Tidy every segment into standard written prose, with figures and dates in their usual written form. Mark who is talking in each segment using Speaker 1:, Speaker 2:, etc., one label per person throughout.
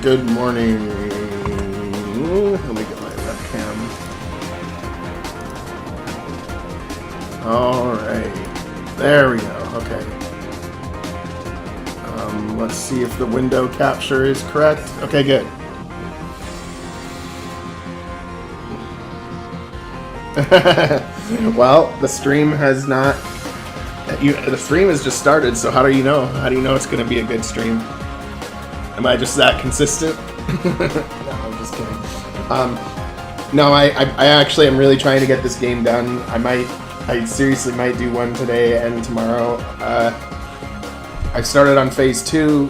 Speaker 1: Good morning. Let me get my webcam. Alright. There we go. Okay. Let's see if the window capture is correct. Okay, good. Well, the stream has not... the stream has just started, so how do you know? How do you know it's going to be a good stream? Am I just that consistent? No, I'm just kidding. No, I actually am really trying to get this game done. I seriously might do one today and tomorrow. I started on phase 2,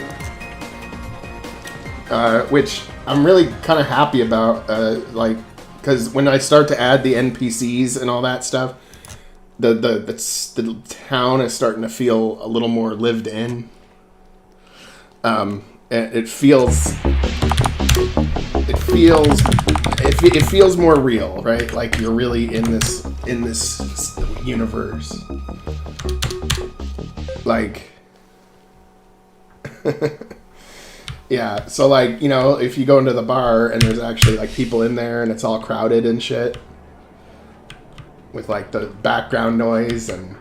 Speaker 1: which I'm really kind of happy about, because when I start to add the NPCs and all that stuff, the town is starting to feel a little more lived in. It feels more real, right? Like you're really in this universe. Like, yeah. So like, you know, if you go into the bar and there's actually like people in there and it's all crowded and shit, with like the background noise and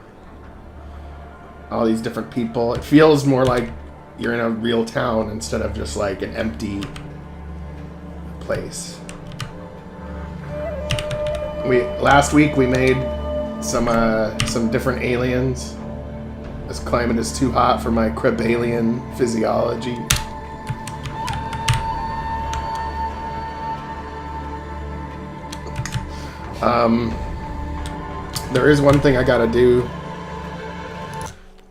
Speaker 1: all these different people, it feels more like you're in a real town instead of just like an empty place. Last week we made some different aliens. This climate is too hot for my Krebalian physiology. There is one thing I gotta do.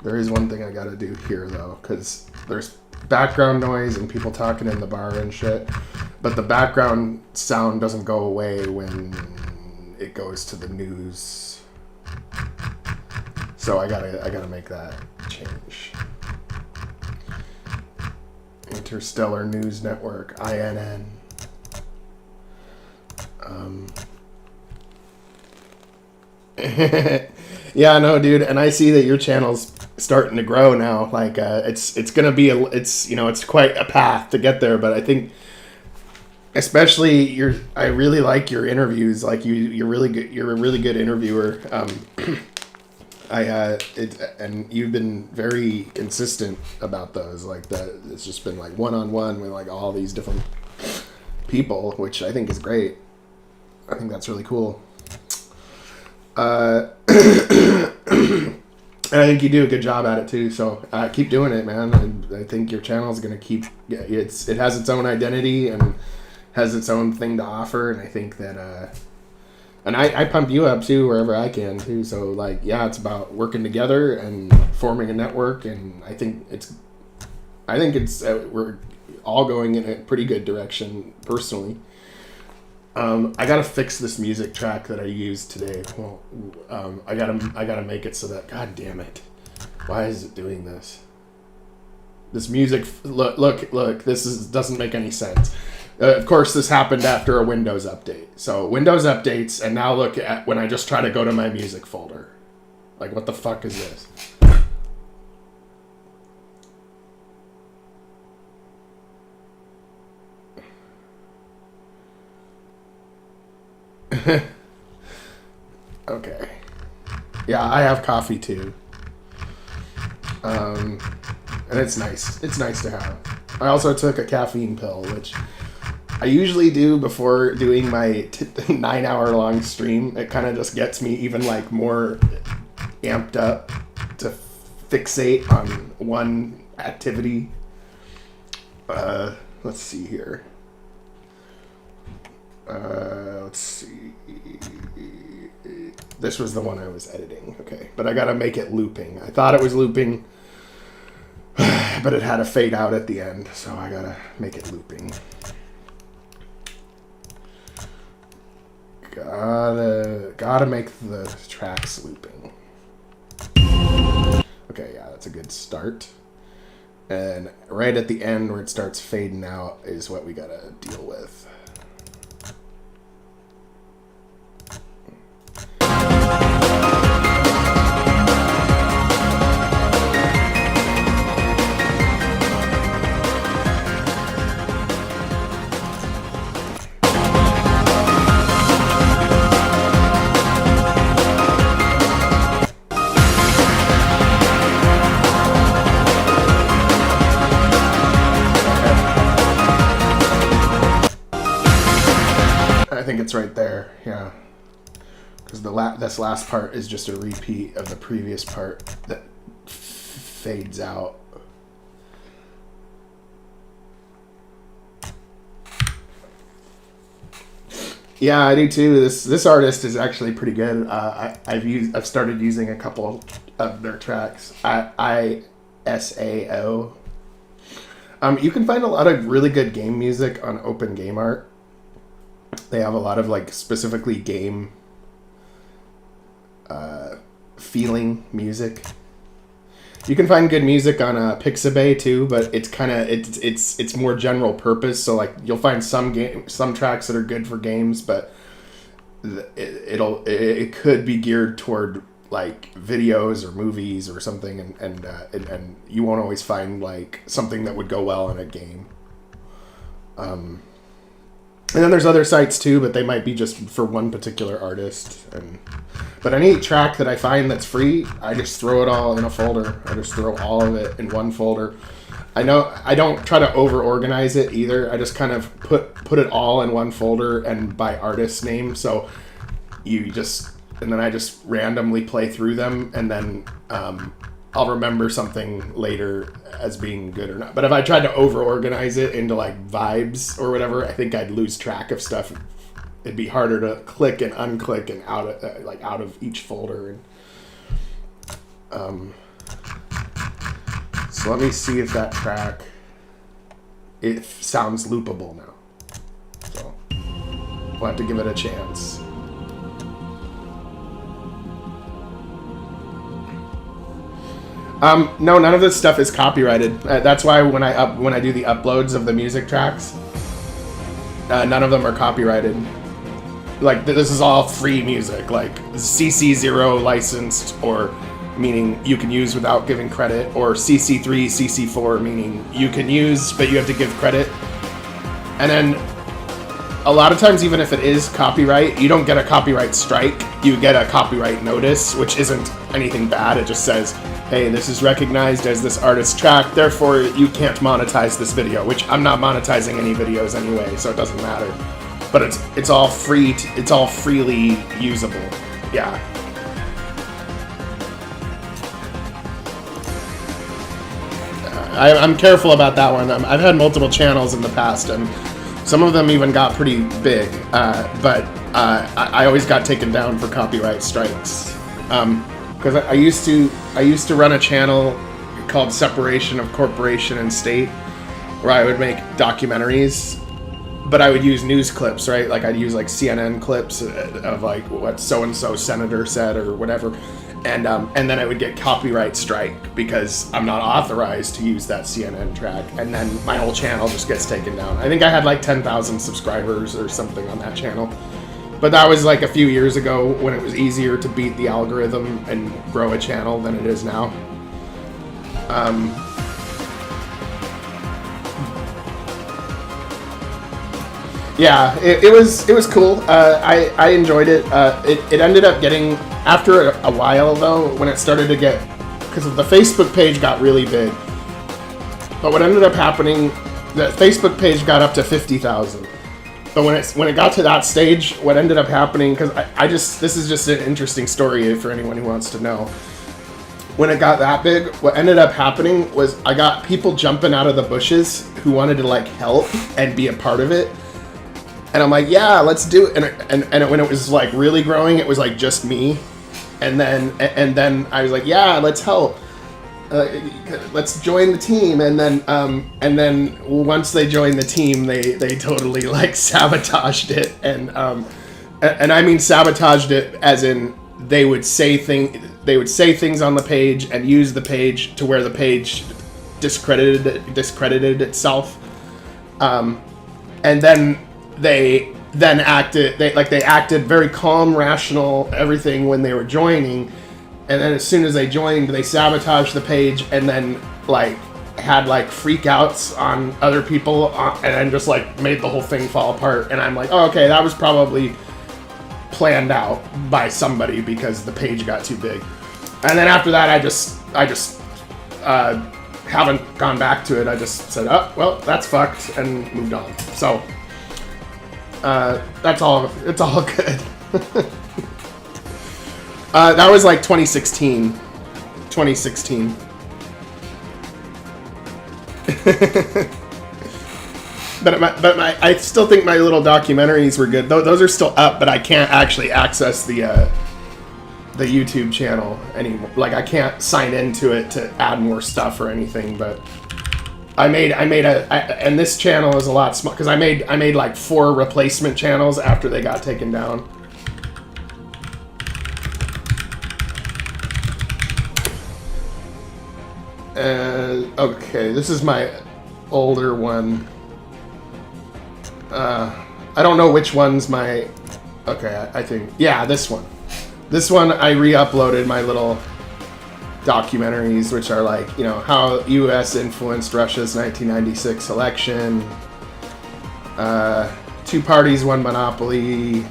Speaker 1: There is one thing I gotta do here though, because there's background noise and people talking in the bar and shit, but the background sound doesn't go away when it goes to the news. So I gotta make that change. Interstellar News Network, INN. Yeah, no, dude, and I see that your channel's starting to grow now. Like, it's gonna be it's quite a path to get there. But I think, especially I really like your interviews. Like you're really good. You're a really good interviewer. And you've been very consistent about those. Like that, it's just been like one-on-one with like all these different people, which I think is great. I think that's really cool. And I think you do a good job at it too. So keep doing it, man. And I think your channel is gonna keep. It has its own identity and has its own thing to offer. And I think that. And I pump you up too wherever I can too. So like, yeah, it's about working together and forming a network. And I think it's we're all going in a pretty good direction personally. I gotta fix this music track that I used today. Well, I gotta make it so that, god damn it, why is it doing this? This music, look, this doesn't make any sense. Of course, this happened after a Windows update. So Windows updates, and now look at when I just try to go to my music folder. Like, what the fuck is this? Okay. Yeah, I have coffee too. And it's nice. It's nice to have. I also took a caffeine pill, which I usually do before doing my 9-hour-long stream. It kind of just gets me even like more amped up to fixate on one activity. Let's see here. Let's see. This was the one I was editing. Okay, but I gotta make it looping. I thought it was looping, but it had a fade out at the end, so I gotta make it looping. Gotta make the tracks looping. Okay, yeah, that's a good start. And right at the end where it starts fading out is what we gotta deal with. it's right there. Yeah. Because this last part is just a repeat of the previous part that fades out. Yeah, I do too. This artist is actually pretty good. I've started using a couple of their tracks. ISAO. You can find a lot of really good game music on Open Game Art. They have a lot of like specifically game feeling music. You can find good music on Pixabay too, but it's kind of it's more general purpose. So like you'll find some tracks that are good for games, but it could be geared toward like videos or movies or something, and you won't always find like something that would go well in a game. And then there's other sites too, but they might be just for one particular artist. But any track that I find that's free, I just throw it all in a folder. I just throw all of it in one folder. I know I don't try to over-organize it either. I just kind of put it all in one folder and by artist name. So and then I just randomly play through them, and then I'll remember something later as being good or not. But if I tried to over-organize it into like vibes or whatever, I think I'd lose track of stuff. It'd be harder to click and unclick and out of each folder. And so let me see if that track sounds loopable now. So we'll have to give it a chance. No, none of this stuff is copyrighted. That's why when I do the uploads of the music tracks, none of them are copyrighted. Like this is all free music, like CC0 licensed, or meaning you can use without giving credit, or CC3, CC4 meaning you can use but you have to give credit. And then a lot of times, even if it is copyright, you don't get a copyright strike. You get a copyright notice, which isn't anything bad. It just says, hey, this is recognized as this artist's track, therefore you can't monetize this video, which I'm not monetizing any videos anyway, so it doesn't matter. But it's all free. It's all freely usable. Yeah. I'm careful about that one. I've had multiple channels in the past, and some of them even got pretty big, but I always got taken down for copyright strikes. Because I used to run a channel called Separation of Corporation and State, where I would make documentaries, but I would use news clips, right? Like I'd use like CNN clips of like what so-and-so senator said or whatever, and then I would get copyright strike because I'm not authorized to use that CNN track, and then my whole channel just gets taken down. I think I had like 10,000 subscribers or something on that channel. But that was like a few years ago when it was easier to beat the algorithm and grow a channel than it is now. Yeah, it was cool. I enjoyed it. It ended up getting, after a while though, when it started to get, because the Facebook page got really big. But what ended up happening, the Facebook page got up to 50,000. But when it got to that stage, what ended up happening, because this is just an interesting story for anyone who wants to know. When it got that big, what ended up happening was I got people jumping out of the bushes who wanted to like help and be a part of it. And I'm like, yeah, let's do it. And when it was like really growing, it was like just me. And then I was like, yeah, let's help. Let's join the team. And then once they joined the team, they totally like sabotaged it. And I mean sabotaged it as in they would say things on the page and use the page to where the page discredited itself. And then they acted very calm, rational, everything when they were joining, and then as soon as they joined, they sabotaged the page, and then like had like freakouts on other people, and then just like made the whole thing fall apart. And I'm like, oh, okay, that was probably planned out by somebody because the page got too big. And then after that, I just haven't gone back to it. I just said, oh, well, that's fucked, and moved on. So That's all. It's all good. That was like 2016. 2016. I still think my little documentaries were good. Those are still up, but I can't actually access the YouTube channel anymore. Like, I can't sign into it to add more stuff or anything. But and this channel is a lot smaller because I made like 4 replacement channels after they got taken down. Okay, this is my older one. I don't know which one's my... Okay, I think... Yeah, this one. This one, I re-uploaded my little documentaries, which are like, you know, how U.S. influenced Russia's 1996 election, 2 parties, 1 monopoly,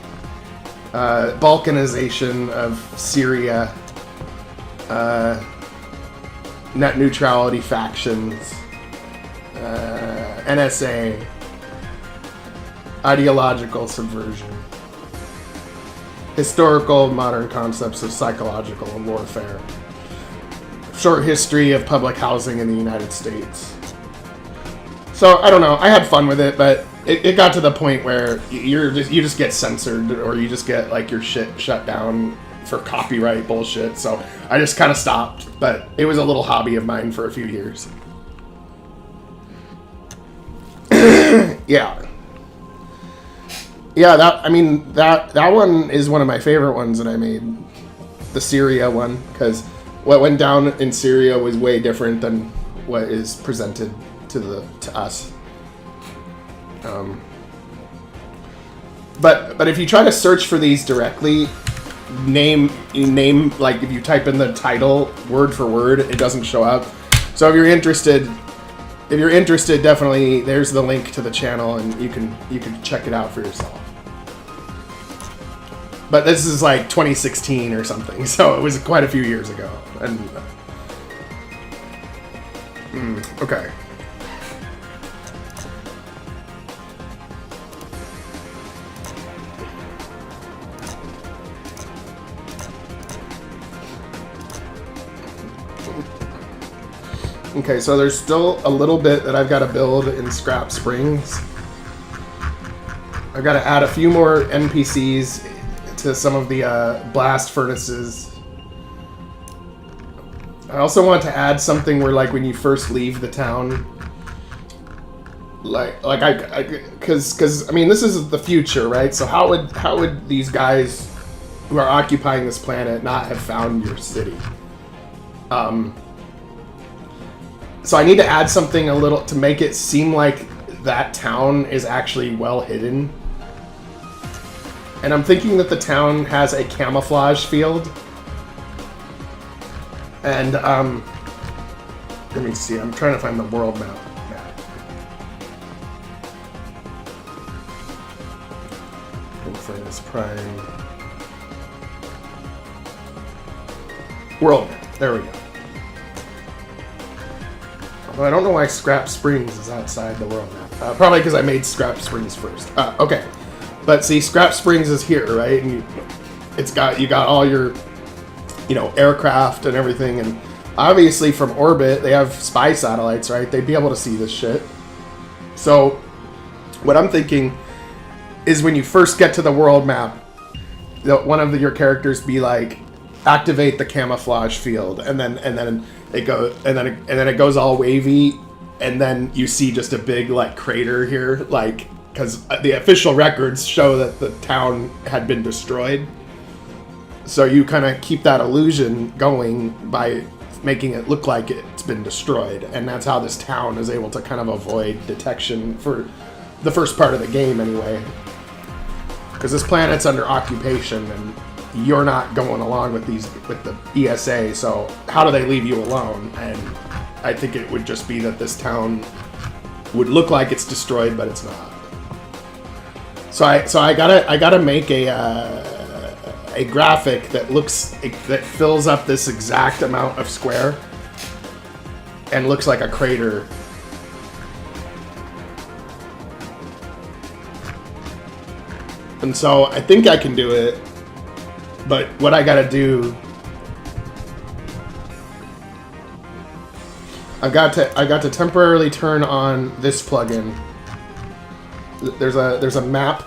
Speaker 1: Balkanization of Syria, net neutrality factions, NSA, ideological subversion, historical modern concepts of psychological warfare, short history of public housing in the United States. So I don't know. I had fun with it, but it got to the point where you just get censored, or you just get like your shit shut down for copyright bullshit. So I just kind of stopped. But it was a little hobby of mine for a few years. Yeah. Yeah, that one is one of my favorite ones that I made. The Syria one, because what went down in Syria was way different than what is presented to us. But if you try to search for these directly, name like if you type in the title word for word, it doesn't show up. So if you're interested, definitely there's the link to the channel, and you can check it out for yourself. But this is like 2016 or something, so it was quite a few years ago. And okay. Okay, so there's still a little bit that I've got to build in Scrap Springs. I've got to add a few more NPCs to some of the blast furnaces. I also want to add something where, like, when you first leave the town, because I mean, this is the future, right? So how would these guys who are occupying this planet not have found your city? So I need to add something a little to make it seem like that town is actually well hidden. And I'm thinking that the town has a camouflage field. And, let me see, I'm trying to find the world map. Infernis Prime. World map, there we go. Although I don't know why Scrap Springs is outside the world map. Probably because I made Scrap Springs first. Okay. But see, Scrap Springs is here, right? And you got all your, you know, aircraft and everything, and obviously from orbit they have spy satellites, right? They'd be able to see this shit. So what I'm thinking is when you first get to the world map, one of your characters be like, activate the camouflage field, and then it goes all wavy, and then you see just a big like crater here, like. Because the official records show that the town had been destroyed. So you kind of keep that illusion going by making it look like it's been destroyed. And that's how this town is able to kind of avoid detection for the first part of the game anyway. Because this planet's under occupation and you're not going along with the ESA. So how do they leave you alone? And I think it would just be that this town would look like it's destroyed, but it's not. So I gotta make a graphic that fills up this exact amount of square and looks like a crater. And so I think I can do it, but what I gotta do, I got to temporarily turn on this plugin. There's a map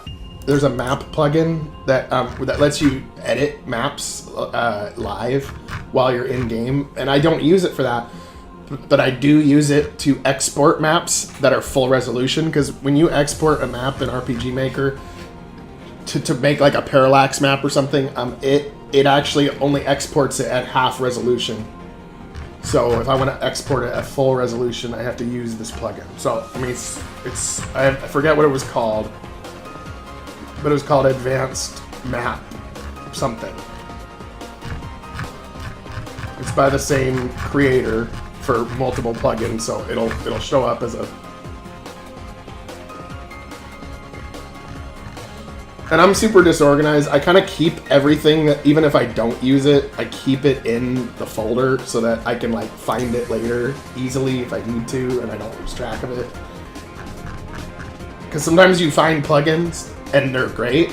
Speaker 1: plugin that that lets you edit maps live while you're in game, and I don't use it for that, but I do use it to export maps that are full resolution, because when you export a map in RPG Maker to make like a parallax map or something, it actually only exports it at half resolution. So if I want to export it at full resolution, I have to use this plugin. So I mean, I forget what it was called, but it was called Advanced Map something. It's by the same creator for multiple plugins, so it'll show up as a. And I'm super disorganized. I kind of keep everything that, even if I don't use it, I keep it in the folder so that I can like find it later easily if I need to, and I don't lose track of it. Because sometimes you find plugins and they're great,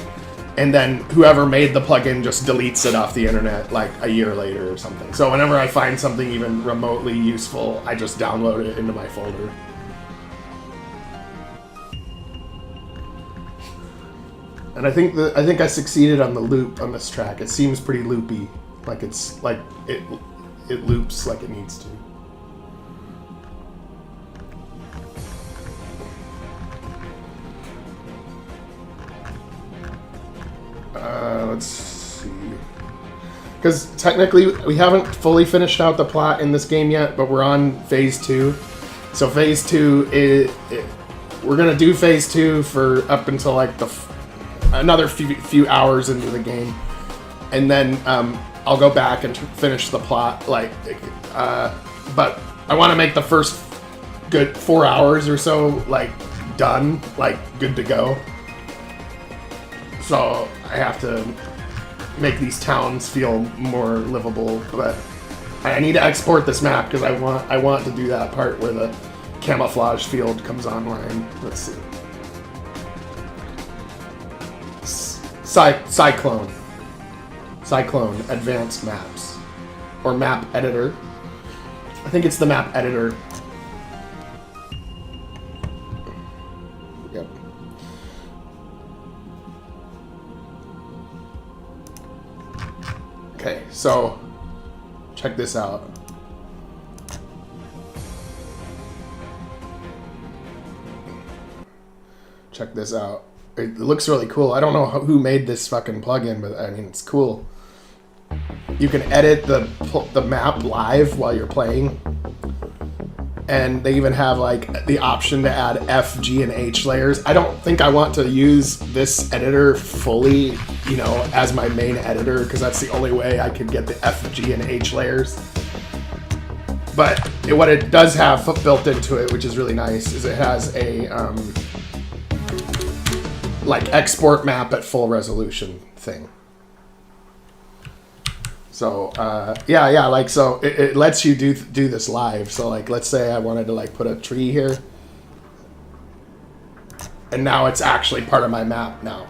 Speaker 1: and then whoever made the plugin just deletes it off the internet like a year later or something. So whenever I find something even remotely useful, I just download it into my folder. And I think I succeeded on the loop on this track. It seems pretty loopy, like it's like it loops like it needs to. Let's see. Because technically we haven't fully finished out the plot in this game yet, but we're on phase 2. So phase 2 we're gonna do phase 2 for up until like another few hours into the game, and then I'll go back and finish the plot. But I want to make the first good 4 hours or so like done, like good to go. So I have to make these towns feel more livable, but I need to export this map because I want to do that part where the camouflage field comes online. Let's see. Cyclone Advanced Maps, or Map Editor. I think it's the Map Editor. Yep. Okay, so check this out. Check this out. It looks really cool. I don't know who made this fucking plugin, but I mean, it's cool. You can edit the map live while you're playing. And they even have like the option to add F, G, and H layers. I don't think I want to use this editor fully, you know, as my main editor, because that's the only way I could get the F, G, and H layers. But what it does have built into it, which is really nice, is it has a like export map at full resolution thing. So yeah, like, so it lets you do this live. So like, let's say I wanted to like put a tree here, and now it's actually part of my map now.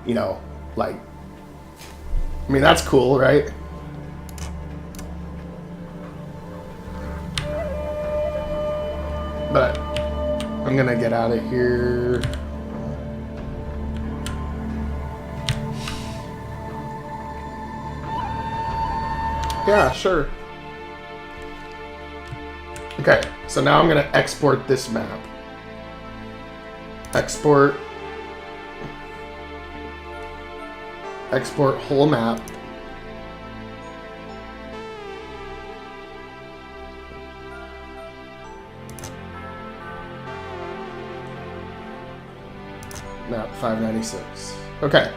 Speaker 1: You know, like, I mean, that's cool, right? But I'm gonna get out of here. Yeah, sure. Okay, so now I'm gonna export this map. Export whole map. Map 596. Okay.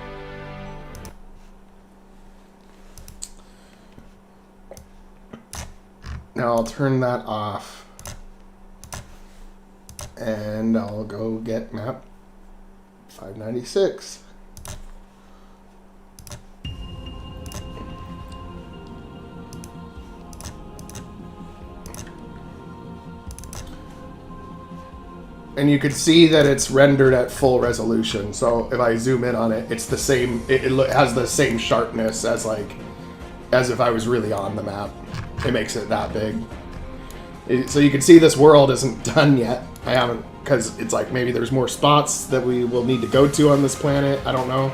Speaker 1: Now I'll turn that off, and I'll go get map 596. And you could see that it's rendered at full resolution. So if I zoom in on it, it's the same. It has the same sharpness as if I was really on the map. It makes it that big. So you can see this world isn't done yet. I haven't, because it's like maybe there's more spots that we will need to go to on this planet. I don't know.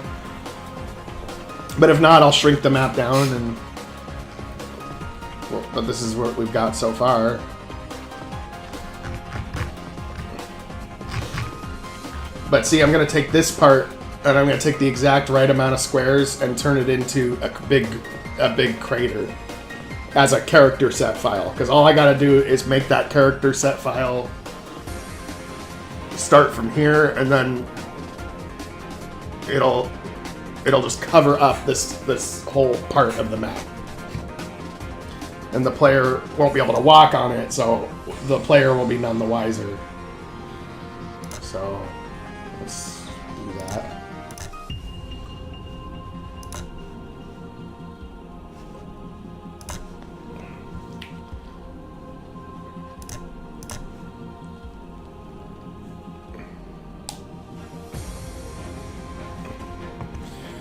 Speaker 1: But if not, I'll shrink the map down and. Well, but this is what we've got so far. But see, I'm going to take this part, and I'm going to take the exact right amount of squares and turn it into a big crater as a character set file. Because all I got to do is make that character set file start from here, and then it'll just cover up this whole part of the map. And the player won't be able to walk on it, so the player will be none the wiser. So let's do that.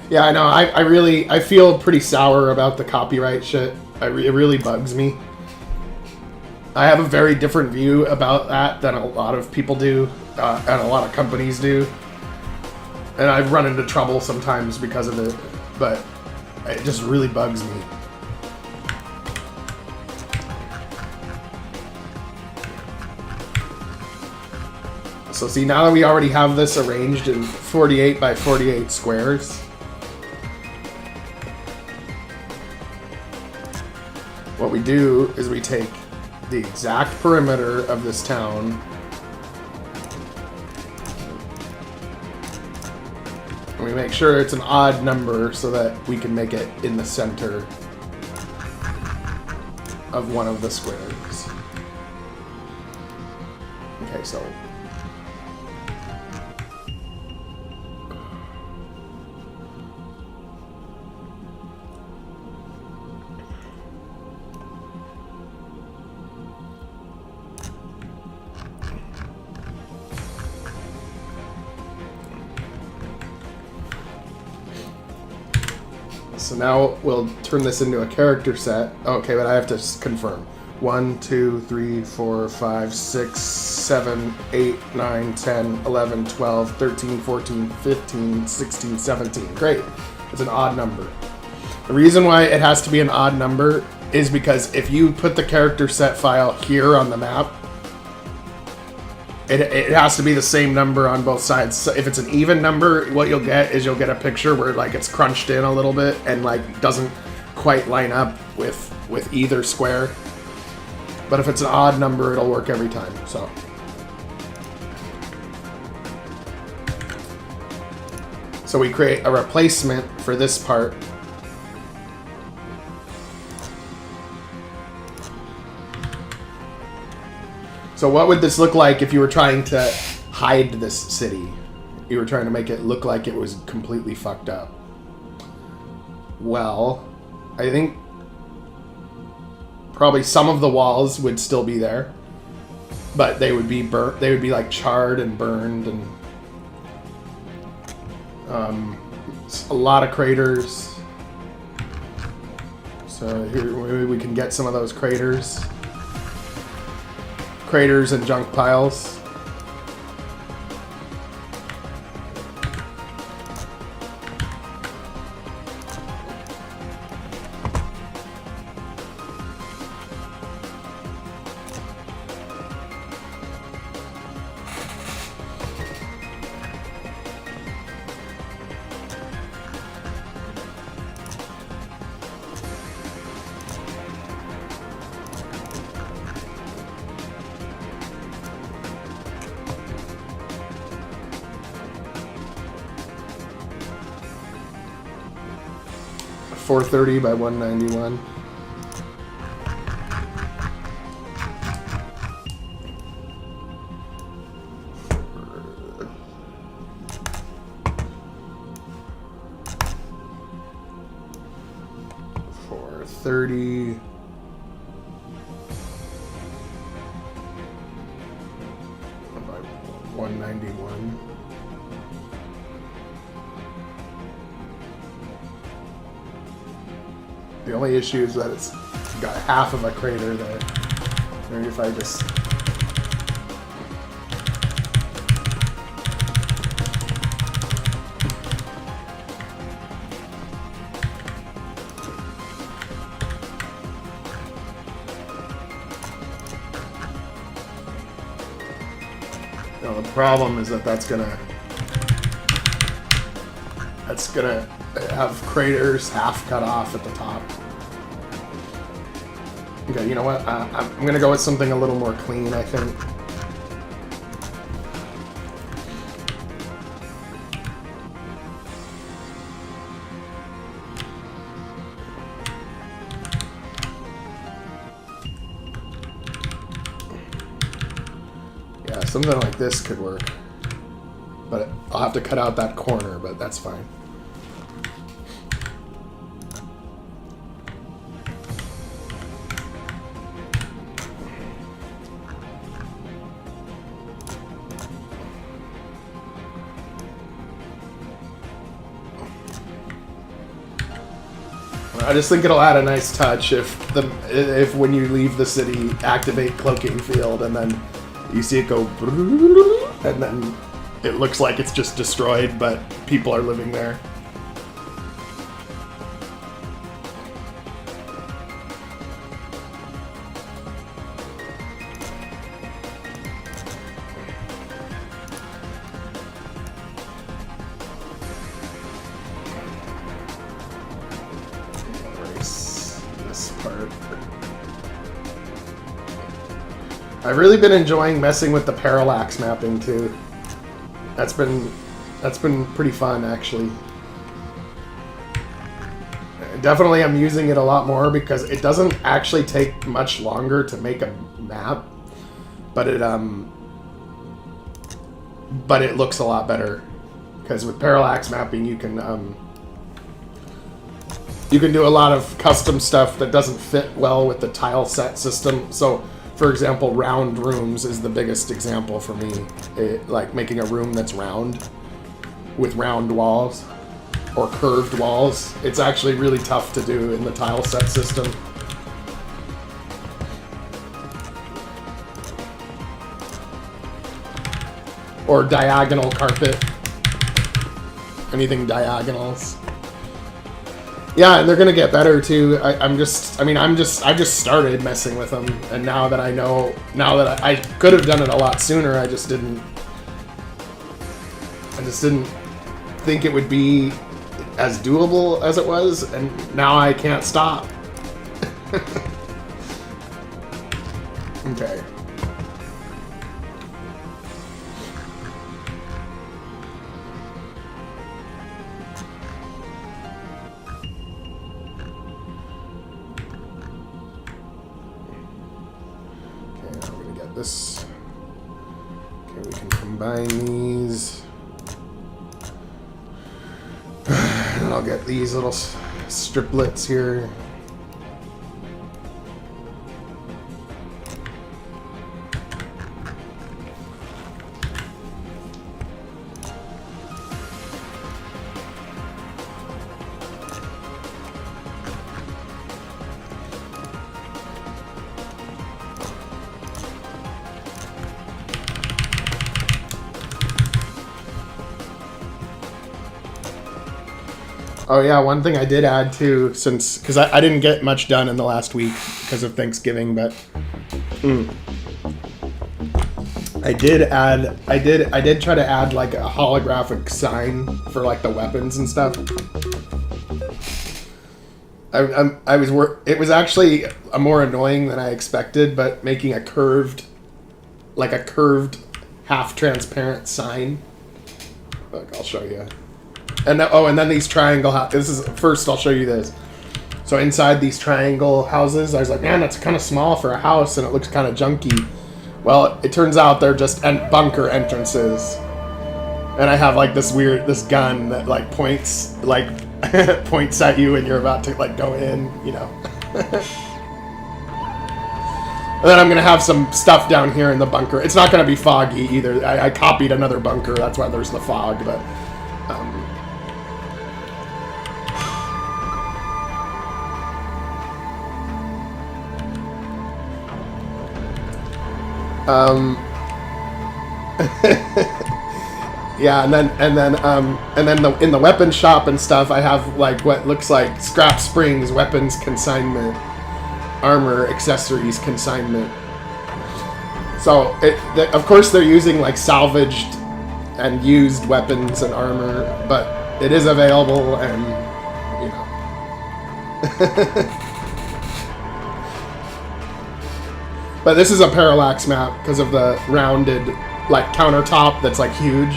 Speaker 1: Yeah, I know. I feel pretty sour about the copyright shit. It really bugs me. I have a very different view about that than a lot of people do, and a lot of companies do. And I've run into trouble sometimes because of it, but it just really bugs me. So see, now that we already have this arranged in 48 by 48 squares, what we do is we take the exact perimeter of this town and we make sure it's an odd number so that we can make it in the center of one of the squares. Okay, so So now we'll turn this into a character set. Okay, but I have to confirm. 1, 2, 3, 4, 5, 6, 7, 8, 9, 10, 11, 12, 13, 14, 15, 16, 17. Great. It's an odd number. The reason why it has to be an odd number is because if you put the character set file here on the map, it has to be the same number on both sides. So if it's an even number, what you'll get is you'll get a picture where like it's crunched in a little bit and like doesn't quite line up with either square. But if it's an odd number, it'll work every time. So we create a replacement for this part. So what would this look like if you were trying to hide this city? You were trying to make it look like it was completely fucked up. Well, I think probably some of the walls would still be there, but they would be burnt. They would be like charred and burned, and a lot of craters. So here maybe we can get some of those craters and junk piles. .430 by 191. .430 by 91. The only issue is that it's got half of a crater there. Maybe if I just... No, the problem is that that's gonna have craters half cut off at the top. Okay, you know what? I'm gonna go with something a little more clean, I think. Yeah, something like this could work. But I'll have to cut out that corner, but that's fine. I just think it'll add a nice touch if when you leave the city, activate cloaking field, and then you see it go, and then it looks like it's just destroyed, but people are living there. I've really been enjoying messing with the parallax mapping too. That's been pretty fun, actually. Definitely I'm using it a lot more because it doesn't actually take much longer to make a map, but it looks a lot better because with parallax mapping you can do a lot of custom stuff that doesn't fit well with the tile set system. So for example, round rooms is the biggest example for me. Like making a room that's round with round walls or curved walls. It's actually really tough to do in the tile set system. Or diagonal carpet. Anything diagonals. Yeah, and they're gonna get better too. I just started messing with them, and now that I could have done it a lot sooner, I just didn't think it would be as doable as it was, and now I can't stop. Okay. This. Okay, we can combine these. And I'll get these little striplets here. Oh yeah, one thing I did add too, because I didn't get much done in the last week because of Thanksgiving, but I did try to add like a holographic sign for like the weapons and stuff. It was actually more annoying than I expected, but making a curved half transparent sign. Look, I'll show you. And then these triangle first I'll show you this. So inside these triangle houses, I was like, man, that's kind of small for a house and it looks kind of junky. Well, it turns out they're just bunker entrances. And I have like this gun that like points at you and you're about to like go in, you know. And then I'm going to have some stuff down here in the bunker. It's not going to be foggy either. I copied another bunker. That's why there's the fog. But yeah, and then in the weapon shop and stuff, I have like what looks like scrap springs, weapons consignment, armor, accessories consignment. So of course they're using like salvaged and used weapons and armor, but it is available, and you know. But this is a parallax map because of the rounded like countertop that's like huge.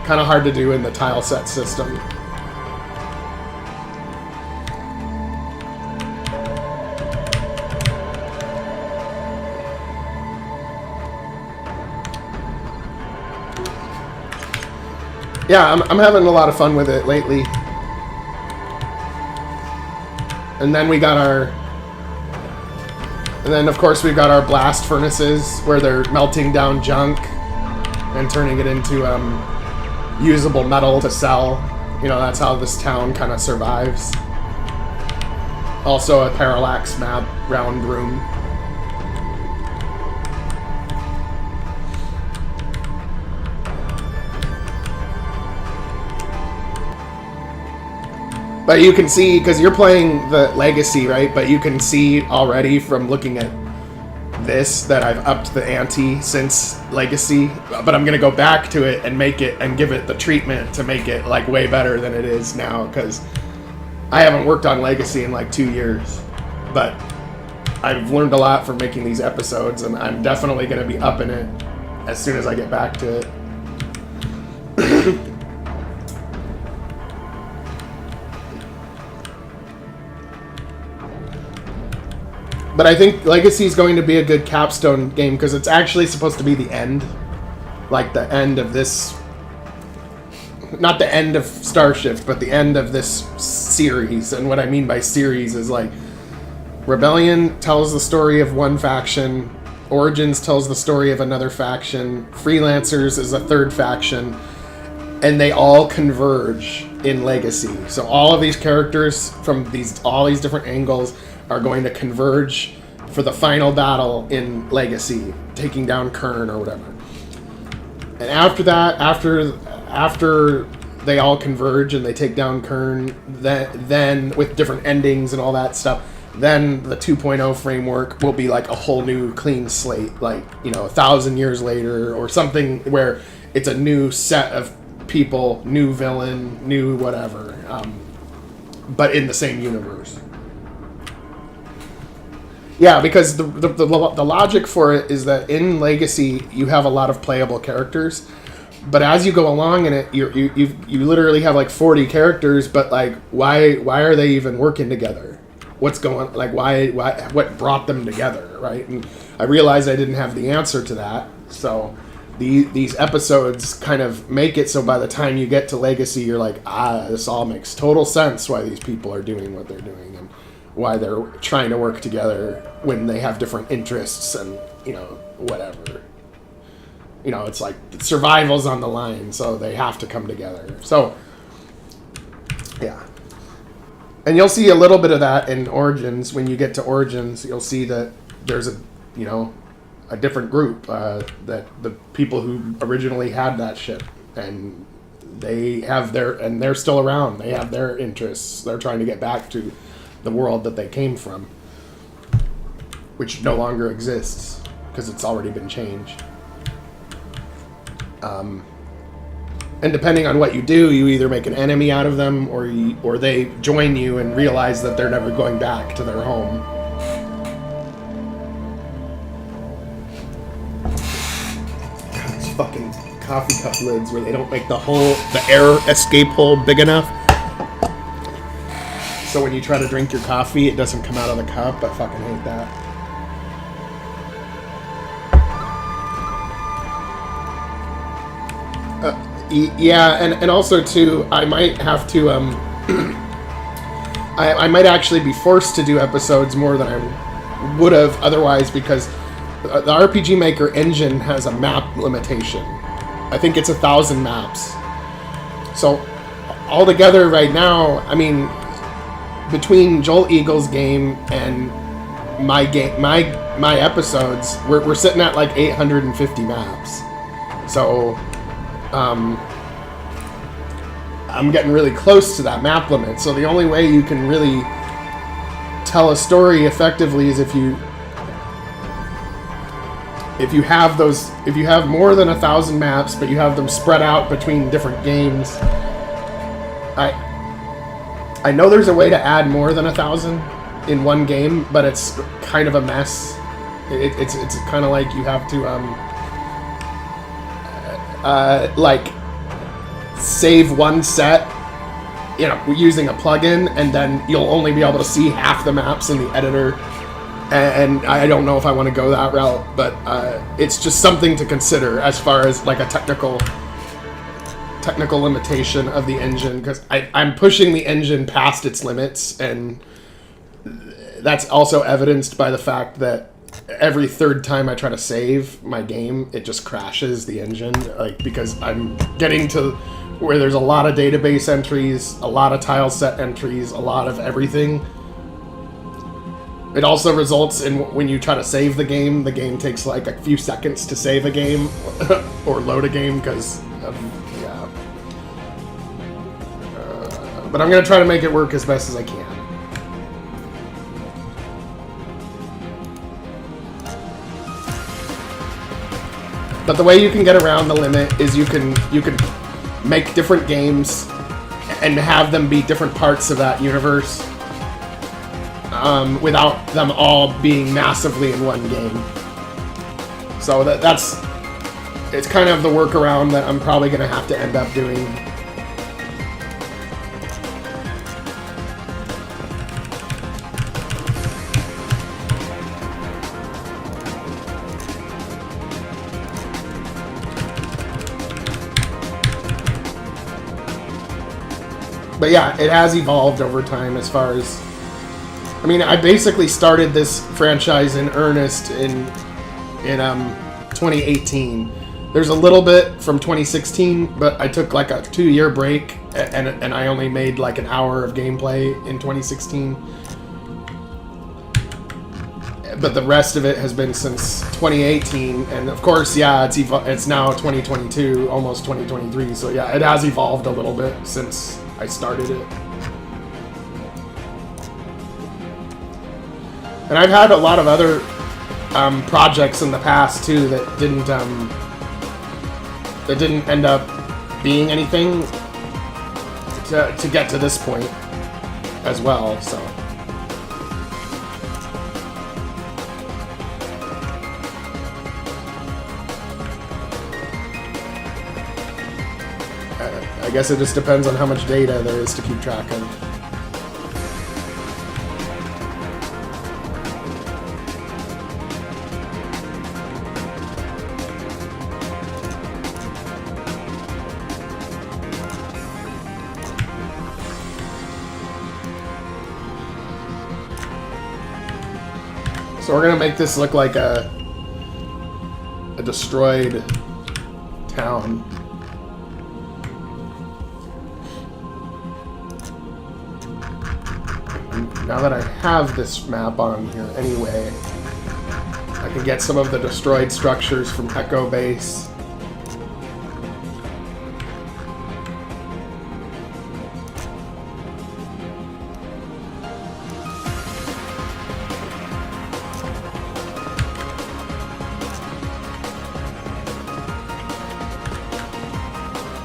Speaker 1: Kind of hard to do in the tile set system. Yeah, I'm having a lot of fun with it lately. And then we got our... And then, of course, we've got our blast furnaces where they're melting down junk and turning it into usable metal to sell. You know, that's how this town kind of survives. Also a parallax map, round room. But you can see, because you're playing the Legacy, right? But you can see already from looking at this that I've upped the ante since Legacy. But I'm going to go back to it and make it and give it the treatment to make it like way better than it is now. Because I haven't worked on Legacy in like 2 years. But I've learned a lot from making these episodes, and I'm definitely going to be upping it as soon as I get back to it. But I think Legacy is going to be a good capstone game because it's actually supposed to be the end. Like the end of this... Not the end of Starshift, but the end of this series. And what I mean by series is like... Rebellion tells the story of one faction. Origins tells the story of another faction. Freelancers is a third faction. And they all converge in Legacy. So all of these characters from all these different angles are going to converge for the final battle in Legacy, taking down Kern or whatever. And after that, after they all converge and they take down Kern, then with different endings and all that stuff, then the 2.0 framework will be like a whole new clean slate, like, you know, 1,000 years later or something where it's a new set of people, new villain, new whatever, but in the same universe. Yeah, because the logic for it is that in Legacy you have a lot of playable characters, but as you go along in it, you literally have like 40 characters. But like, why are they even working together? What's going like why what brought them together, right? And I realized I didn't have the answer to that, so these episodes kind of make it so by the time you get to Legacy, you're like, this all makes total sense why these people are doing what they're doing and why they're trying to work together when they have different interests and, you know, whatever. You know, it's like survival's on the line, so they have to come together. So, yeah. And you'll see a little bit of that in Origins. When you get to Origins, you'll see that there's a different group, that the people who originally had that ship, and they're still around. They have their interests. They're trying to get back to the world that they came from, which no longer exists because it's already been changed. And depending on what you do, you either make an enemy out of them, or they join you and realize that they're never going back to their home. God, these fucking coffee cup lids where they don't make the air escape hole big enough. So when you try to drink your coffee, it doesn't come out of the cup. I fucking hate that. Yeah, and also too, I might have to, I might actually be forced to do episodes more than I would have otherwise, because the RPG Maker engine has a map limitation. I think it's 1,000 maps. So altogether right now, I mean, between Joel Eagle's game and my game, my episodes, we're sitting at like 850 maps. So I'm getting really close to that map limit. So the only way you can really tell a story effectively is if you have more than 1,000 maps, but you have them spread out between different games. I know there's a way to add more than 1,000 in one game, but it's kind of a mess. It's kind of like you have to like save one set, you know, using a plugin, and then you'll only be able to see half the maps in the editor. And I don't know if I want to go that route, but it's just something to consider as far as like a technical limitation of the engine, because I'm pushing the engine past its limits, and that's also evidenced by the fact that every third time I try to save my game, it just crashes the engine, like, because I'm getting to where there's a lot of database entries, a lot of tile set entries, a lot of everything. It also results in when you try to save the game takes like a few seconds to save a game or load a game, because yeah. But I'm going to try to make it work as best as I can. But the way you can get around the limit is you can make different games and have them be different parts of that universe, without them all being massively in one game. So it's kind of the workaround that I'm probably going to have to end up doing. But yeah, it has evolved over time as far as... I mean, I basically started this franchise in earnest in 2018. There's a little bit from 2016, but I took like a 2-year break, and I only made like an hour of gameplay in 2016. But the rest of it has been since 2018, and of course, yeah, it's now 2022, almost 2023. So yeah, it has evolved a little bit since I started it. And I've had a lot of other projects in the past too that didn't end up being anything to get to this point as well. So I guess it just depends on how much data there is to keep track of. So we're gonna make this look like a destroyed town. Now that I have this map on here anyway, I can get some of the destroyed structures from Echo Base.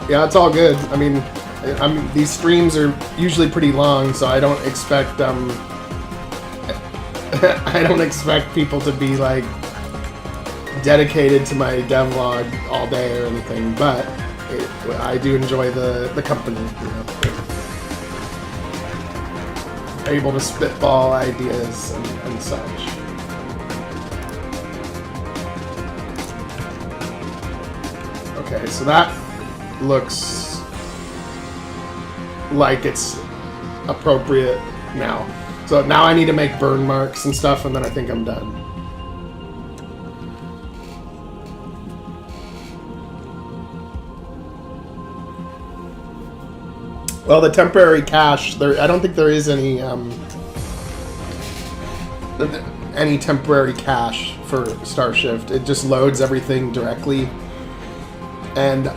Speaker 1: Yeah, it's all good. I mean, these streams are usually pretty long, so I don't expect I don't expect people to be like dedicated to my devlog all day or anything. But I do enjoy the company. You know, able to spitball ideas and such. Okay, so that looks like it's appropriate now. So now I need to make burn marks and stuff, and then I think I'm done. Well, the temporary cache, I don't think there is any temporary cache for Starshift. It just loads everything directly, and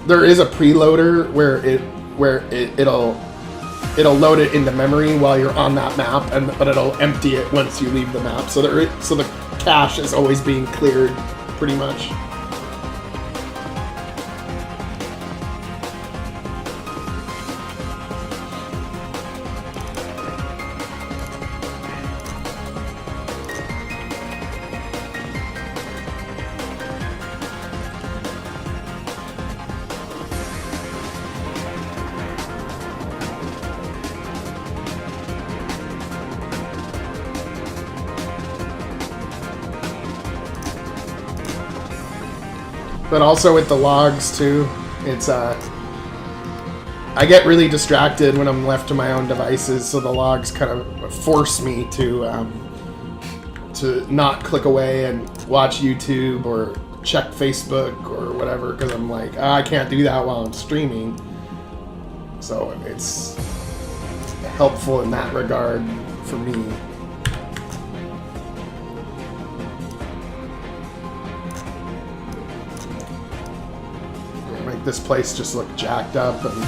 Speaker 1: there is a preloader where it'll load it into memory while you're on that map, but it'll empty it once you leave the map. So the cache is always being cleared, pretty much. But also with the logs too, it's I get really distracted when I'm left to my own devices, so the logs kind of force me to not click away and watch YouTube or check Facebook or whatever, because I'm like, I can't do that while I'm streaming. So it's helpful in that regard for me. This place just looked jacked up and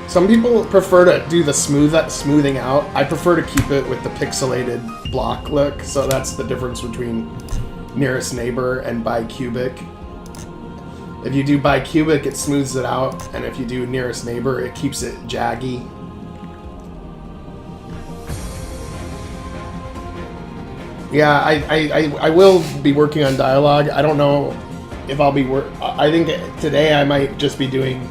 Speaker 1: some people prefer to do the smoothing out. I prefer to keep it with the pixelated block look, so that's the difference between nearest neighbor and bicubic. If you do bicubic, it smooths it out, and if you do nearest neighbor, it keeps it jaggy. Yeah, I will be working on dialogue. I don't know if I'll be I think today I might just be doing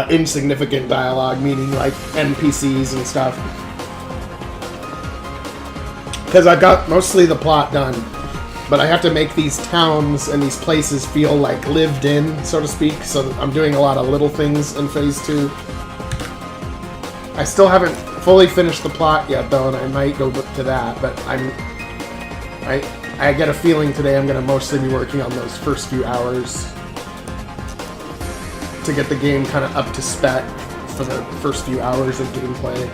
Speaker 1: insignificant dialogue, meaning like NPCs and stuff. Because I've got mostly the plot done, but I have to make these towns and these places feel like lived in, so to speak, so I'm doing a lot of little things in Phase 2. I still haven't fully finished the plot yet, though, and I might go to that, but I get a feeling today I'm going to mostly be working on those first few hours to get the game kind of up to spec for the first few hours of gameplay.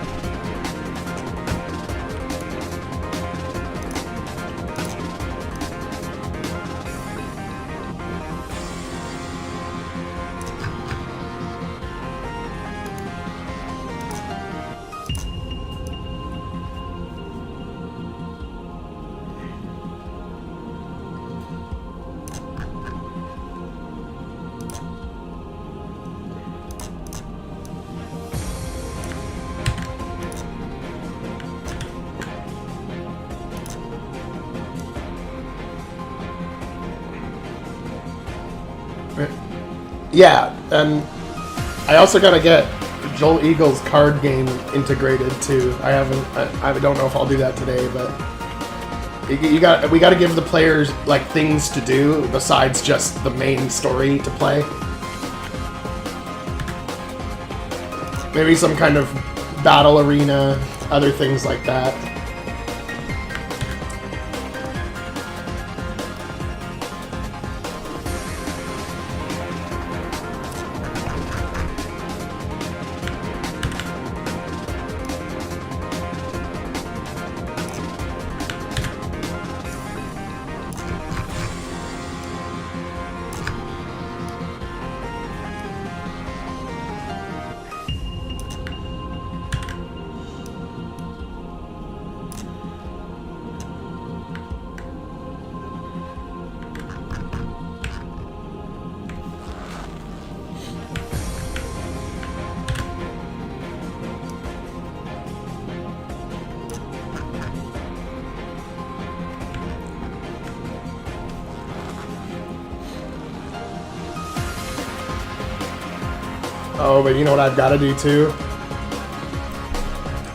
Speaker 1: Yeah, and I also gotta get Joel Eagle's card game integrated too. I don't know if I'll do that today, but we gotta give the players like things to do besides just the main story to play. Maybe some kind of battle arena, other things like that. Oh, but you know what I've got to do too?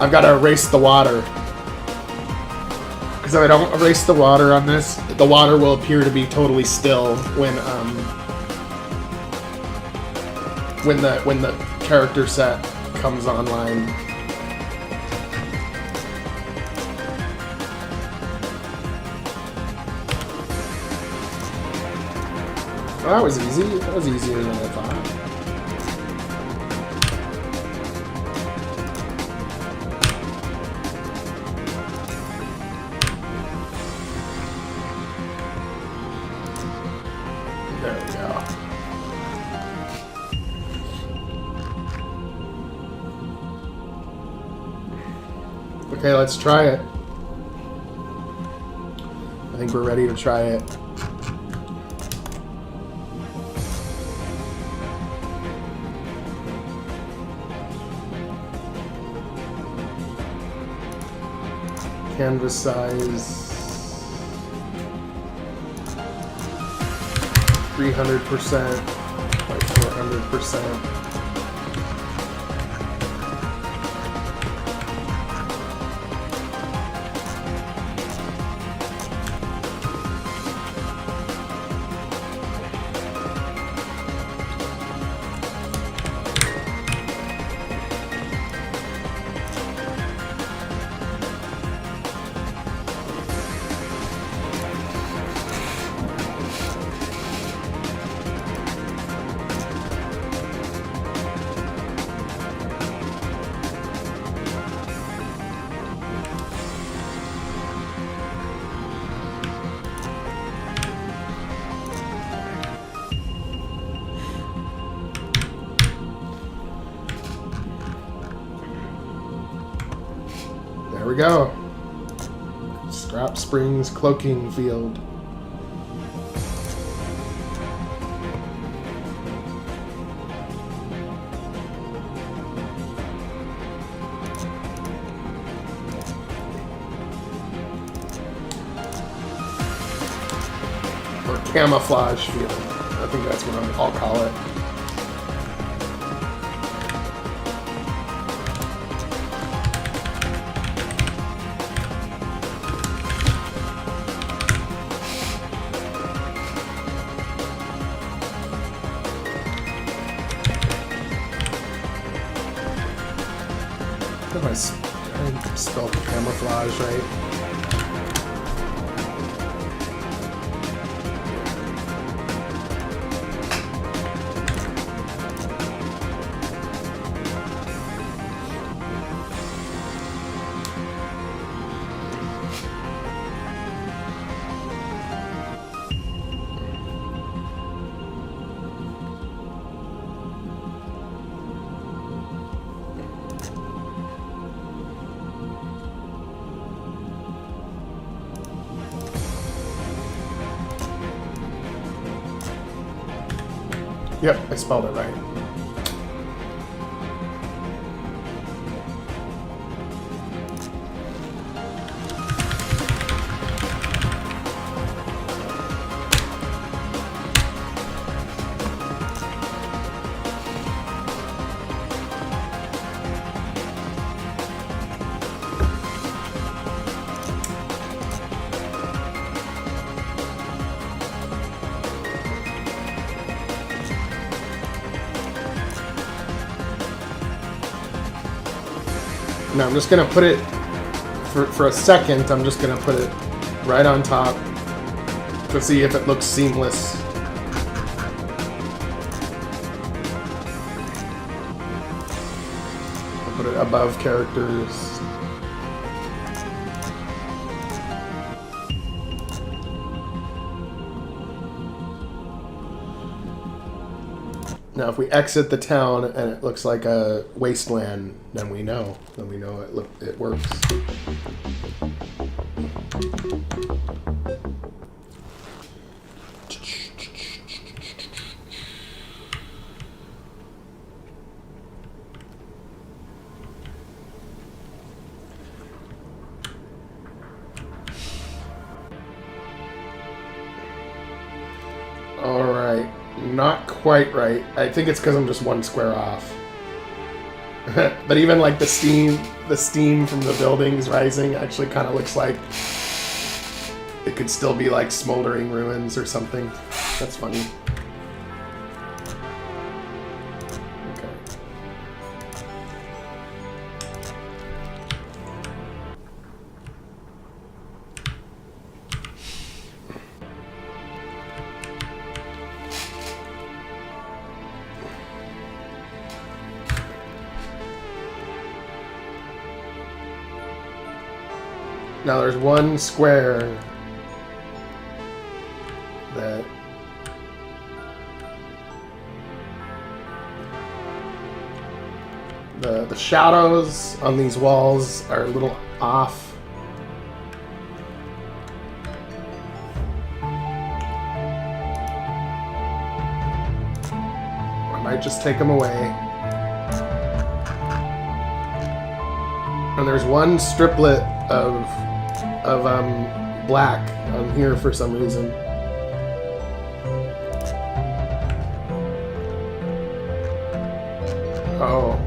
Speaker 1: I've got to erase the water. Because if I don't erase the water on this, the water will appear to be totally still when the character set comes online. Well, that was easy. That was easier than I thought. There we go. Okay, let's try it. I think we're ready to try it. Canvas size 300% by 400%. There we go. Scrap Springs Cloaking Field. Or Camouflage Field. I think that's what I'll call it. I spelled camouflage right. Yep, I spelled it right. Now I'm just going to put it, for a second, I'm just going to put it right on top to see if it looks seamless. I'll put it above characters. Now, if we exit the town and it looks like a wasteland, then we know. Then we know it works. All right. Not quite right. I think it's because I'm just one square off. But even like the steam from the buildings rising actually kind of looks like it could still be like smoldering ruins or something. That's funny. Okay. Now there's one square that the shadows on these walls are a little off. I might just take them away. And there's one striplet of black on here for some reason. Oh,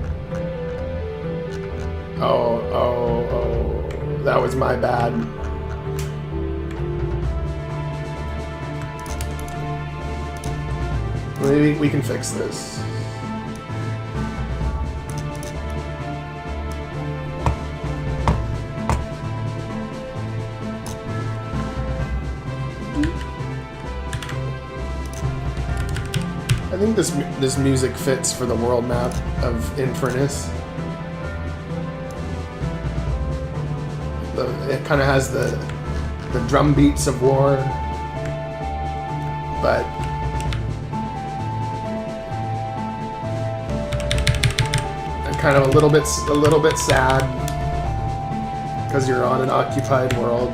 Speaker 1: that was my bad. Maybe we can fix this. I think this music fits for the world map of Infernus. It kind of has the drum beats of war, but kind of a little bit sad because you're on an occupied world.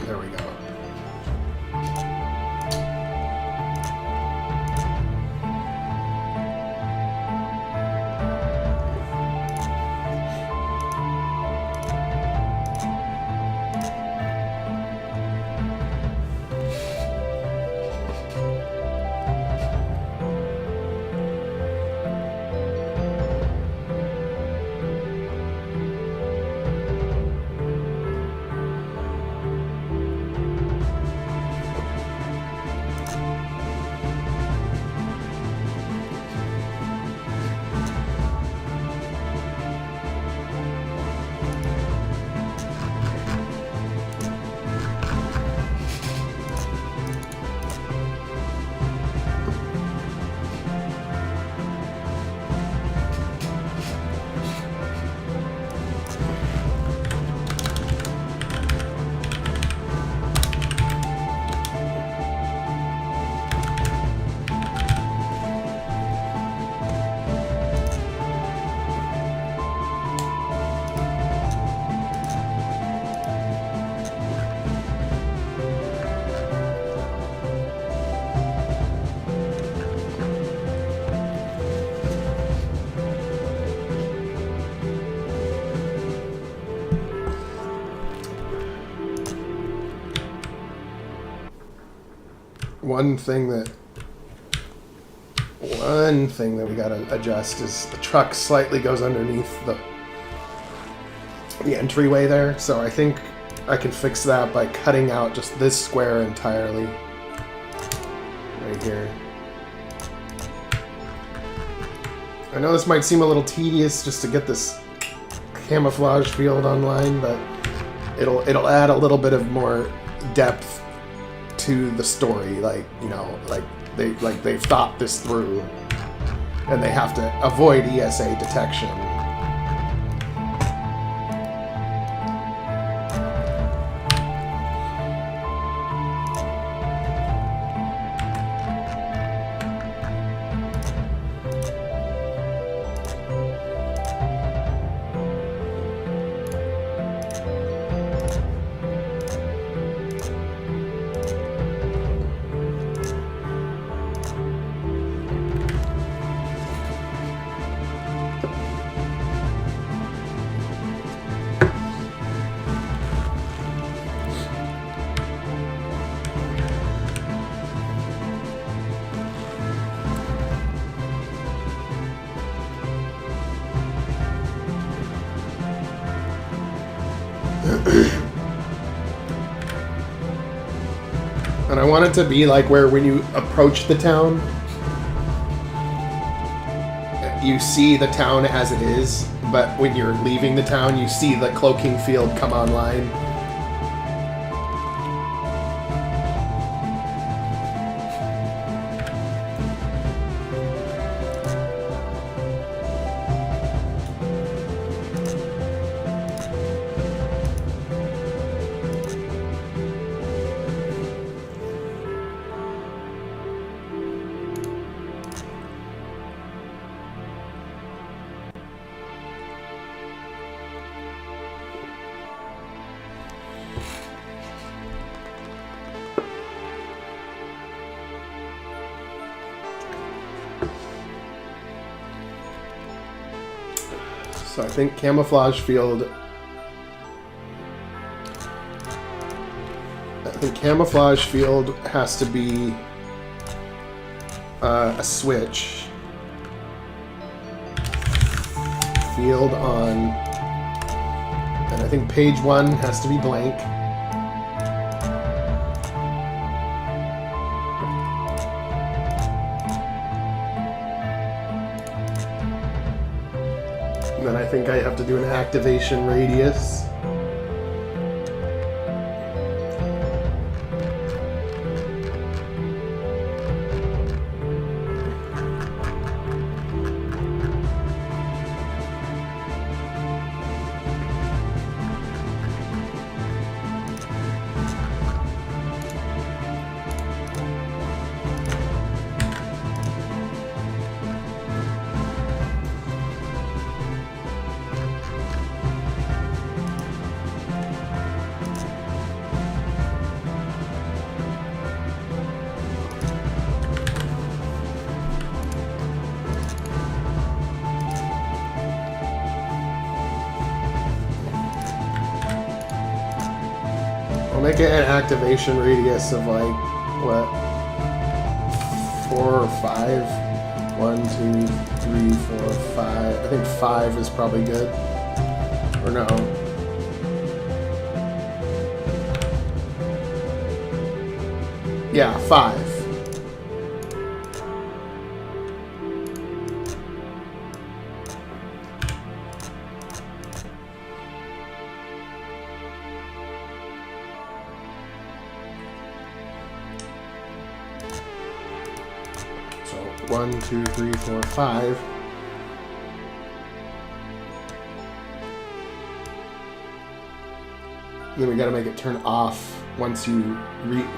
Speaker 1: There we go. One thing that we gotta adjust is the truck slightly goes underneath the entryway there, so I think I can fix that by cutting out just this square entirely right here. I know this might seem a little tedious just to get this camouflage field online, but it'll add a little bit of more depth to the story, like, you know, like they've thought this through. and they have to avoid ESA detection. And I want it to be like where when you approach the town, you see the town as it is, but when you're leaving the town, you see the cloaking field come online. So I think camouflage field. I think camouflage field has to be a switch. Field on, and I think page 1 has to be blank. And then I think I have to do an activation radius. I'll make it an activation radius of like, what, 4 or 5? 1, 2, 3, 4, 5. I think 5 is probably good. Or no. Yeah, 5. So 1, 2, 3, 4, 5. Then we gotta make it turn off once you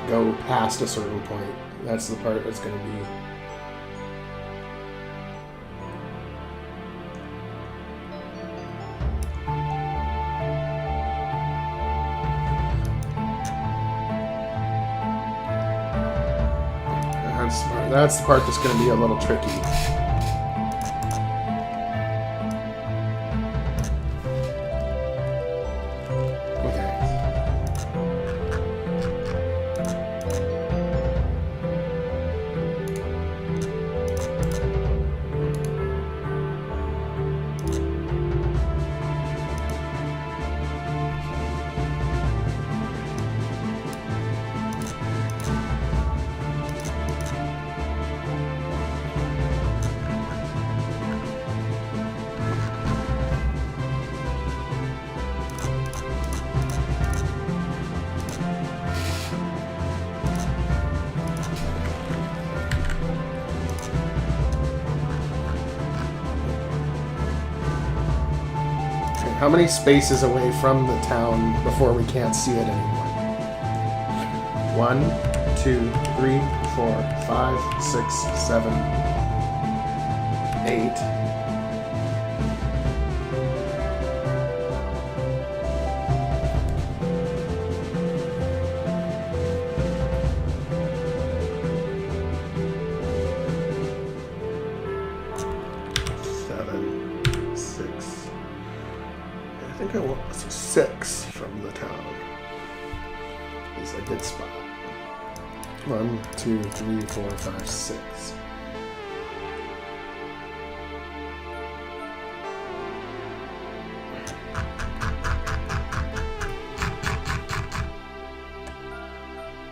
Speaker 1: go past a certain point. That's the part that's gonna be. That's the part that's going to be a little tricky. How many spaces away from the town before we can't see it anymore? 1, 2, 3, 4, 5, 6, 7, 8. I think I want 6 from the town. Is a good spot. 1, 2, 3, 4, 5, 6.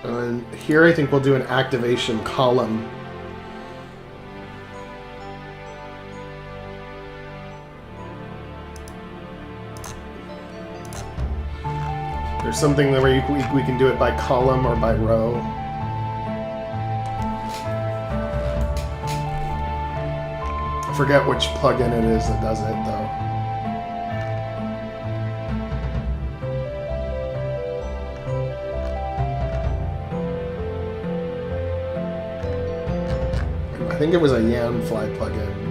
Speaker 1: And here I think we'll do an activation column. There's something where we can do it by column or by row. I forget which plugin it is that does it, though. I think it was a Yanfly plugin.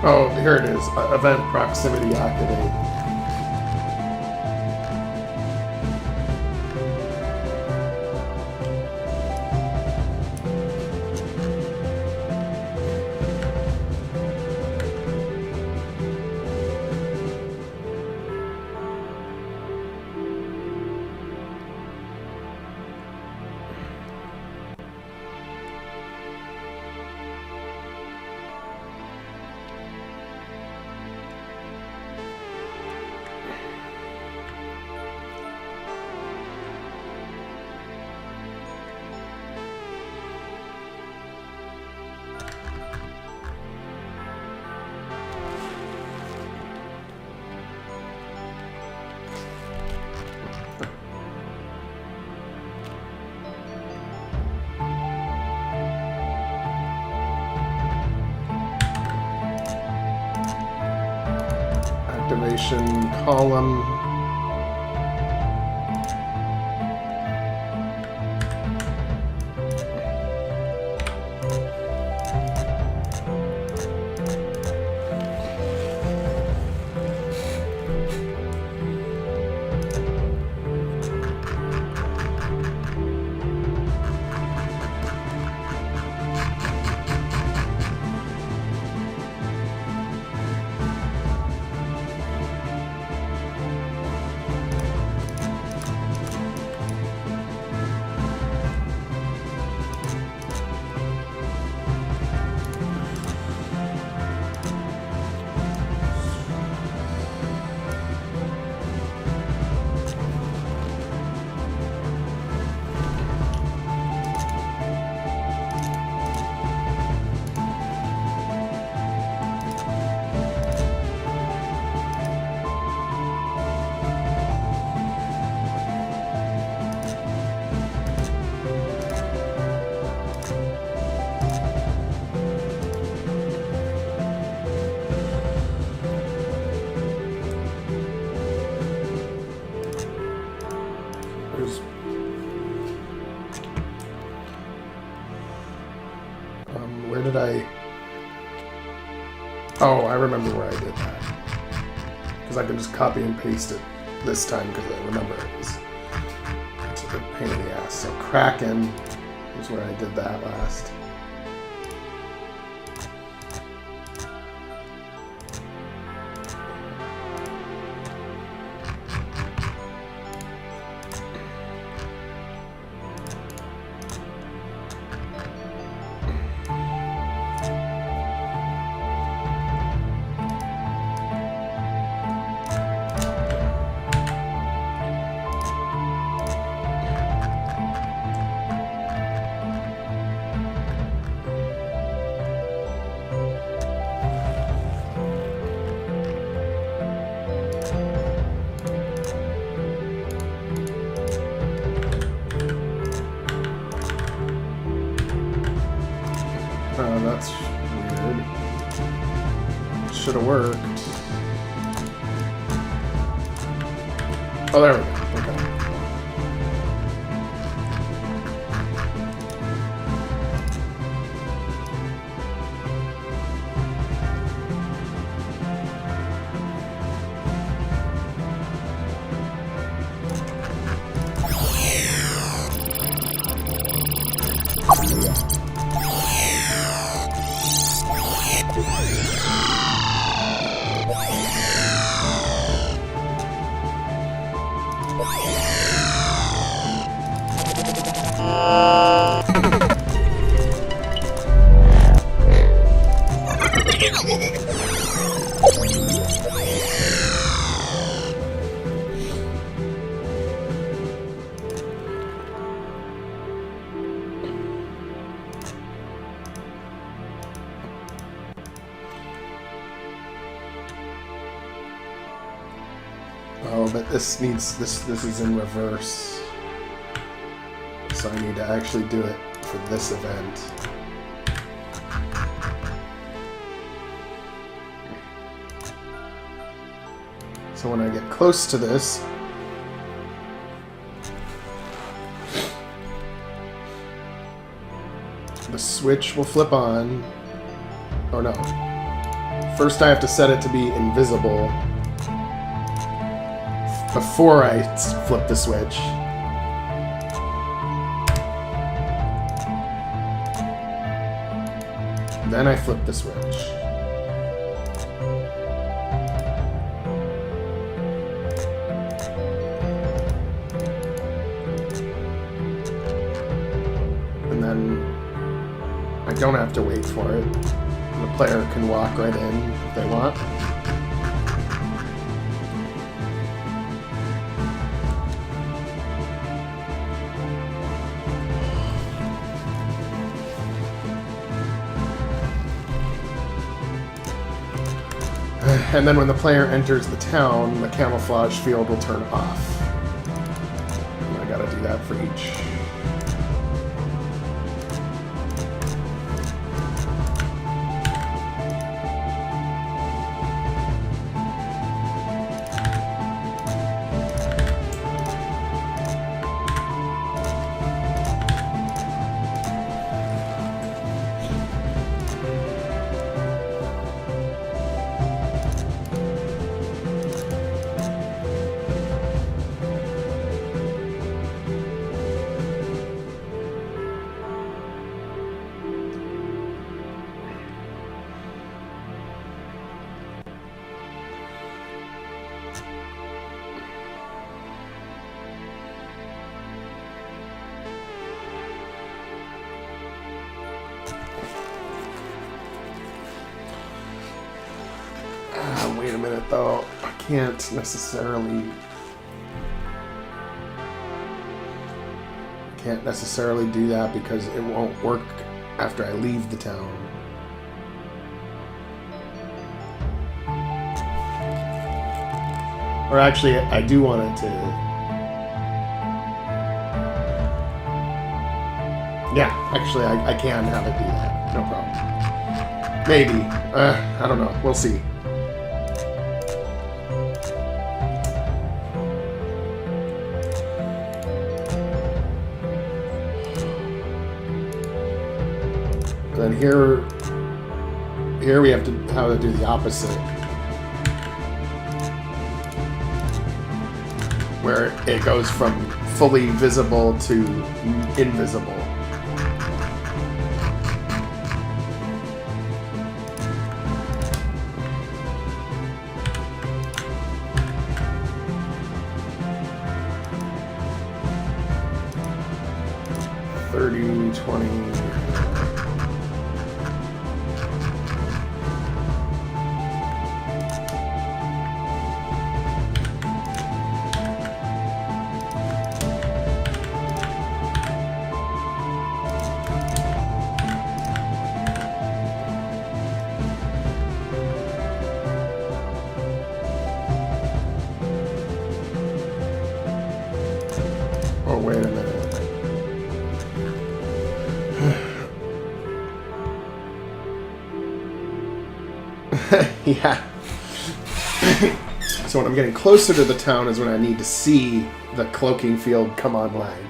Speaker 1: Oh, here it is. Event proximity activate. exploration column. Where did I... Oh, I remember where I did that. Because I can just copy and paste it this time because I remember it was a pain in the ass. So Kraken is where I did that last. That's weird. Should have worked. Oh, there we go. Okay. Oh, but this needs this is in reverse. So I need to actually do it for this event. So when I get close to this, the switch will flip on. Oh no. First I have to set it to be invisible before I flip the switch. Then I flip the switch. And then I don't have to wait for it. The player can walk right in if they want. And then when the player enters the town, the camouflage field will turn off. And I gotta do that for each. minute though. I can't necessarily do that because it won't work after I leave the town. Or actually, I do want it to... Yeah, actually, I can have it do that. No problem. Maybe. I don't know. We'll see. And then here we have to do the opposite. Where it goes from fully visible to invisible. Oh, wait a minute. Yeah. So when I'm getting closer to the town is when I need to see the cloaking field come online.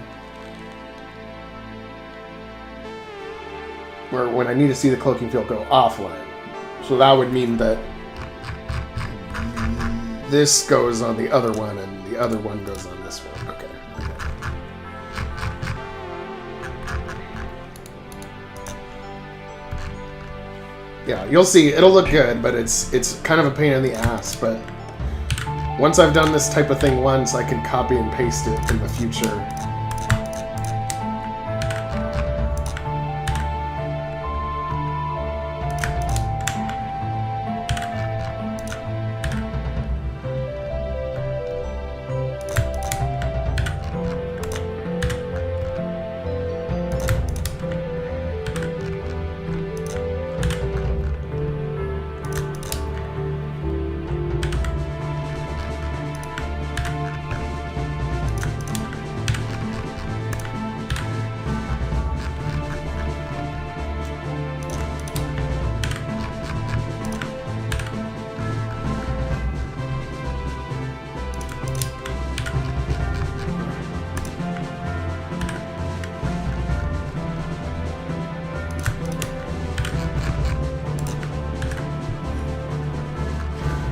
Speaker 1: Or when I need to see the cloaking field go offline. So that would mean that this goes on the other one and the other one goes on this one. Okay. Yeah, you'll see. It'll look good, but it's kind of a pain in the ass. But once I've done this type of thing once, I can copy and paste it in the future.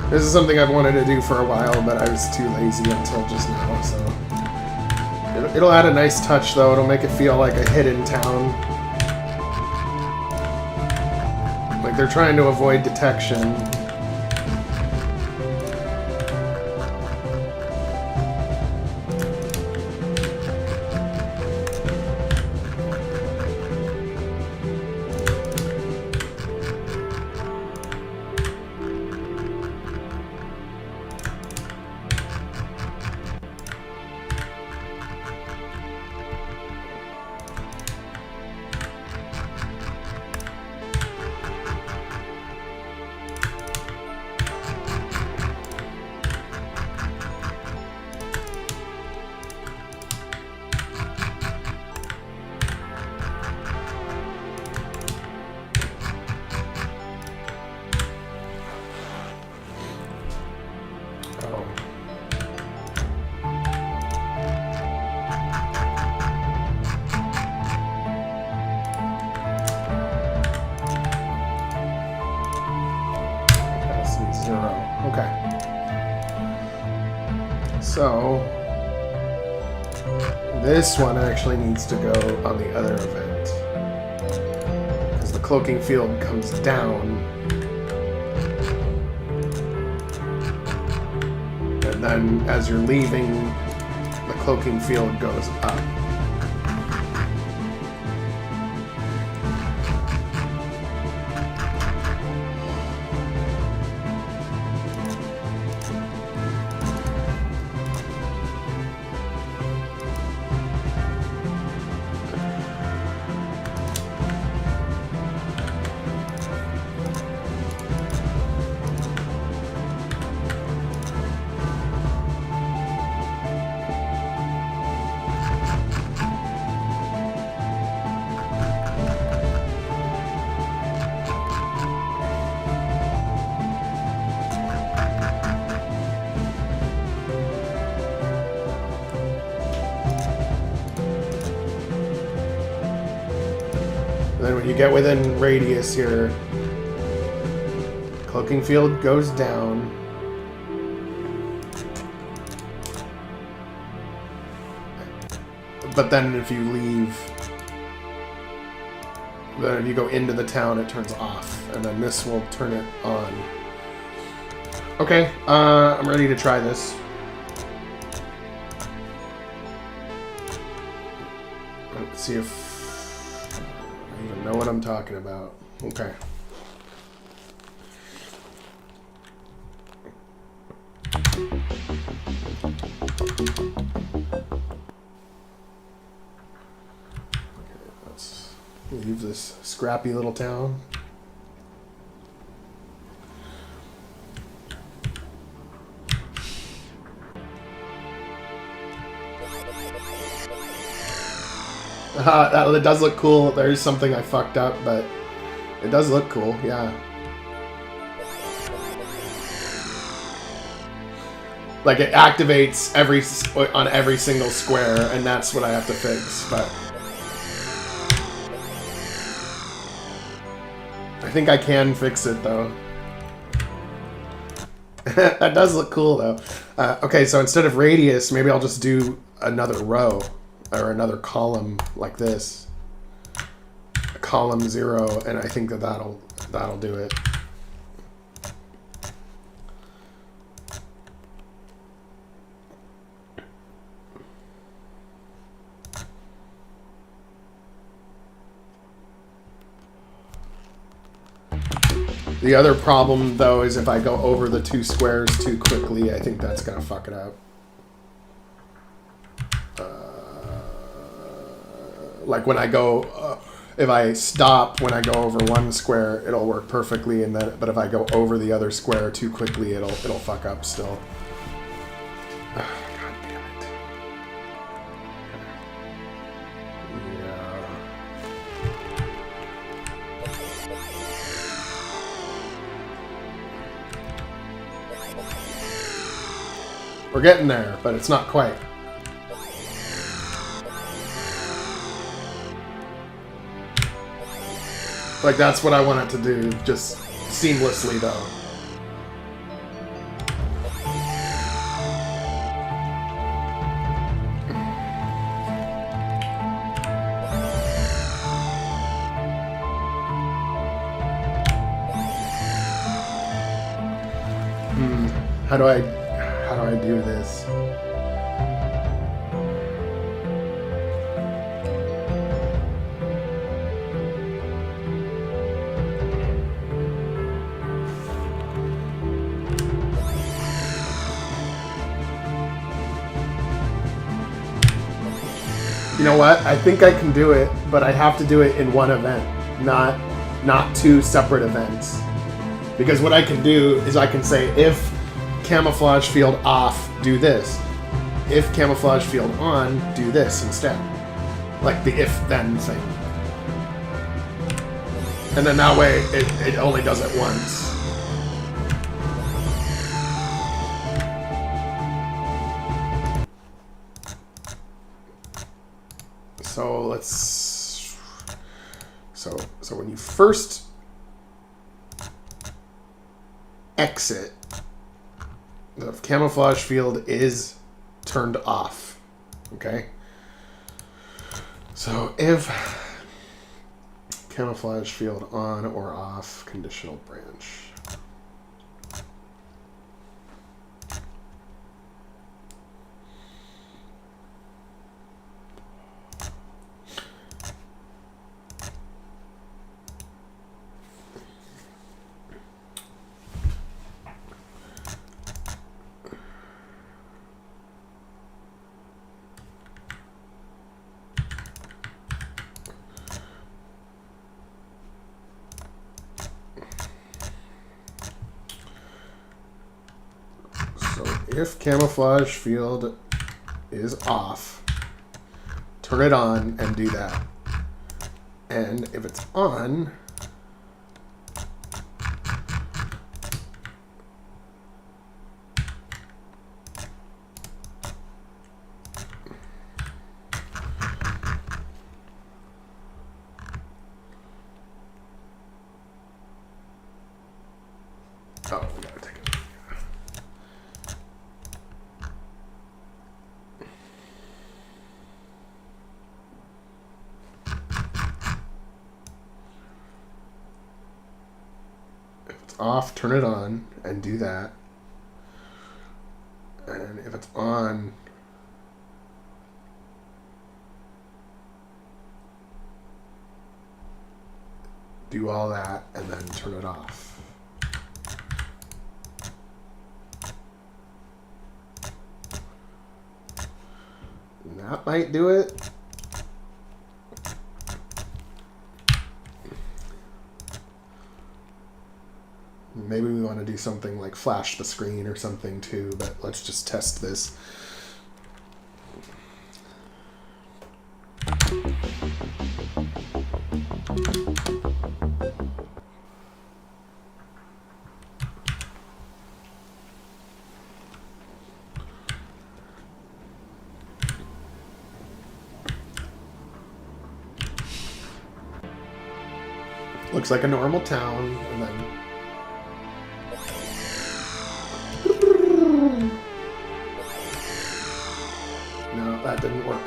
Speaker 1: This is something I've wanted to do for a while, but I was too lazy until just now, so... It'll add a nice touch, though. It'll make it feel like a hidden town. Like they're trying to avoid detection. So, this one actually needs to go on the other event. Because the cloaking field comes down. And then as you're leaving, the cloaking field goes up. when you get within radius here, cloaking field goes down. But then if you leave, then if you go into the town, it turns off, and then this will turn it on. Okay, I'm ready to try this. Let's see if I even know what I'm talking about. Okay. Let's leave this scrappy little town. That does look cool. There's something I fucked up, but it does look cool, yeah. Like, it activates on every single square, and that's what I have to fix, but... I think I can fix it, though. That does look cool, though. Okay, so instead of radius, maybe I'll just do another row. Or another column like this. Column 0, and I think that'll do it. The other problem, though, is if I go over the 2 squares too quickly, I think that's gonna fuck it up. Like when I go, if I stop when I go over 1 square, it'll work perfectly, and then, but if I go over the other square too quickly, it'll fuck up still. God damn it. Yeah. We're getting there, but it's not quite. Like, that's what I want it to do, just seamlessly, though. How do I do this? You know what? I think I can do it, but I have to do it in one event, not 2 separate events. Because what I can do is I can say, if camouflage field off, do this. If camouflage field on, do this instead. Like the if-then thing. And then that way, it only does it once. So let's, so when you first exit, the camouflage field is turned off, okay? So if camouflage field on or off, conditional branch. If camouflage field is off, turn it on and do that. And if it's on, off, turn it on, and do that. And if it's on, do all that, and then turn it off. And that might do it. Maybe we want to do something like flash the screen or something too, but let's just test this. Looks like a normal town, and then no, that didn't work.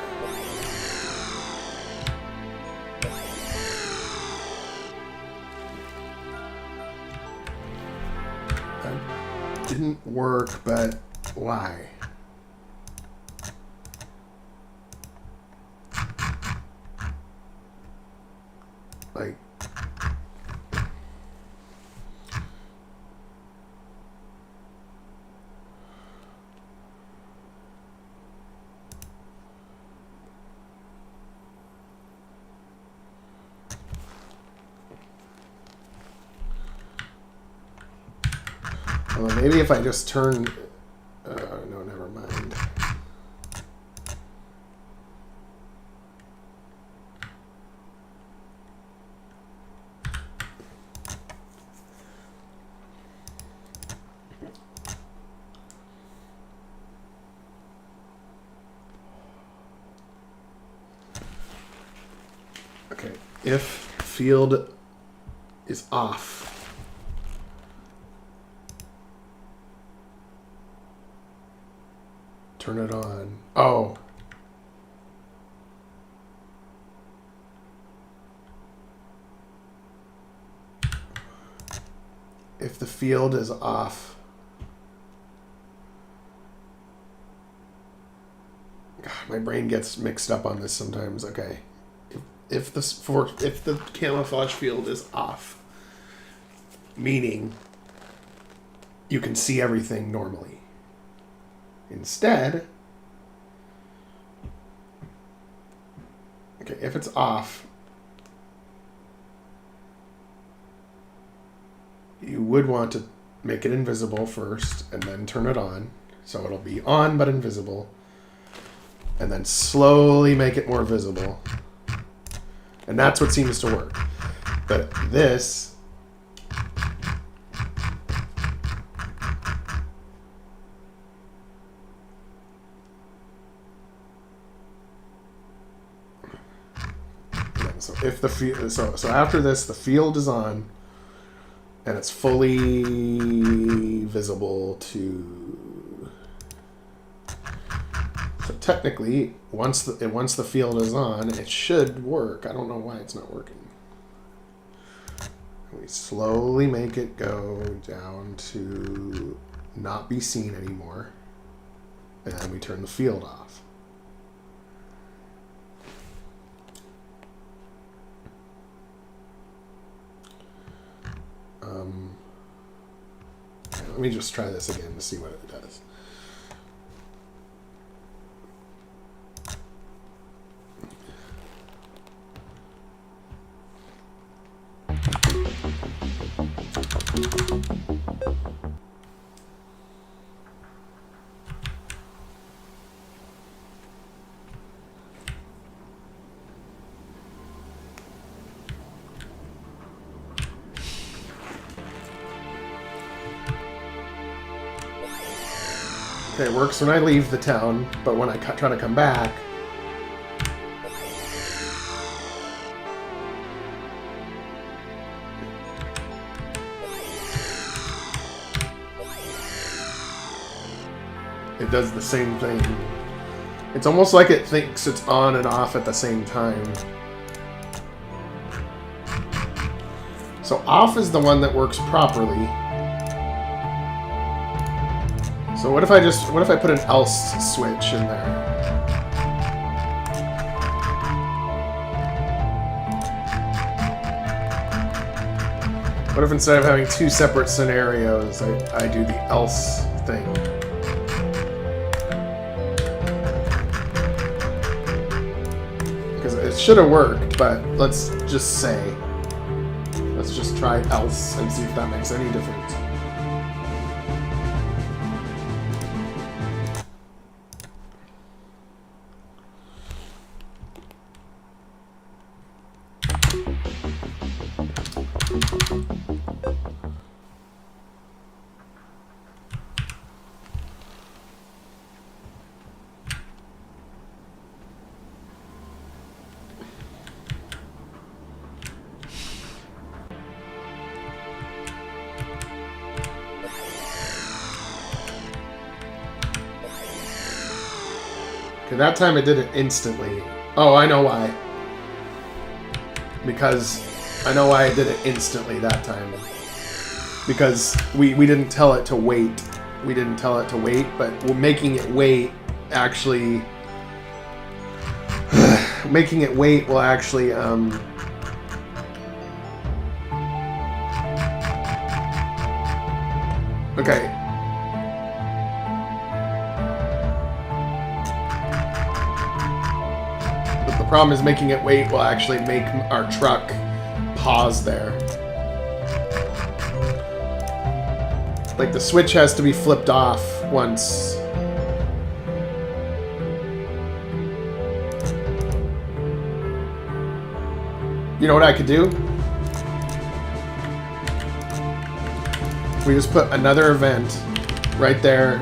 Speaker 1: That didn't work, but why? Like, well, maybe if I just turn... no, never mind. Okay, if field is off, turn it on. Oh. If the field is off. God, my brain gets mixed up on this sometimes. Okay. If the camouflage field is off, meaning you can see everything normally. Instead, okay, if it's off, you would want to make it invisible first and then turn it on. So it'll be on but invisible. And then slowly make it more visible. And that's what seems to work. But this... So if the field, so after this, the field is on, and it's fully visible to. So technically, once the field is on, it should work. I don't know why it's not working. We slowly make it go down to not be seen anymore, and then we turn the field off. Let me just try this again to see what it does. Okay, it works when I leave the town, but when I try to come back... it does the same thing. It's almost like it thinks it's on and off at the same time. So off is the one that works properly. So what if I put an else switch in there? What if instead of having two separate scenarios, I do the else thing? Because it should have worked, but let's just say. Let's just try else and see if that makes any difference. Okay, that time it did it instantly. Oh, I know why. Because I know why I did it instantly that time. Because we didn't tell it to wait. We didn't tell it to wait, but making it wait actually... making it wait will actually... Okay. But the problem is making it wait will actually make our truck pause there. Like the switch has to be flipped off once. You know what I could do? We just put another event right there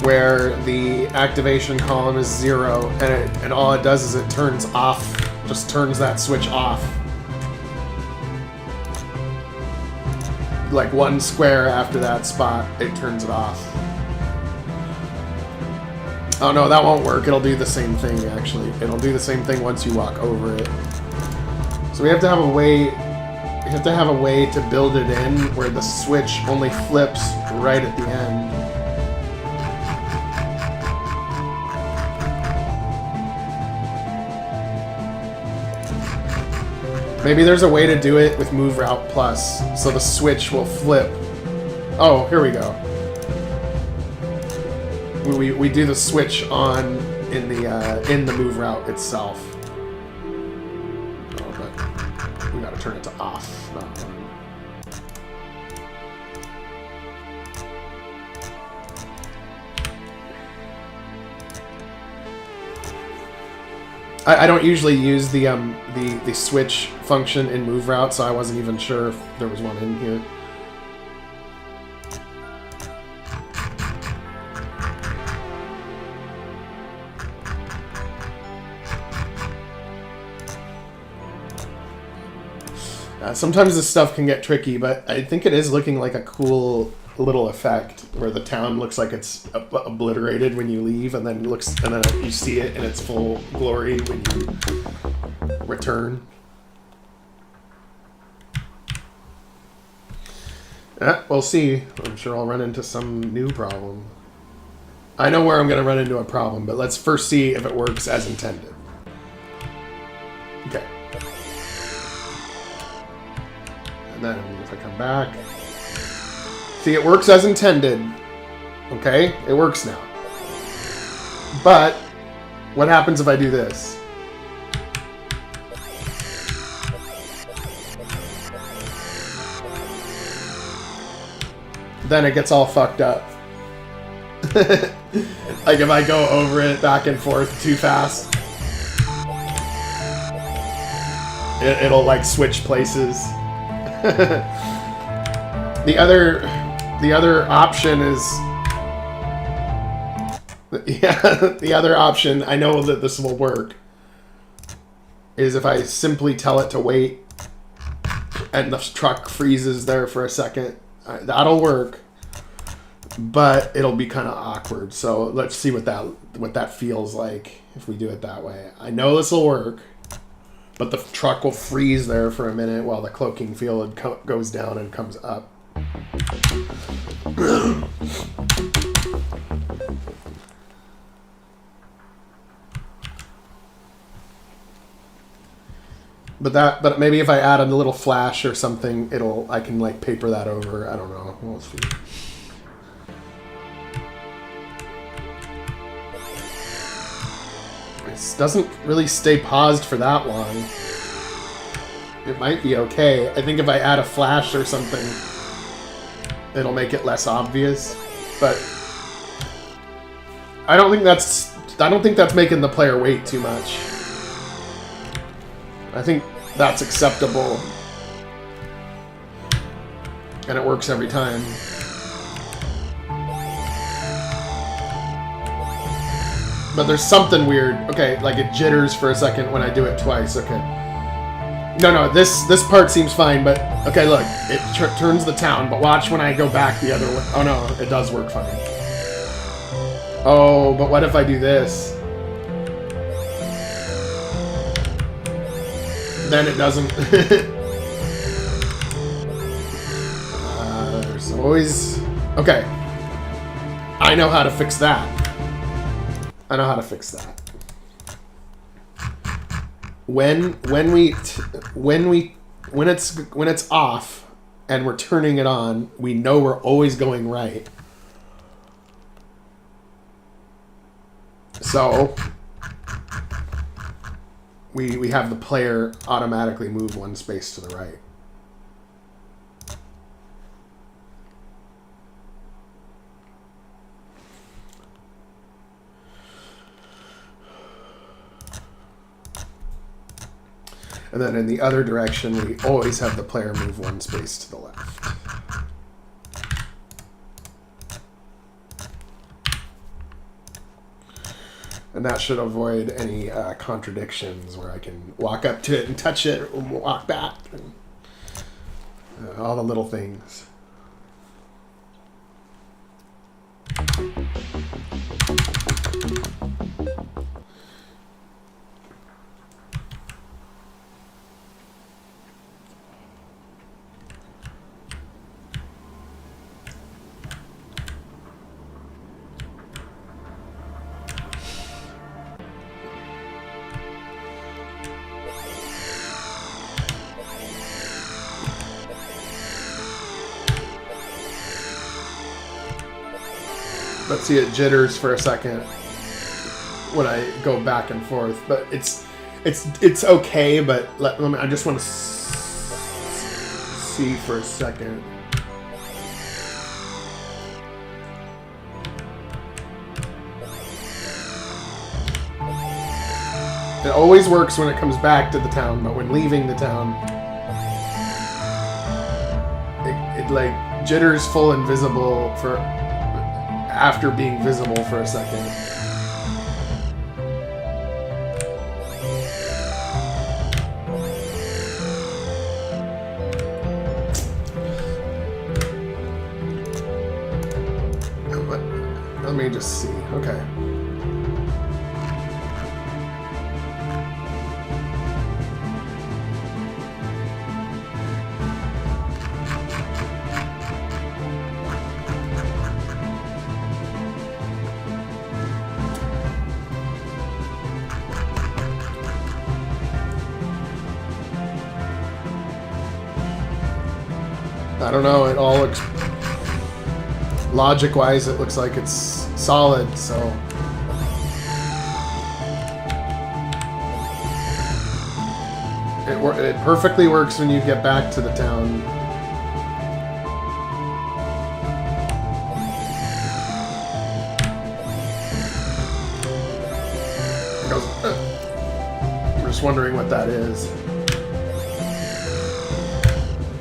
Speaker 1: where the activation column is 0 and all it does is it turns off, just turns that switch off. Like one square after that spot, it turns it off. Oh no, that won't work. It'll do the same thing actually. It'll do the same thing once you walk over it. So we have to have a way to build it in where the switch only flips right at the end. Maybe there's a way to do it with Move Route Plus, so the switch will flip. Oh, here we go. We do the switch on in the Move Route itself. Oh, but we gotta turn it to off. Not on. I don't usually use the switch function in Move Route, so I wasn't even sure if there was one in here. Sometimes this stuff can get tricky, but I think it is looking like a cool little effect where the town looks like it's obliterated when you leave, and then you see it in its full glory when you return. We'll see. I'm sure I'll run into some new problem. I know where I'm going to run into a problem, but let's first see if it works as intended. Okay. And then if I come back... See, it works as intended. Okay? It works now. But, what happens if I do this? Then it gets all fucked up. Like if I go over it back and forth too fast, it'll like switch places. The other option is, the other option, I know that this will work, is if I simply tell it to wait and the truck freezes there for a second. That'll work, but it'll be kind of awkward. So let's see what that feels like if we do it that way. I know this will work, but the truck will freeze there for a minute while the cloaking field goes down and comes up. But maybe if I add a little flash or something, I can like paper that over. I don't know. We'll see. This doesn't really stay paused for that long. It might be okay. I think if I add a flash or something, it'll make it less obvious. But I don't think that's making the player wait too much. I think that's acceptable. And it works every time. But there's something weird. Okay, like it jitters for a second when I do it twice. Okay. No, this part seems fine, but... Okay, look. It turns the town, but watch when I go back the other way. Oh, no, it does work fine. Oh, but what if I do this? Then it doesn't. There's always... Okay. I know how to fix that. When it's off and we're turning it on, we know we're always going right. So we have the player automatically move one space to the right. And then in the other direction, we always have the player move one space to the left. And that should avoid any contradictions where I can walk up to it and touch it, or walk back, and all the little things. Let's see, it jitters for a second when I go back and forth, but it's okay. But I just want to see for a second. It always works when it comes back to the town, but when leaving the town, it like jitters full and visible for after being visible for a second. Let me just see. Okay. I don't know, it all looks... Logic-wise, it looks like it's solid, so... It perfectly works when you get back to the town. It goes... I'm just wondering what that is.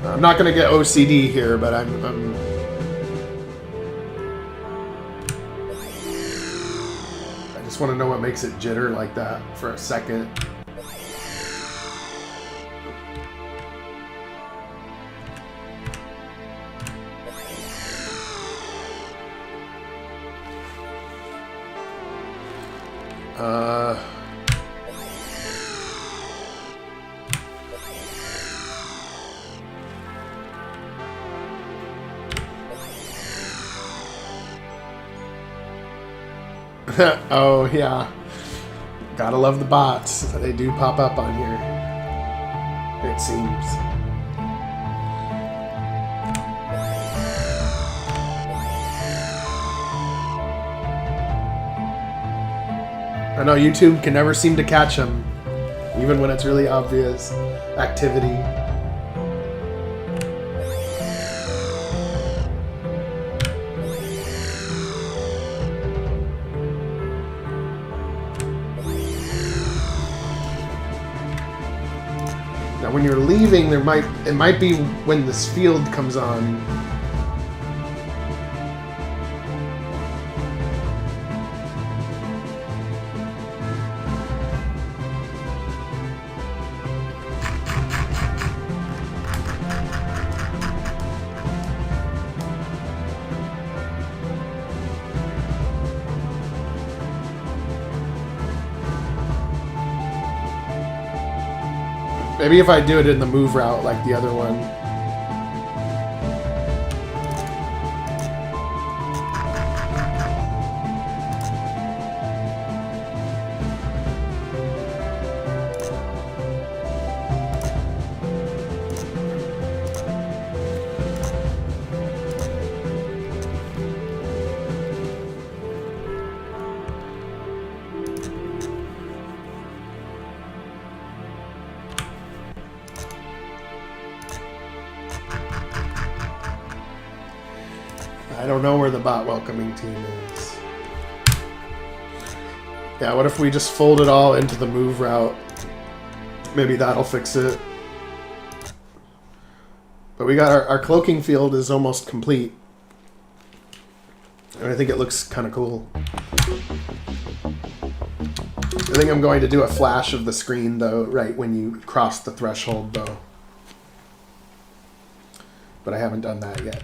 Speaker 1: I'm not going to get OCD here, but I'm I just want to know what makes it jitter like that for a second. Oh, yeah. Gotta love the bots. They do pop up on here. It seems. I know YouTube can never seem to catch them, even when it's really obvious activity. Now, when you're leaving, it might be when this field comes on. Maybe if I do it in the move route like the other one. I don't know where the bot welcoming team is. Yeah, what if we just fold it all into the move route? Maybe that'll fix it. But we got our cloaking field is almost complete. And I think it looks kind of cool. I think I'm going to do a flash of the screen, though, right when you cross the threshold, though. But I haven't done that yet.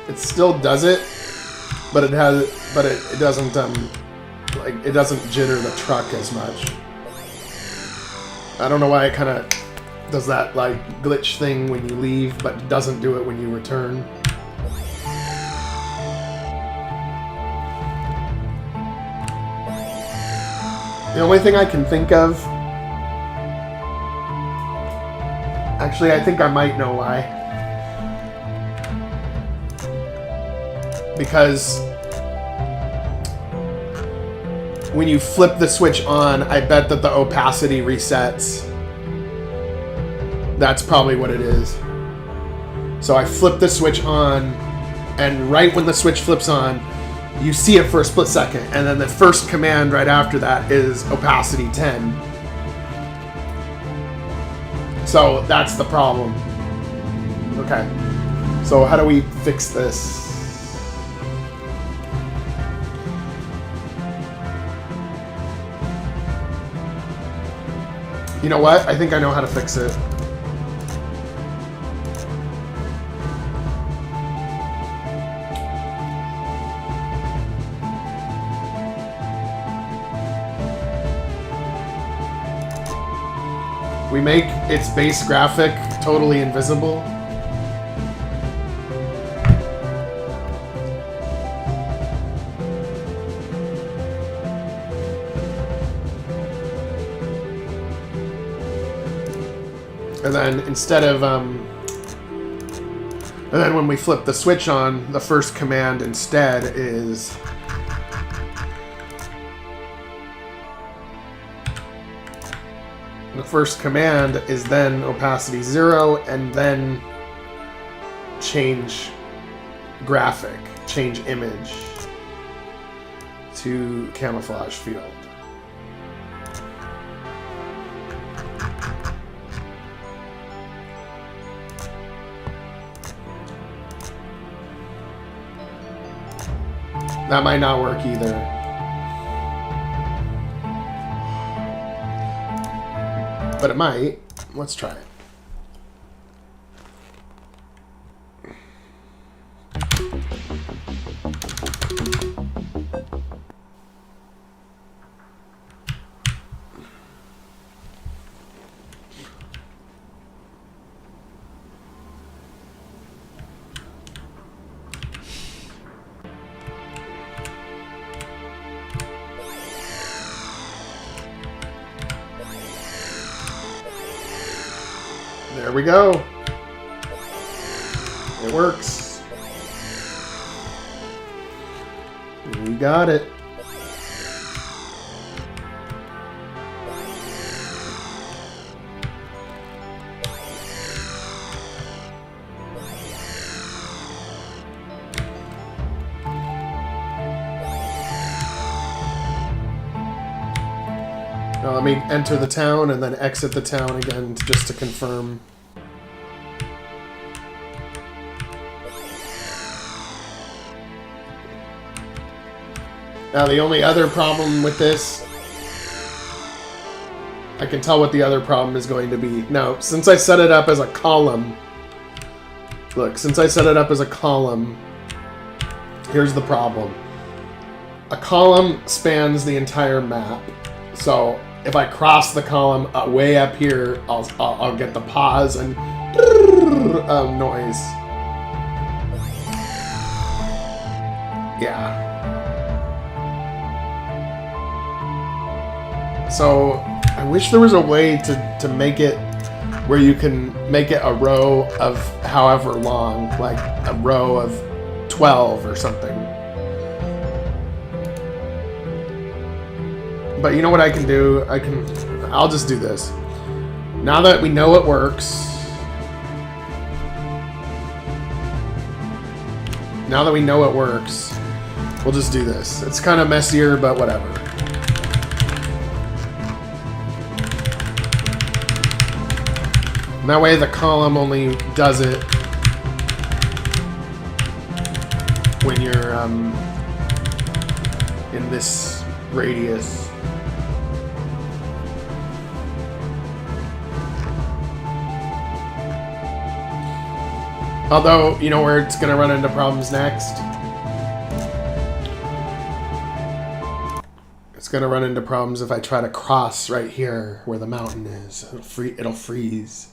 Speaker 1: It still does it, but it doesn't like it doesn't jitter the truck as much. I don't know why it kind of does that like glitch thing when you leave, but doesn't do it when you return. The only thing I can think of, actually, I think I might know why. Because when you flip the switch on, I bet that the opacity resets. That's probably what it is. So I flip the switch on, and right when the switch flips on, you see it for a split second, and then the first command right after that is opacity 10. So that's the problem. Okay. So how do we fix this? You know what? I think I know how to fix it. We make its base graphic totally invisible. And then instead of, and then when we flip the switch on, the first command instead is then opacity 0, and then change graphic, change image to camouflage field. That might not work either. But it might. Let's try it. we go. It works. We got it. Now let me enter the town and then exit the town again just to confirm. Now the only other problem with this, I can tell what the other problem is going to be. Now, since I set it up as a column, look, since I set it up as a column, here's the problem. A column spans the entire map. So if I cross the column way up here, I'll get the pause and noise. Yeah. So I wish there was a way to make it where you can make it a row of however long, like a row of 12 or something. But you know what I can do? I'll just do this. Now that we know it works, we'll just do this. It's kind of messier, but whatever. And that way the column only does it when you're in this radius. Although, you know where it's going to run into problems next? It's going to run into problems if I try to cross right here where the mountain is. It'll freeze.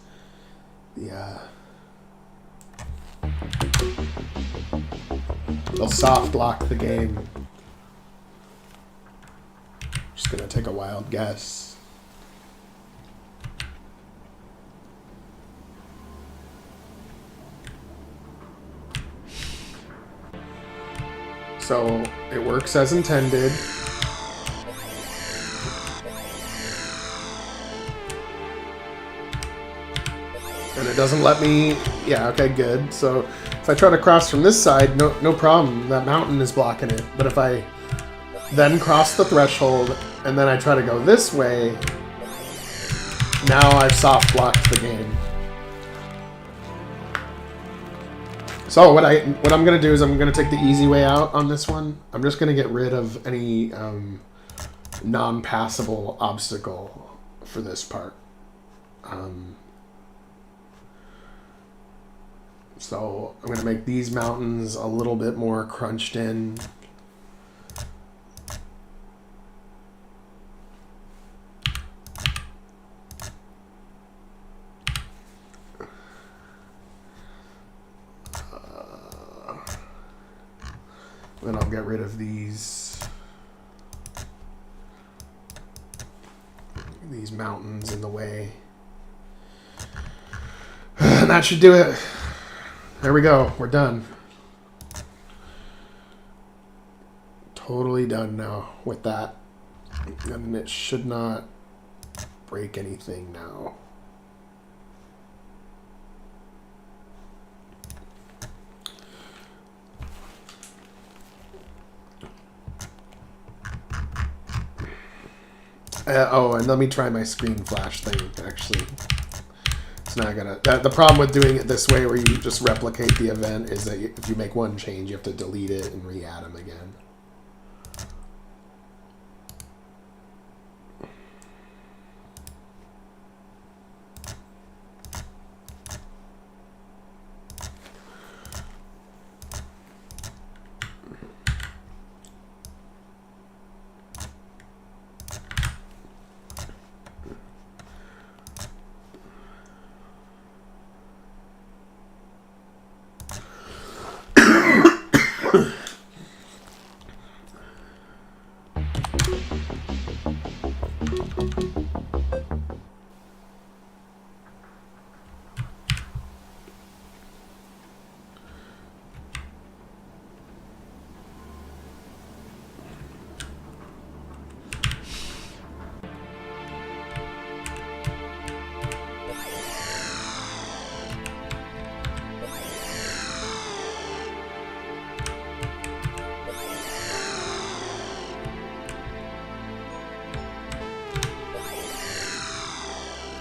Speaker 1: Yeah. It'll soft lock the game. Just going to take a wild guess. So it works as intended. And it doesn't let me... Yeah, okay, good. So if I try to cross from this side, no problem. That mountain is blocking it. But if I then cross the threshold and then I try to go this way, now I've soft blocked the game. So what I'm gonna do is I'm gonna take the easy way out on this one. I'm just gonna get rid of any non-passable obstacle for this part. So I'm gonna make these mountains a little bit more crunched in. Then I'll get rid of these mountains in the way. And that should do it. There we go. We're done. Totally done now with that. And it should not break anything now. Oh, and let me try my screen flash thing, actually. It's not gonna... the problem with doing it this way, where you just replicate the event, is that if you make one change, you have to delete it and re-add them again.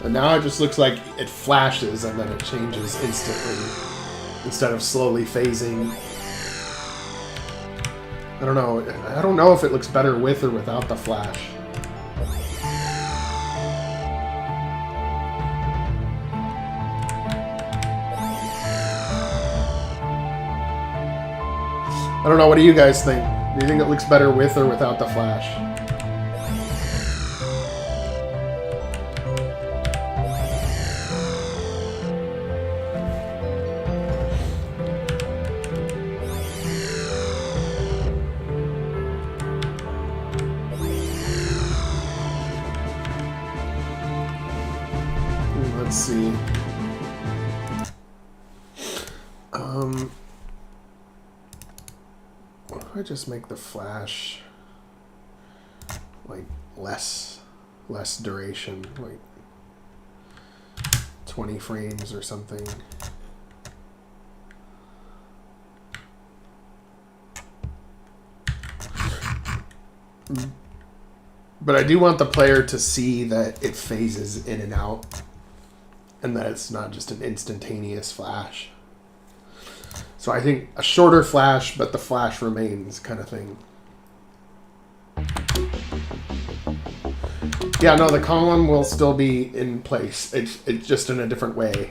Speaker 1: And now it just looks like it flashes and then it changes instantly instead of slowly phasing. I don't know. I don't know if it looks better with or without the flash. I don't know. What do you guys think? Do you think it looks better with or without the flash? Let's see. What if I just make the flash like less duration, like 20 frames or something? But I do want the player to see that it phases in and out and that it's not just an instantaneous flash. So I think a shorter flash, but the flash remains kind of thing. Yeah, no, the column will still be in place. It's just in a different way.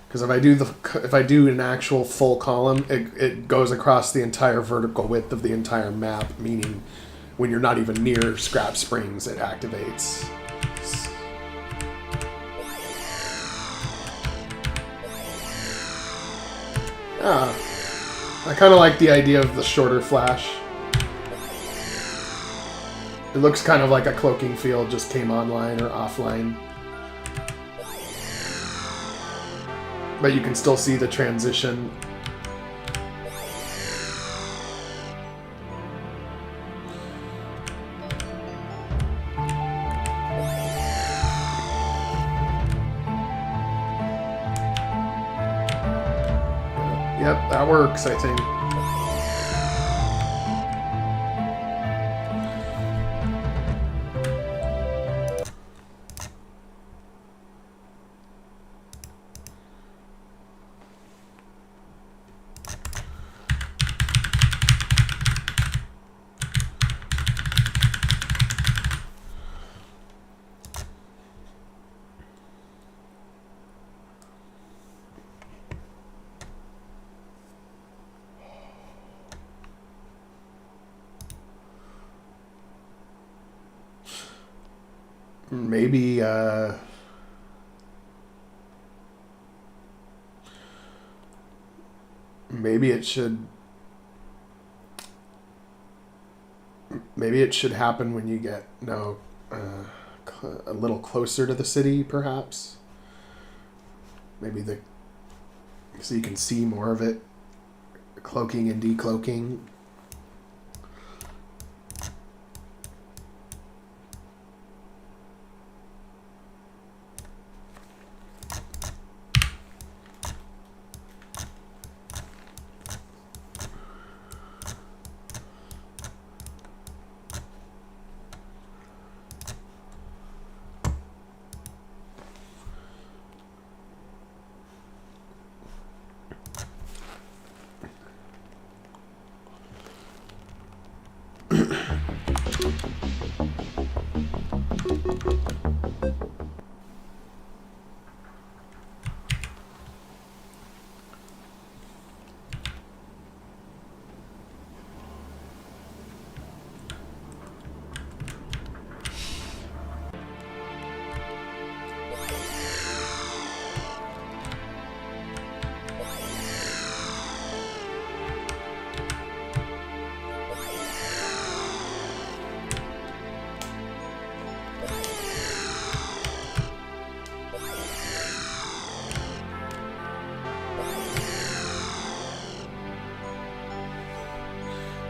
Speaker 1: Because if I do an actual full column, it goes across the entire vertical width of the entire map, meaning when you're not even near Scrap Springs, it activates. I kind of like the idea of the shorter flash. It looks kind of like a cloaking field just came online or offline. But you can still see the transition. Yep, that works, I think. Maybe, maybe it should happen when you get, a little closer to the city, perhaps. Maybe so you can see more of it, cloaking and decloaking.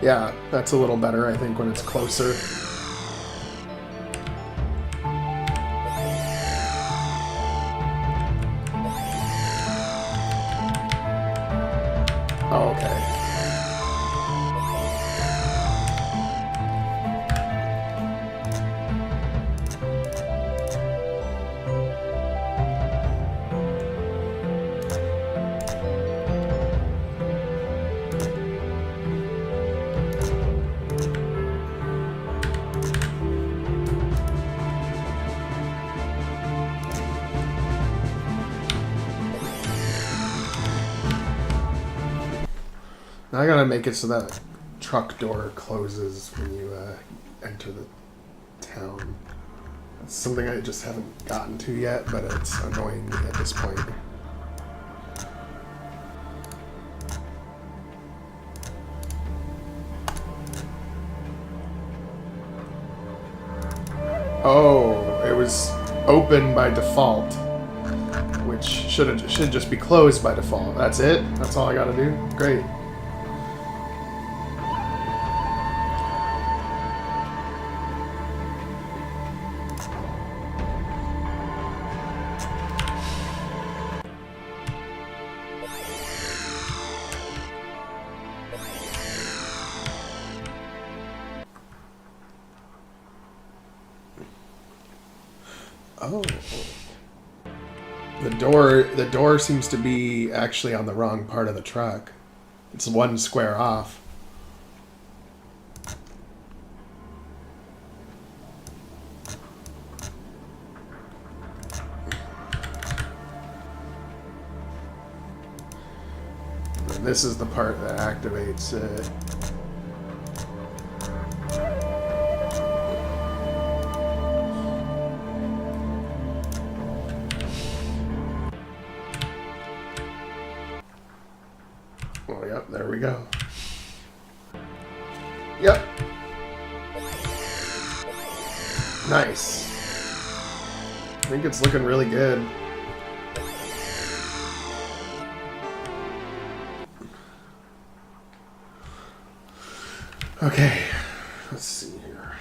Speaker 1: Yeah, that's a little better, I think, when it's closer. Oh, okay. Now I gotta make it so that truck door closes when you enter the town. That's something I just haven't gotten to yet, but it's annoying me at this point. Oh, it was open by default, which should just be closed by default. That's it? That's all I gotta do? Great. Oh. The door seems to be actually on the wrong part of the truck. It's one square off. And this is the part that activates it. Oh, yep, there we go. Yep. Nice. I think it's looking really good. Okay, let's see here.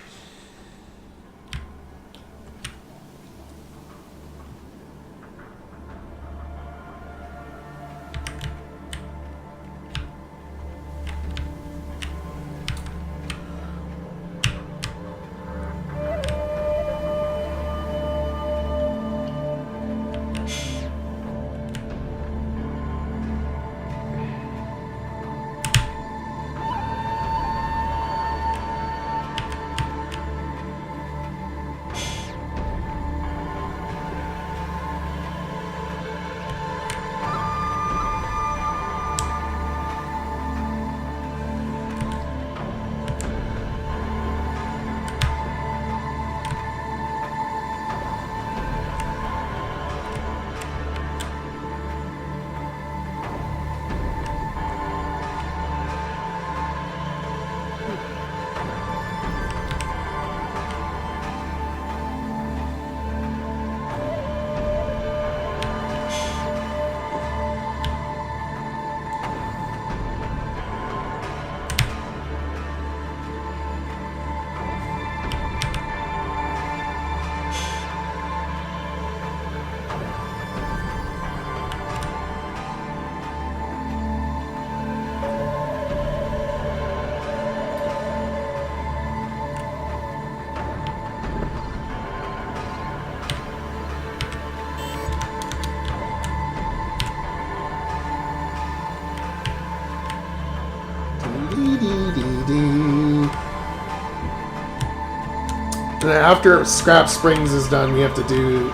Speaker 1: And after Scrap Springs is done, we have to do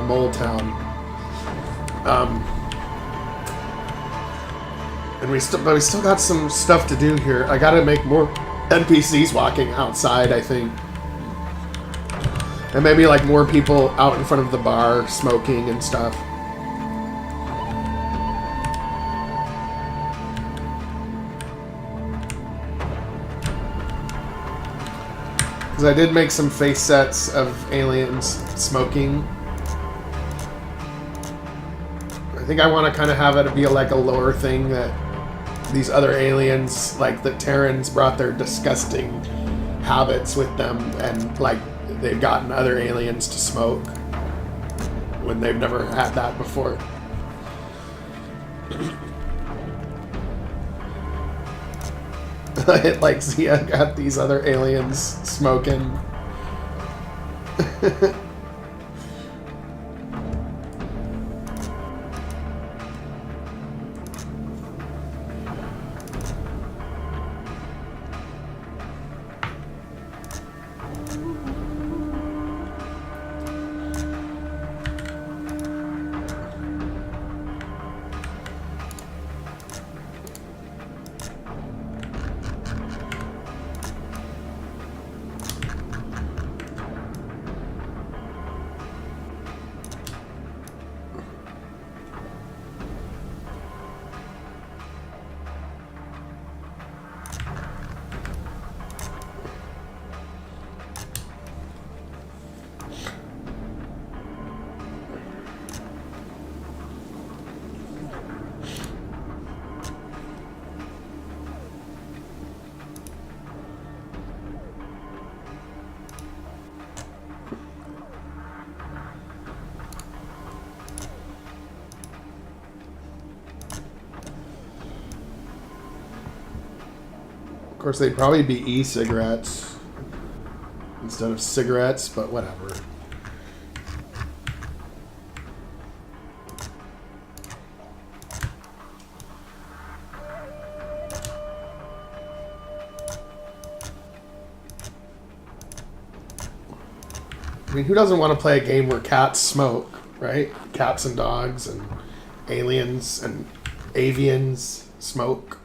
Speaker 1: Mole Town. And we still got some stuff to do here. I gotta make more NPCs walking outside, I think. And maybe like more people out in front of the bar smoking and stuff. Because I did make some face sets of aliens smoking. I think I want to kind of have it be like a lore thing that these other aliens, like the Terrans, brought their disgusting habits with them, and like they've gotten other aliens to smoke when they've never had that before. Like Zia got these other aliens smoking. course, they'd probably be e-cigarettes instead of cigarettes, but whatever. I mean, who doesn't want to play a game where cats smoke, right? Cats and dogs and aliens and avians smoke.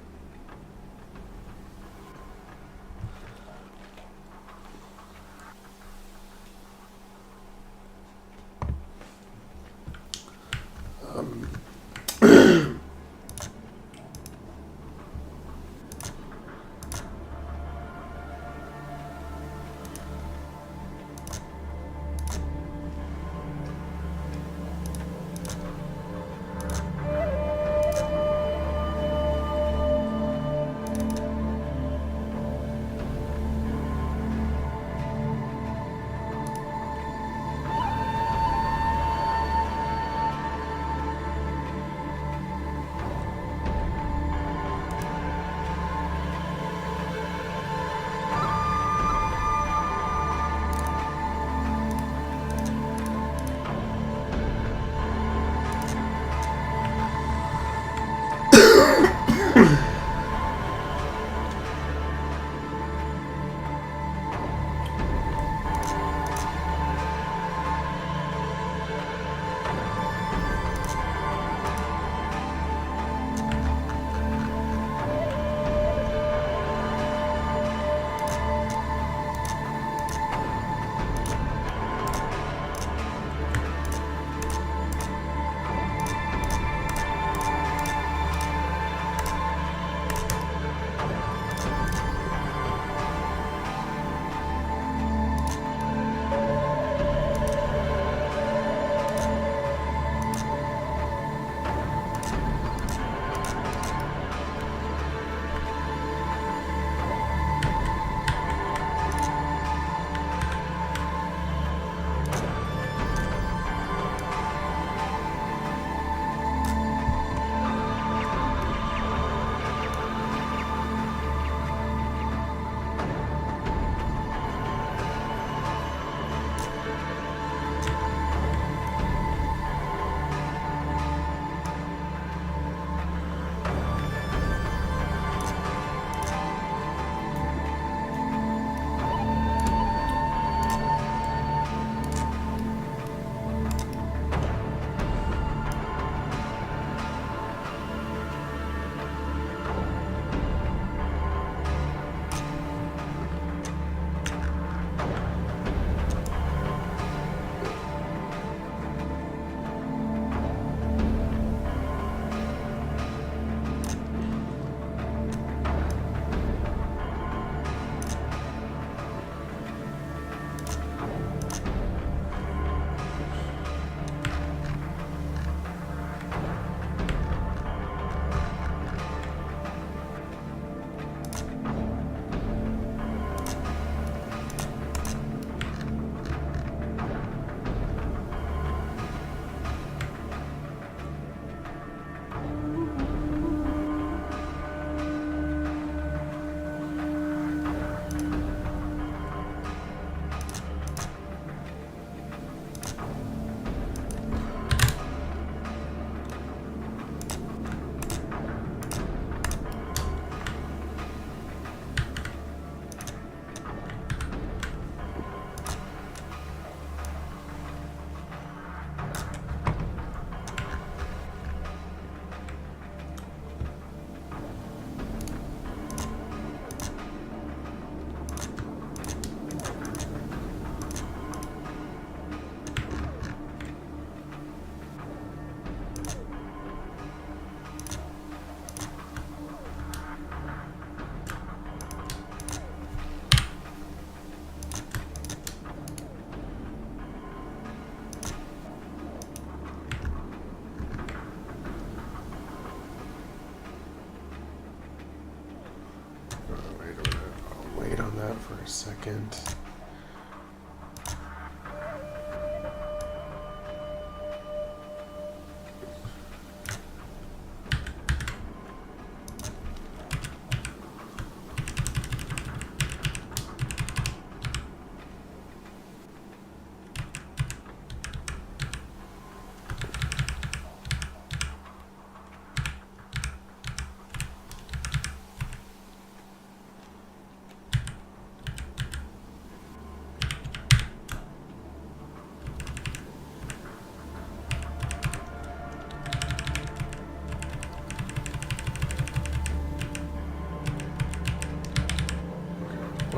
Speaker 1: For a second.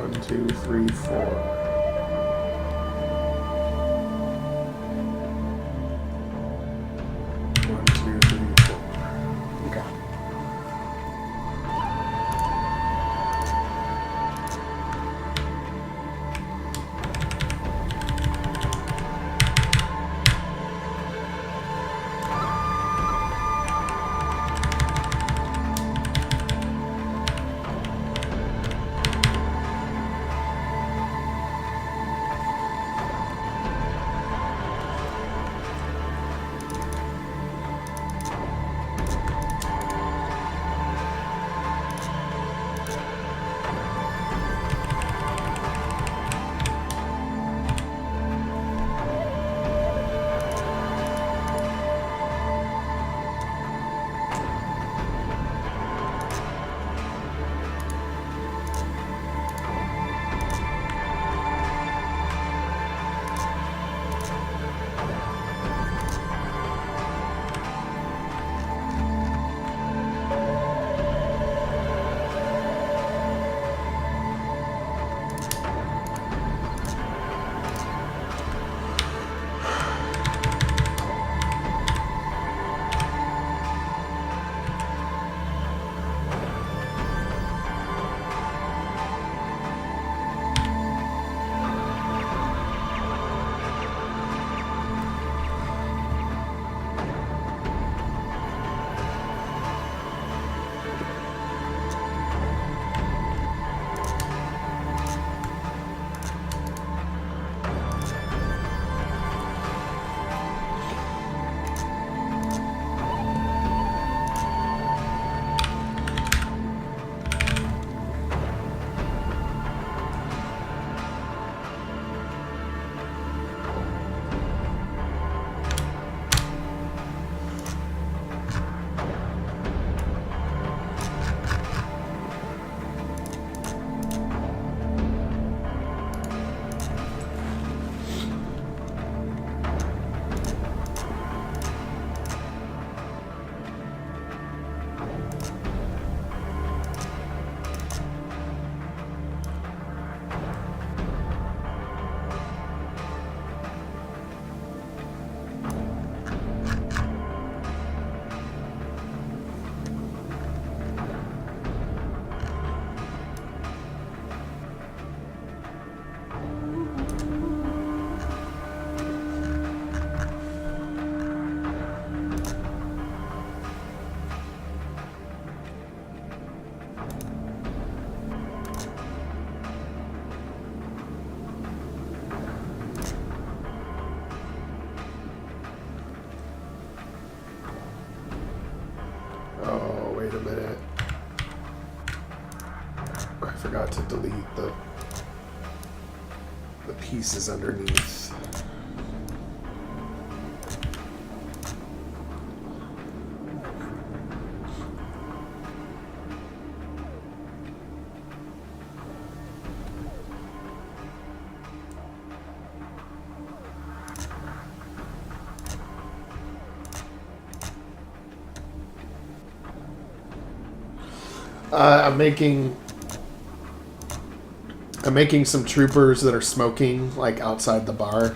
Speaker 1: 1, 2, 3, 4. Wait a minute. I forgot to delete the pieces underneath. I'm making some troopers that are smoking, like, outside the bar.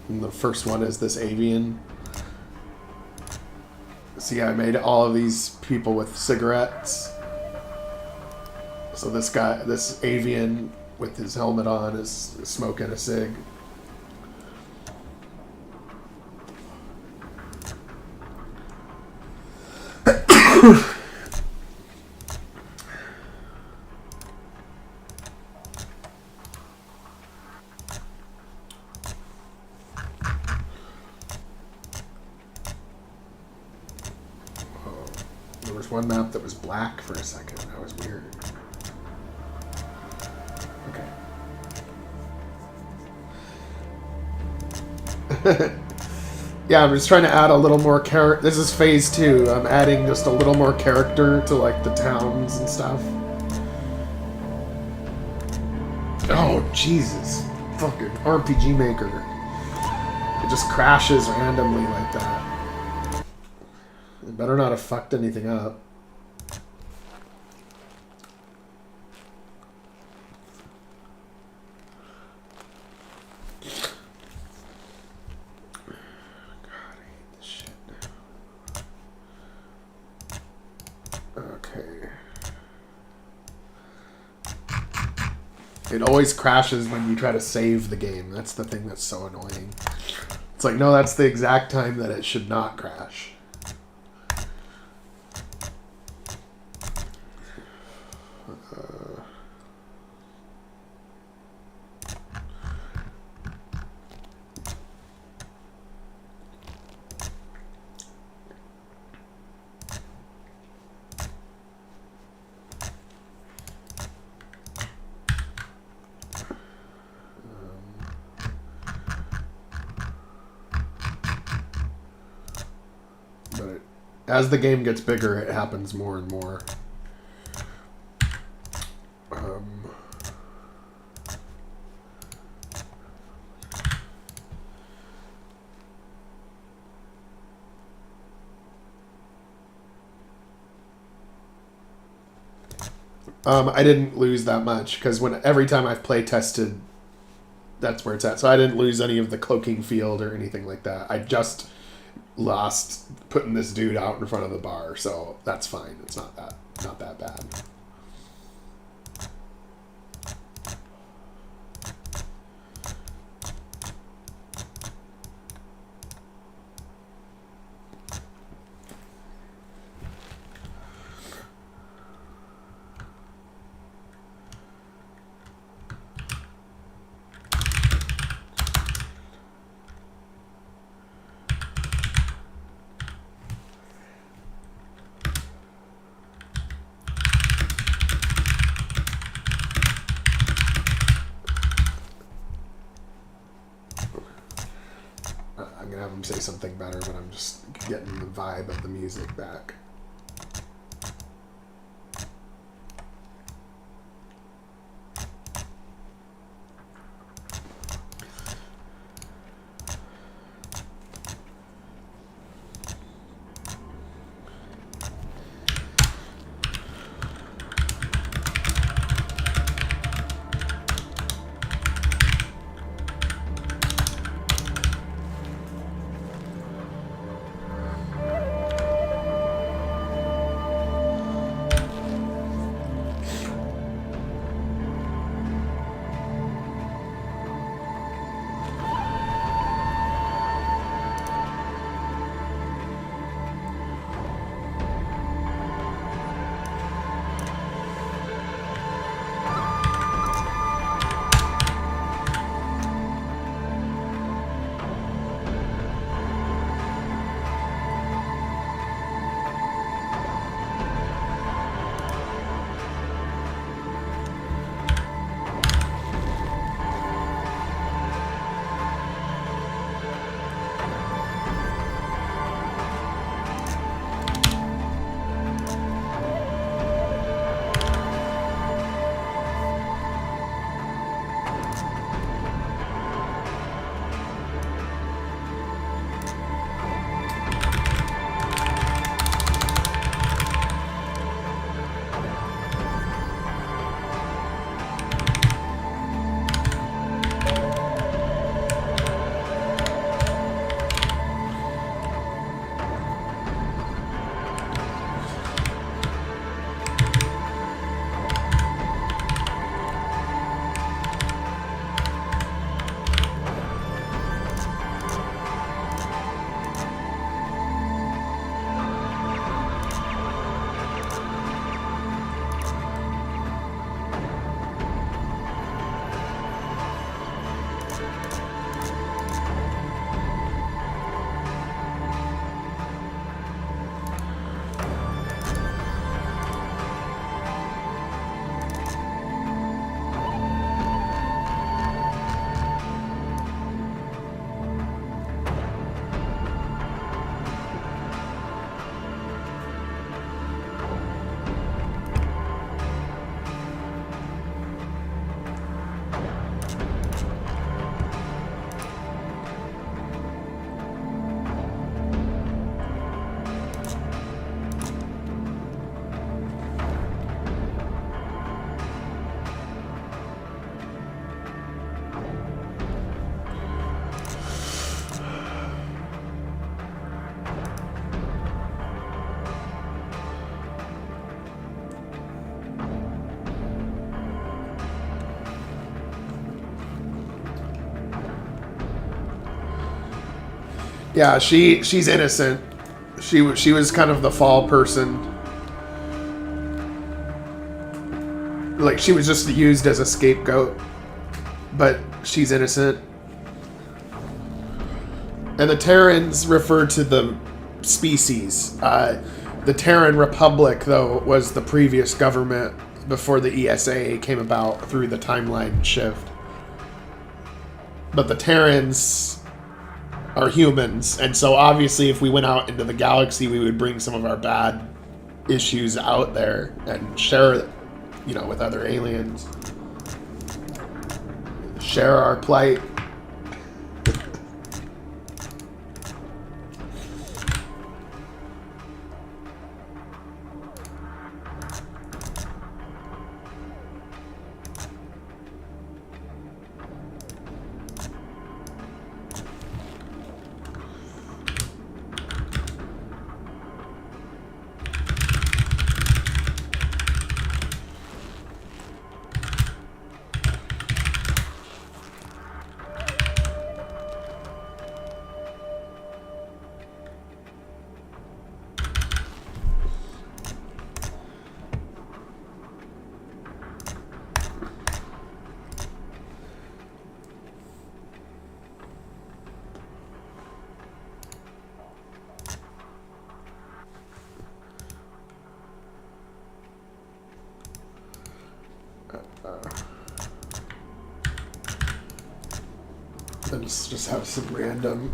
Speaker 1: And the first one is this avian. See, I made all of these people with cigarettes. So this guy, this avian with his helmet on is smoking a cig. One map that was black for a second. That was weird. Okay. Yeah, I'm just trying to add a little more character. This is phase 2. I'm adding just a little more character to, like, the towns and stuff. Oh, Jesus. Fucking RPG Maker. It just crashes randomly like that. It better not have fucked anything up. Okay. It always crashes when you try to save the game. That's the thing that's so annoying. It's like, no, that's the exact time that it should not crash. As the game gets bigger, it happens more and more. I didn't lose that much because every time I've play tested, that's where it's at. So I didn't lose any of the cloaking field or anything like that. I just lost putting this dude out in front of the bar, so that's fine. It's not that bad. I'm gonna have him say something better, but I'm just getting the vibe of the music back. Yeah, she's innocent. She was kind of the fall person. Like, she was just used as a scapegoat. But she's innocent. And the Terrans refer to the species. The Terran Republic, though, was the previous government before the ESA came about through the timeline shift. But the Terrans are humans, and so obviously if we went out into the galaxy, we would bring some of our bad issues out there and share it, you know, with other aliens. Share our plight. Let's just have some rando.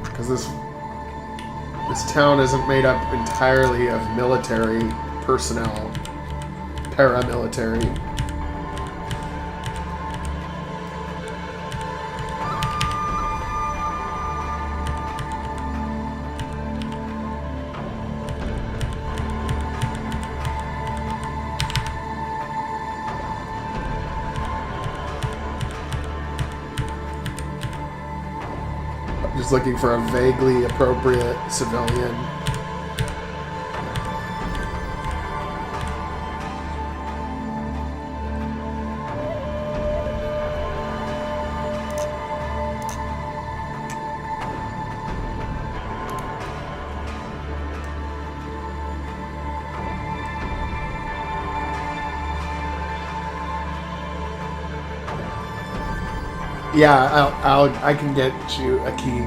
Speaker 1: Because this town isn't made up entirely of military personnel, paramilitary. Just looking for a vaguely appropriate civilian. Yeah, I can get you a key.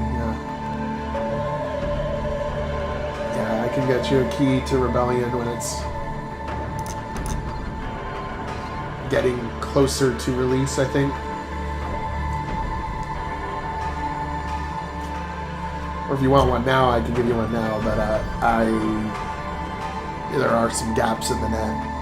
Speaker 1: Yeah, I can get you a key to Rebellion when it's getting closer to release, I think. Or if you want one now, I can give you one now, but there are some gaps in the net.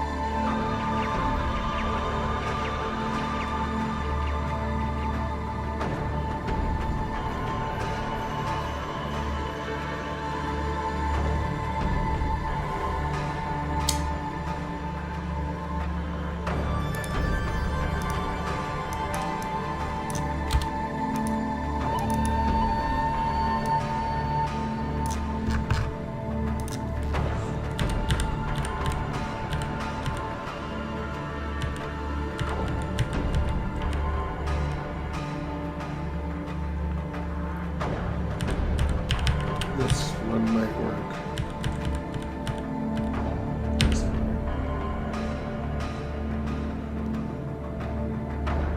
Speaker 1: This one might work.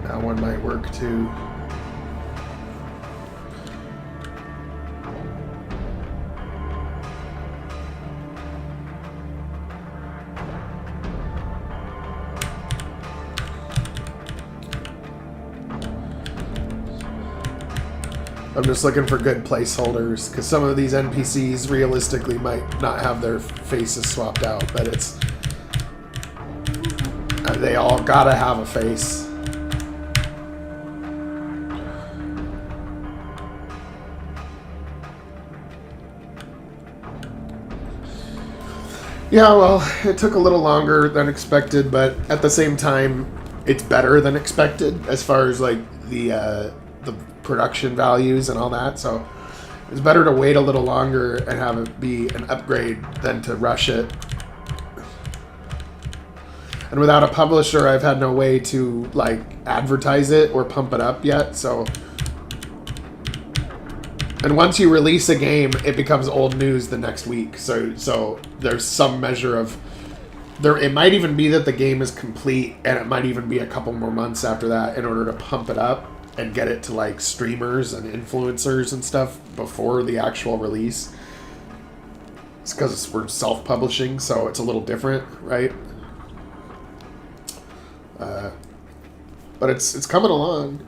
Speaker 1: That one might work too. I'm just looking for good placeholders, because some of these NPCs realistically might not have their faces swapped out, but it's... they all gotta have a face. Yeah, well, it took a little longer than expected, but at the same time, it's better than expected as far as, like, the production values and all that. So it's better to wait a little longer and have it be an upgrade than to rush it. And without a publisher, I've had no way to like advertise it or pump it up yet. So, and once you release a game, it becomes old news the next week. So there's some measure of there. It might even be that the game is complete, and it might even be a couple more months after that in order to pump it up and get it to like streamers and influencers and stuff before the actual release. It's because we're self-publishing, so it's a little different, right? But it's coming along.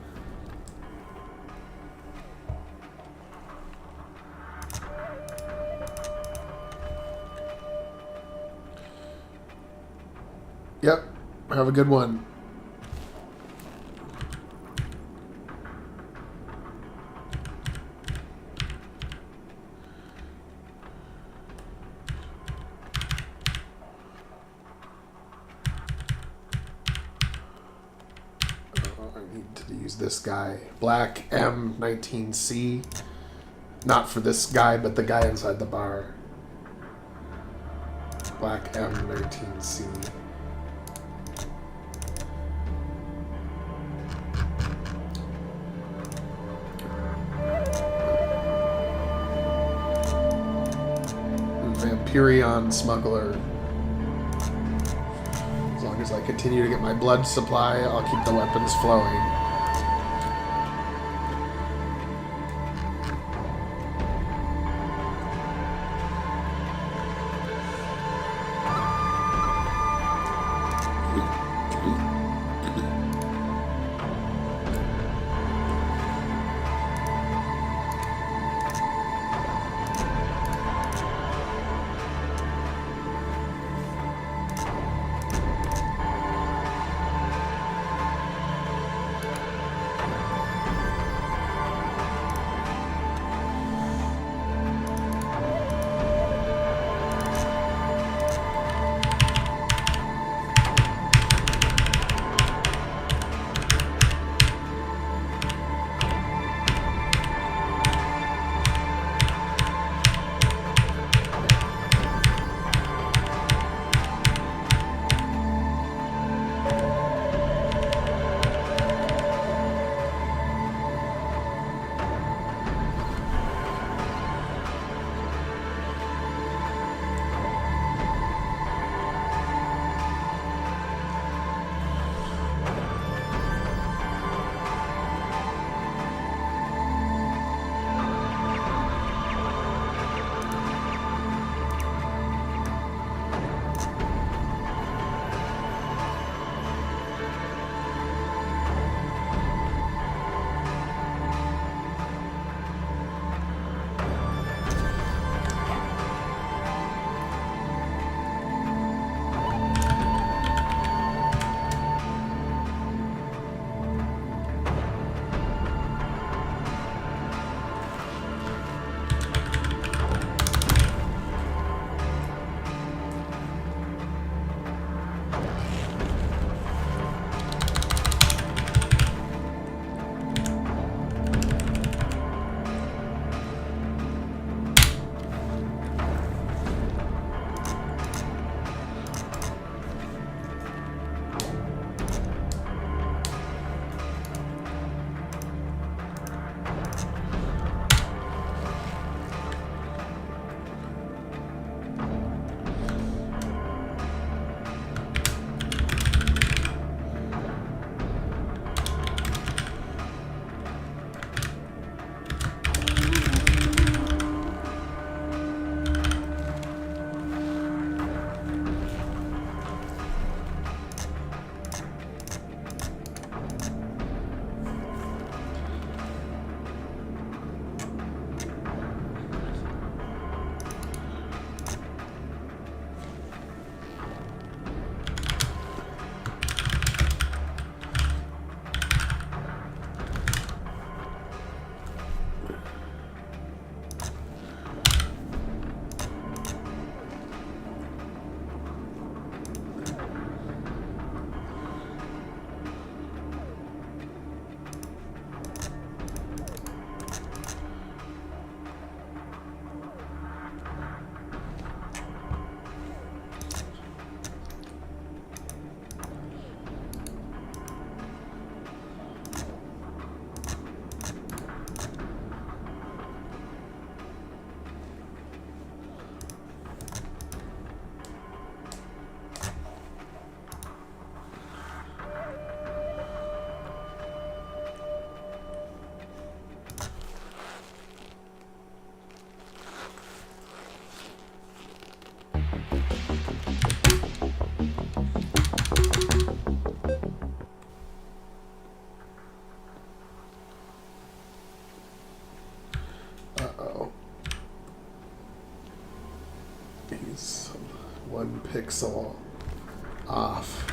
Speaker 1: Yep. Have a good one. This guy, Black M19C, not for this guy, but the guy inside the bar. Black M19C. Vampirion Smuggler. As long as I continue to get my blood supply, I'll keep the weapons flowing. 1 pixel off.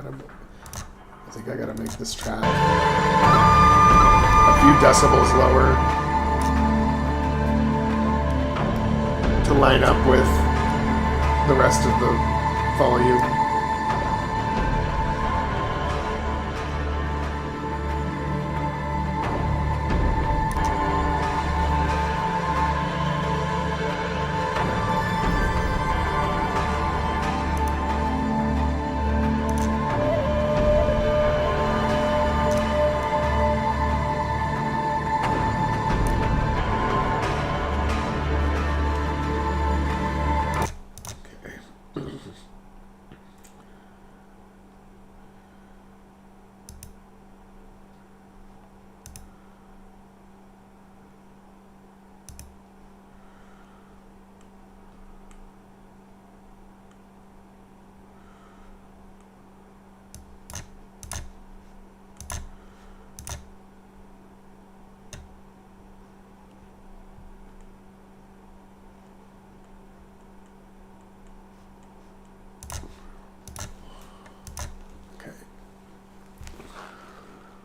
Speaker 1: I think I gotta make this track a few decibels lower to line up with the rest of the volume.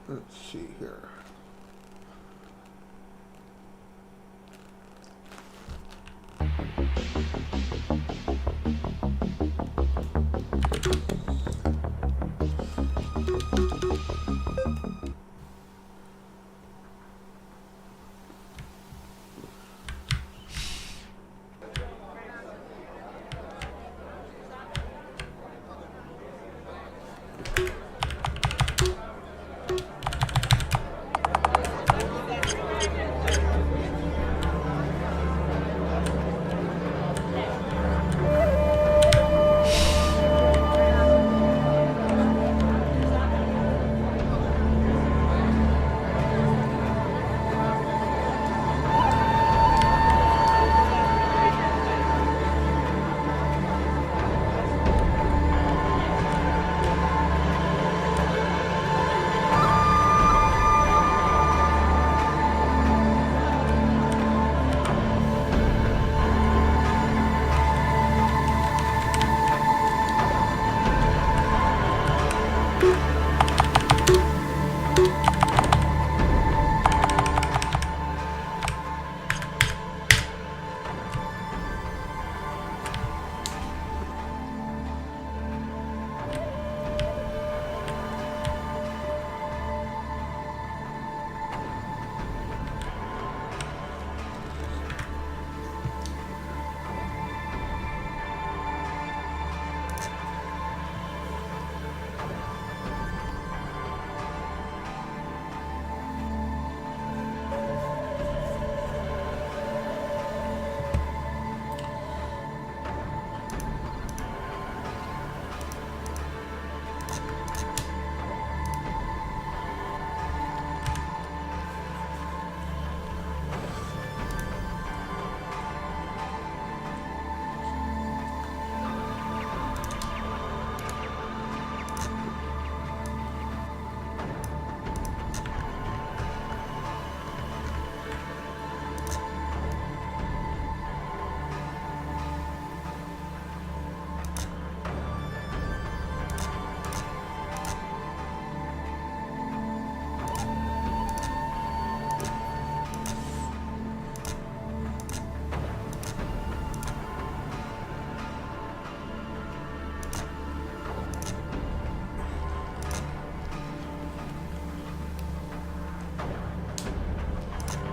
Speaker 1: Let's see here.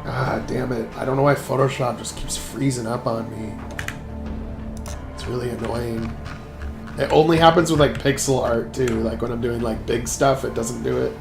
Speaker 1: Ah, damn it. I don't know why Photoshop just keeps freezing up on me. It's really annoying. It only happens with like pixel art too. Like when I'm doing like big stuff, it doesn't do it.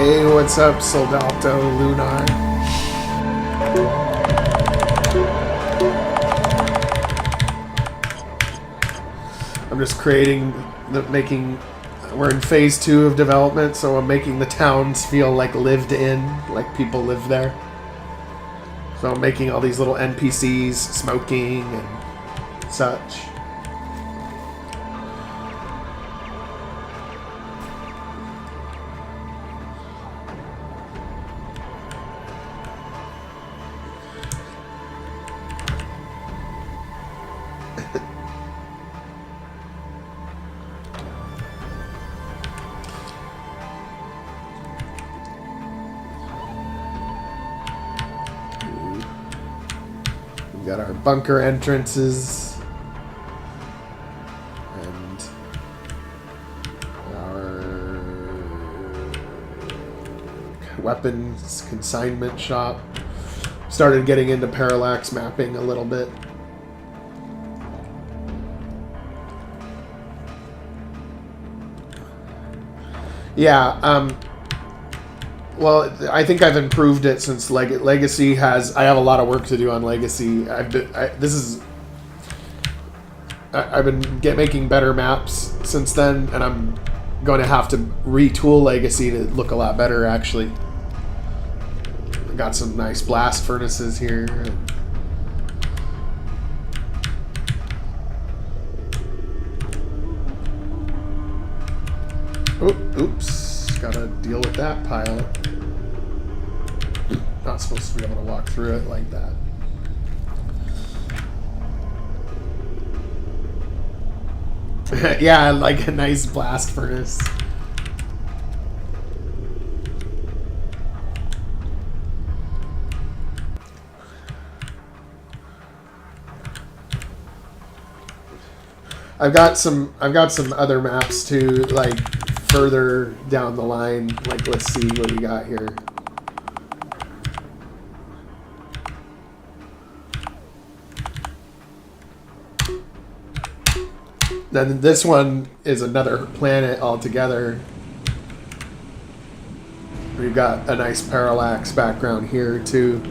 Speaker 1: Hey, what's up, Soldalto Lunar? I'm just we're in phase 2 of development, so I'm making the towns feel like lived in, like people live there. So I'm making all these little NPCs smoking and such. We got our bunker entrances and our weapons consignment shop. Started getting into parallax mapping a little bit. Yeah, well, I think I've improved it since Legacy has. I have a lot of work to do on Legacy. I've been making better maps since then, and I'm going to have to retool Legacy to look a lot better. Actually, I got some nice blast furnaces here. Oops, gotta deal with that pile. Not supposed to be able to walk through it like that. Yeah, like a nice blast furnace. I've got some other maps too, like further down the line. Like, let's see what we got here. Then this one is another planet altogether. We've got a nice parallax background here too.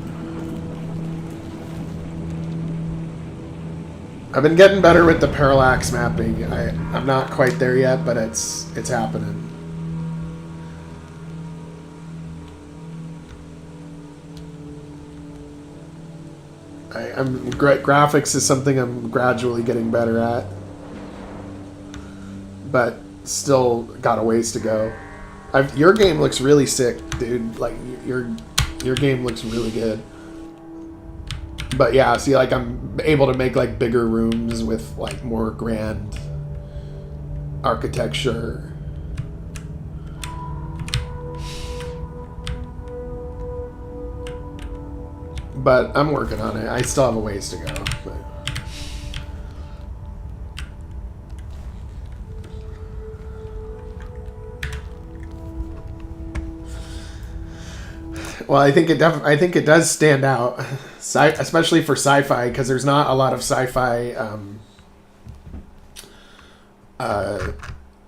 Speaker 1: I've been getting better with the parallax mapping. I'm not quite there yet, but it's happening. Graphics is something I'm gradually getting better at, but still got a ways to go. Your game looks really sick, dude. Like your game looks really good. But yeah, see, like I'm able to make like bigger rooms with like more grand architecture. But I'm working on it. I still have a ways to go. But. Well, I think it does stand out, especially for sci-fi, because there's not a lot of sci-fi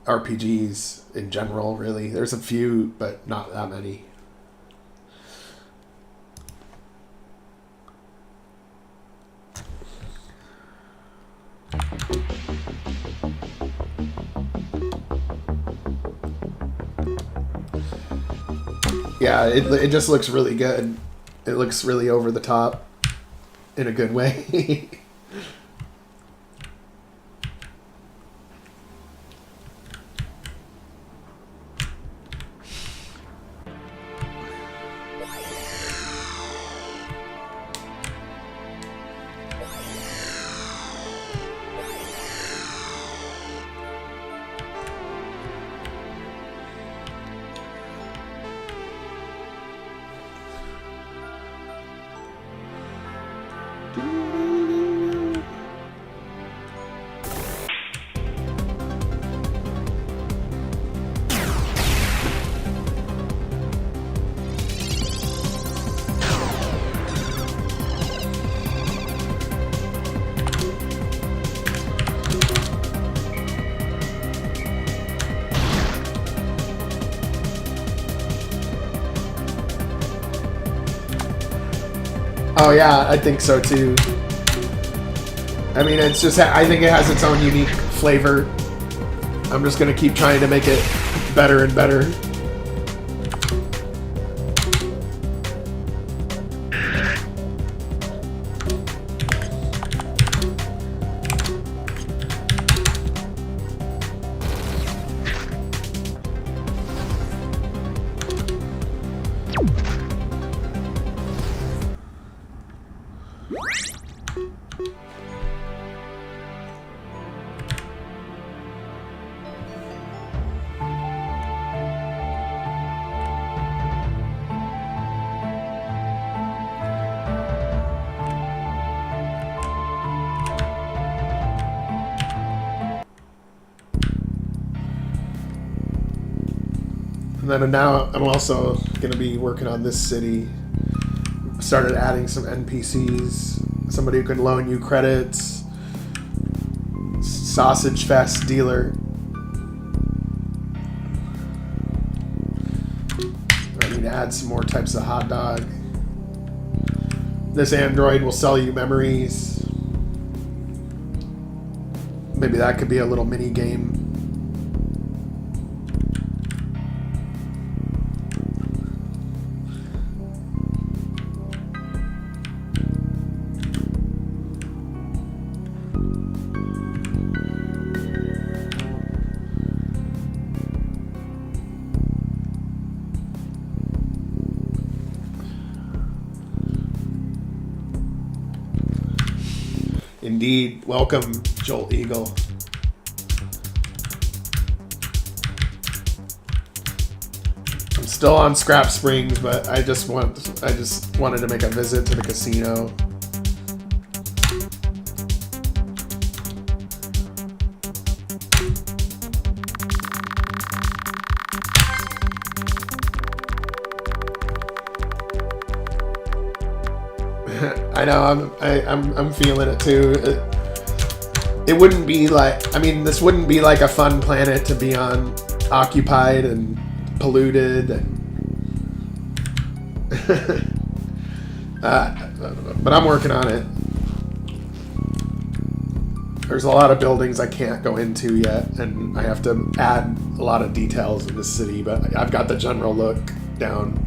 Speaker 1: RPGs in general. Really, there's a few, but not that many. Yeah, it just looks really good. It looks really over the top in a good way. Oh yeah, I think so too. I mean, it's just, I think it has its own unique flavor. I'm just gonna keep trying to make it better and better. And then now I'm also going to be working on this city. Started adding some NPCs. Somebody who can loan you credits. Sausage Fest dealer. I need to add some more types of hot dog. This android will sell you memories. Maybe that could be a little mini game. Indeed. Welcome, Jolt Eagle. I'm still on Scrap Springs, but I just wanted to make a visit to the casino. I know, I'm feeling it too. It wouldn't be like, I mean, this wouldn't be like a fun planet to be on, occupied and polluted. But I'm working on it. There's a lot of buildings I can't go into yet, and I have to add a lot of details in the city, but I've got the general look down.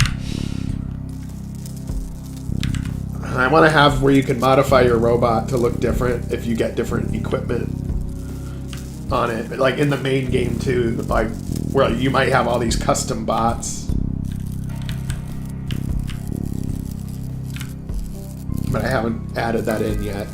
Speaker 1: I want to have where you can modify your robot to look different if you get different equipment on it. But like in the main game too, like where you might have all these custom bots. But I haven't added that in yet.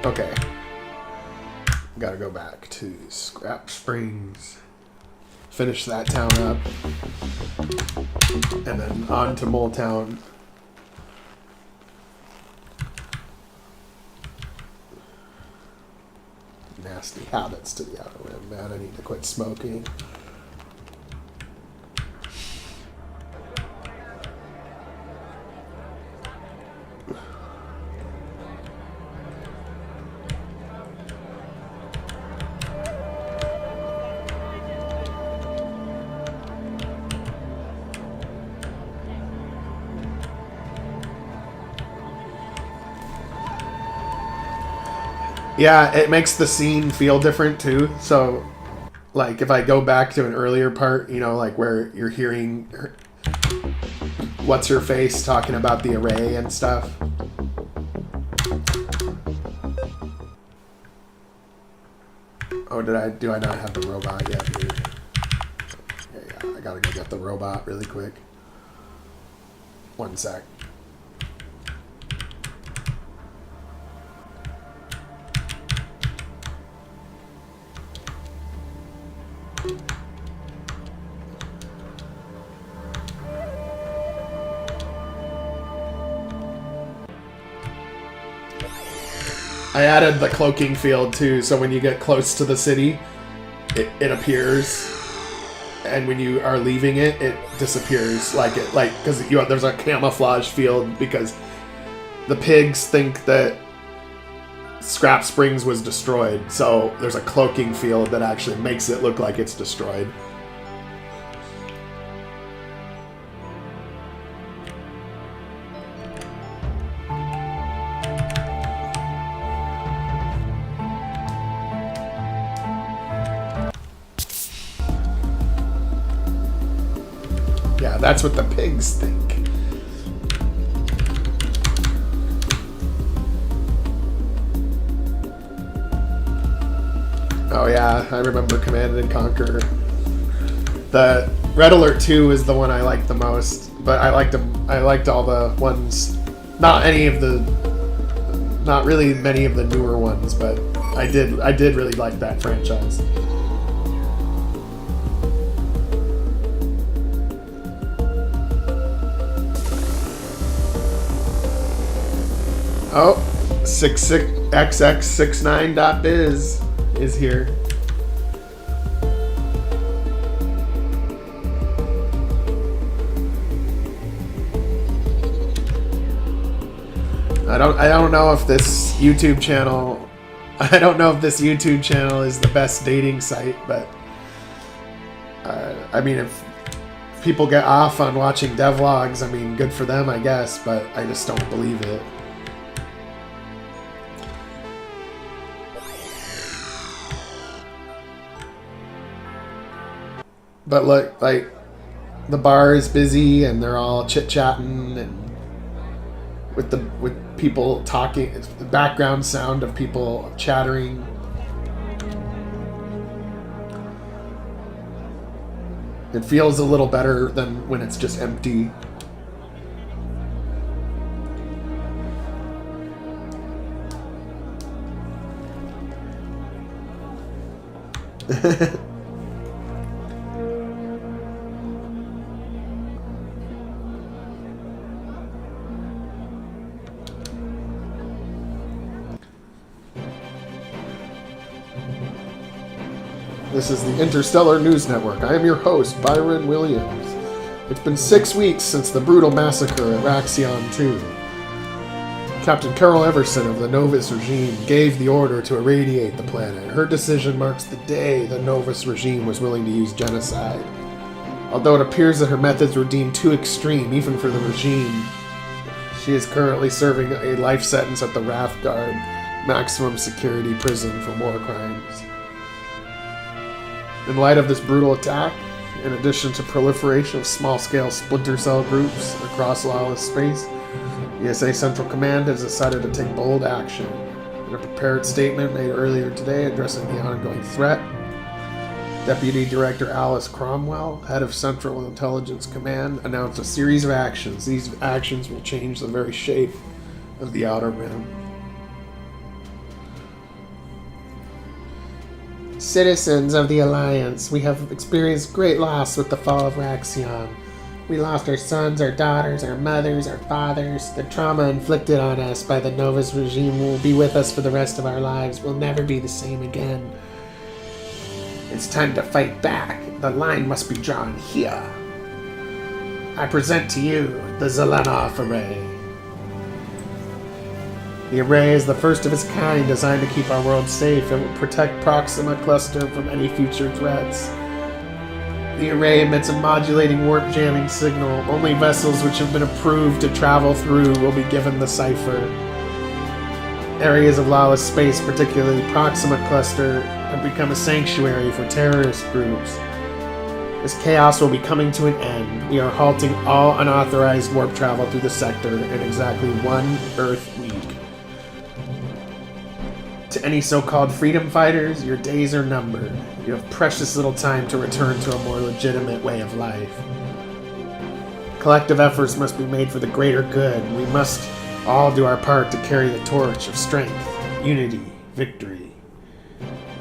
Speaker 1: Okay. Gotta go back to Scrap Springs. Finish that town up. And then on to Mole Town. Nasty habits to the outer rim, man. I need to quit smoking. Yeah, it makes the scene feel different too. So, like, if I go back to an earlier part, you know, like where you're hearing what's her face talking about the array and stuff. Oh, do I not have the robot yet? Dude? Yeah, I gotta go get the robot really quick. One sec. I added the cloaking field too, so when you get close to the city, it appears, and when you are leaving it, it disappears. Because there's a camouflage field, because the pigs think that Scrap Springs was destroyed, so there's a cloaking field that actually makes it look like it's destroyed. Yeah, that's what the pigs think. Oh yeah, I remember Command and Conquer. The Red Alert 2 is the one I liked the most, but I liked all the ones, not really many of the newer ones, but I did really like that franchise. Oh, 66xx69.biz is here. I don't know if this YouTube channel is the best dating site, but I mean, if people get off on watching devlogs, I mean, good for them, I guess, but I just don't believe it. But look, like, the bar is busy and they're all chit-chatting, and with people talking, it's the background sound of people chattering. It feels a little better than when it's just empty. This is the Interstellar News Network. I am your host, Byron Williams. It's been 6 weeks since the brutal massacre at Raxion 2. Captain Carol Everson of the Novus regime gave the order to irradiate the planet. Her decision marks the day the Novus regime was willing to use genocide. Although it appears that her methods were deemed too extreme, even for the regime, she is currently serving a life sentence at the Wrathguard maximum security prison for war crimes. In light of this brutal attack, in addition to proliferation of small-scale splinter cell groups across lawless space, ESA Central Command has decided to take bold action. In a prepared statement made earlier today addressing the ongoing threat, Deputy Director Alice Cromwell, head of Central Intelligence Command, announced a series of actions. These actions will change the very shape of the Outer Rim. Citizens of the Alliance, we have experienced great loss with the fall of Raxion. We lost our sons, our daughters, our mothers, our fathers. The trauma inflicted on us by the Novus regime will be with us for the rest of our lives. We'll never be the same again. It's time to fight back. The line must be drawn here. I present to you the Zelenov Array. The array is the first of its kind, designed to keep our world safe and will protect Proxima Cluster from any future threats. The array emits a modulating warp jamming signal. Only vessels which have been approved to travel through will be given the cipher. Areas of lawless space, particularly Proxima Cluster, have become a sanctuary for terrorist groups. This chaos will be coming to an end. We are halting all unauthorized warp travel through the sector in exactly 1 Earth week. To any so-called freedom fighters, your days are numbered. You have precious little time to return to a more legitimate way of life. Collective efforts must be made for the greater good. We must all do our part to carry the torch of strength, unity, victory.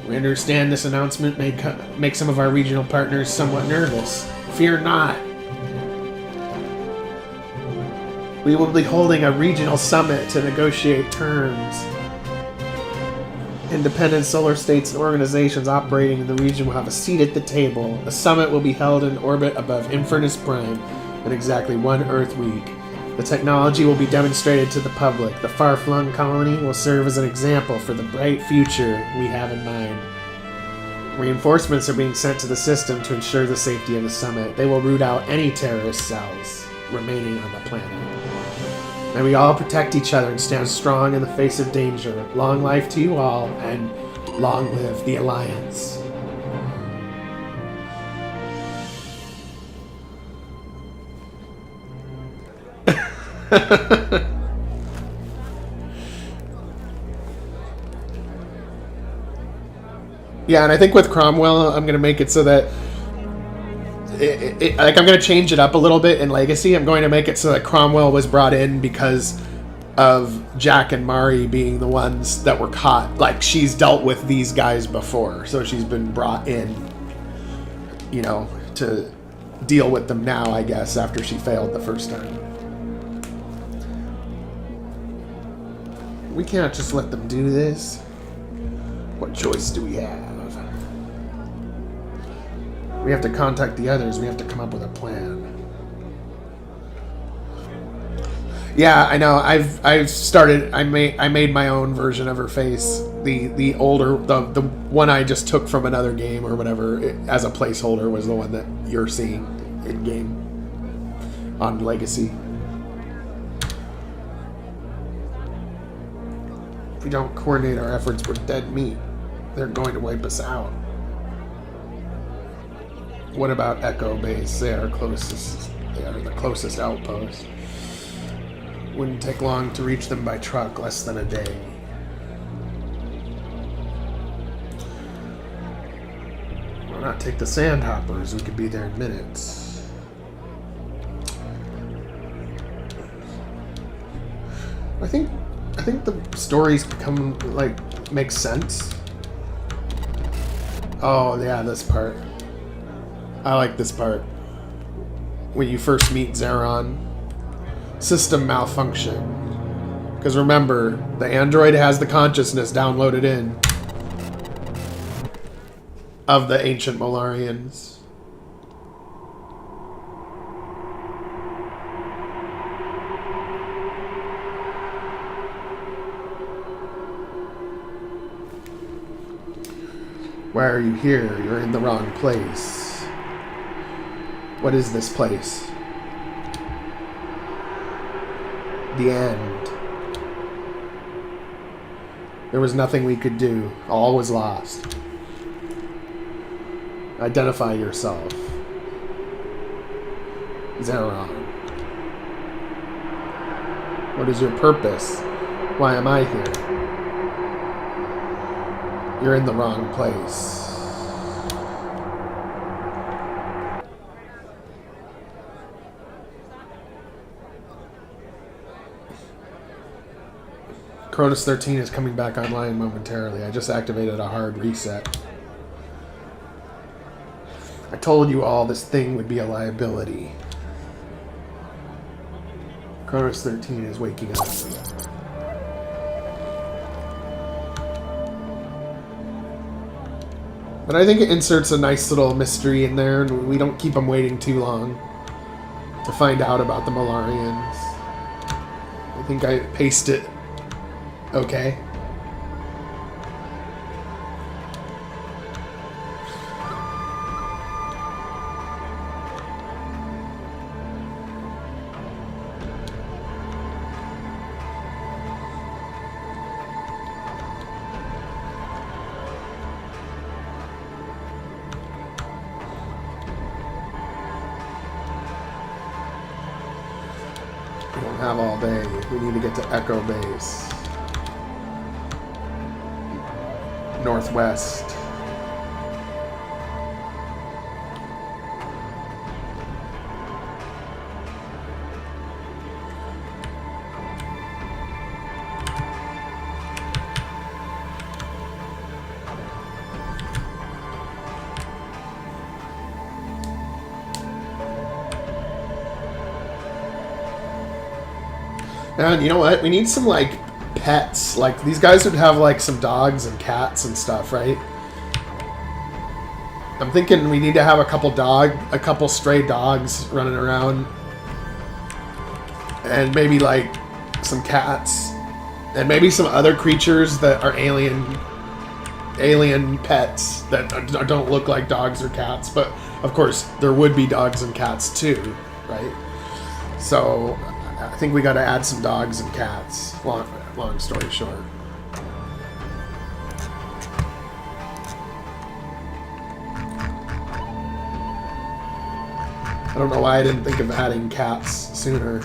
Speaker 1: We understand this announcement may make some of our regional partners somewhat nervous. Fear not. We will be holding a regional summit to negotiate terms. Independent solar states and organizations operating in the region will have a seat at the table. The summit will be held in orbit above Infernis Prime in exactly 1 Earth week. The technology will be demonstrated to the public. The far-flung colony will serve as an example for the bright future we have in mind. Reinforcements are being sent to the system to ensure the safety of the summit. They will root out any terrorist cells remaining on the planet. May we all protect each other and stand strong in the face of danger. Long life to you all, and long live the Alliance. Yeah, and I think with Cromwell, I'm going to make it so that like I'm going to change it up a little bit in Legacy. I'm going to make it so that Cromwell was brought in because of Jack and Mari being the ones that were caught. Like, she's dealt with these guys before, so she's been brought in, you know, to deal with them now, I guess, after she failed the first time. We can't just let them do this. What choice do we have? We have to contact the others. We have to come up with a plan. Yeah, I know. I've started. I made my own version of her face. The older, the one I just took from another game or whatever as a placeholder was the one that you're seeing in game on Legacy. If we don't coordinate our efforts, we're dead meat. They're going to wipe us out. What about Echo Base? They are the closest outpost. Wouldn't take long to reach them by truck, less than a day. Why not take the Sandhoppers? We could be there in minutes. I think the stories become, like, make sense. Oh, yeah, this part. I like this part. When you first meet Zeron. System malfunction. Because remember, the android has the consciousness downloaded in of the ancient Molarians. Why are you here? You're in the wrong place. What is this place? The end. There was nothing we could do. All was lost. Identify yourself. Zeron. What is your purpose? Why am I here? You're in the wrong place. Cronus 13 is coming back online momentarily. I just activated a hard reset. I told you all this thing would be a liability. Cronus 13 is waking up. But I think it inserts a nice little mystery in there, and we don't keep them waiting too long to find out about the Molarians. I think I paced it okay. We don't have all day. We need to get to Echo Base. Northwest. And you know what? We need some, like, pets. Like, these guys would have, like, some dogs and cats and stuff, right? I'm thinking we need to have a couple stray dogs running around. And maybe, like, some cats. And maybe some other creatures that are alien pets that don't look like dogs or cats. But, of course, there would be dogs and cats, too, right? So, I think we got to add some dogs and cats. Long story short. I don't know why I didn't think of adding cats sooner.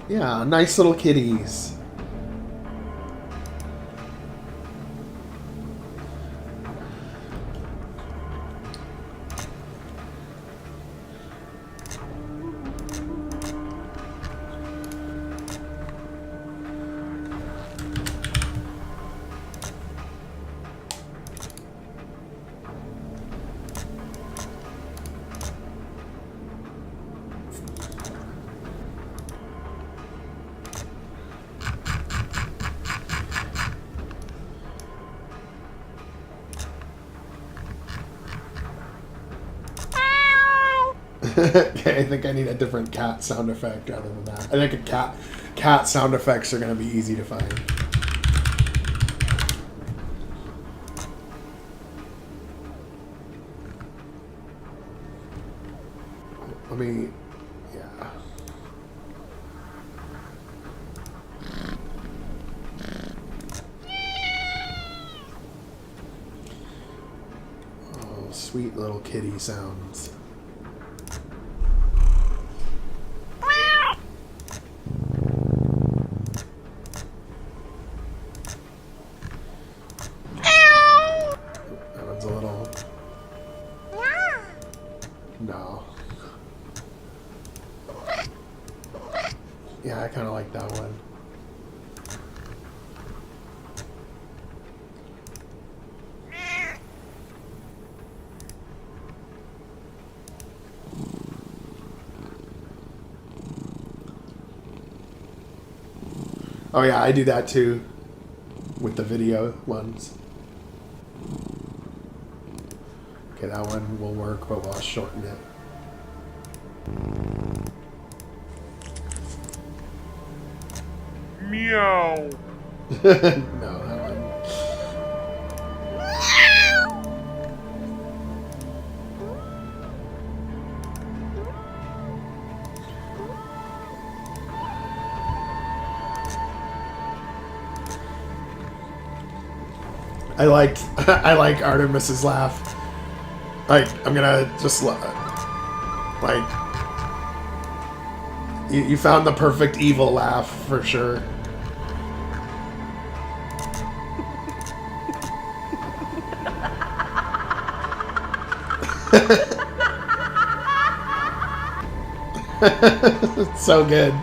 Speaker 1: Yeah, nice little kitties. Okay, I think I need a different cat sound effect rather than that. I think cat sound effects are going to be easy to find. Let me, yeah. Oh, sweet little kitty sounds. No. Yeah, I kind of like that one. Oh yeah, I do that too with the video ones. Okay, that one will work, but we'll shorten it.
Speaker 2: Meow.
Speaker 1: No, that one. I like Artemis's laugh. Like, I'm gonna just like, you found the perfect evil laugh for sure. It's so good.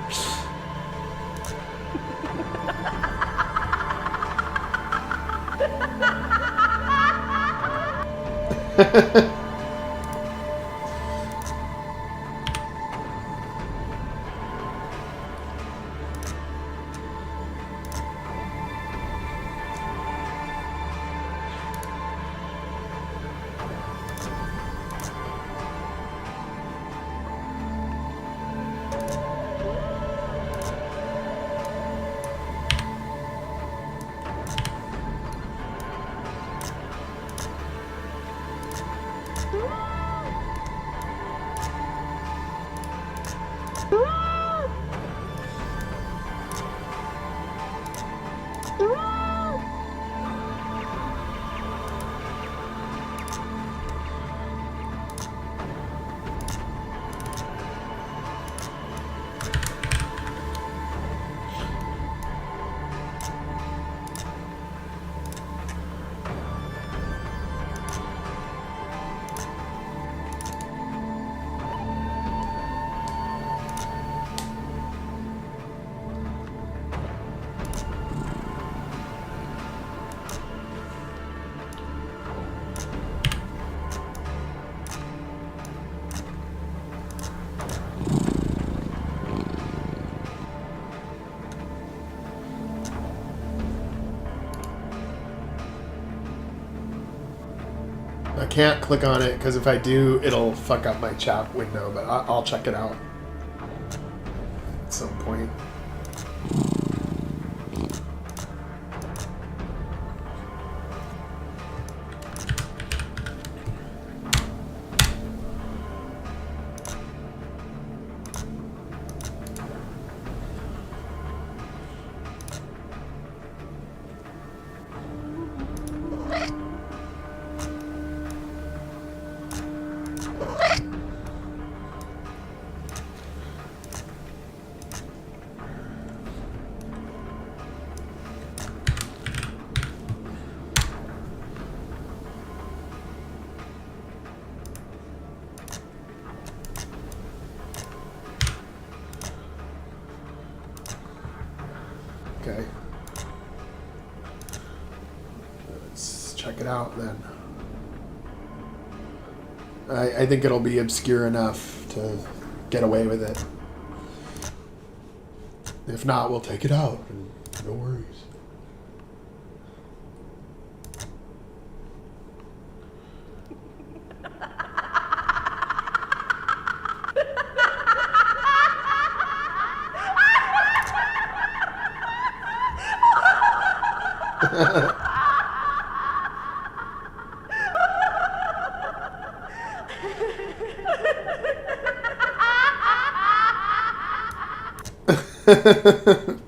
Speaker 1: I can't click on it because if I do, it'll fuck up my chat window, but I'll check it out at some point. Okay. Let's check it out then. I think it'll be obscure enough to get away with it. If not, we'll take it out. No worries.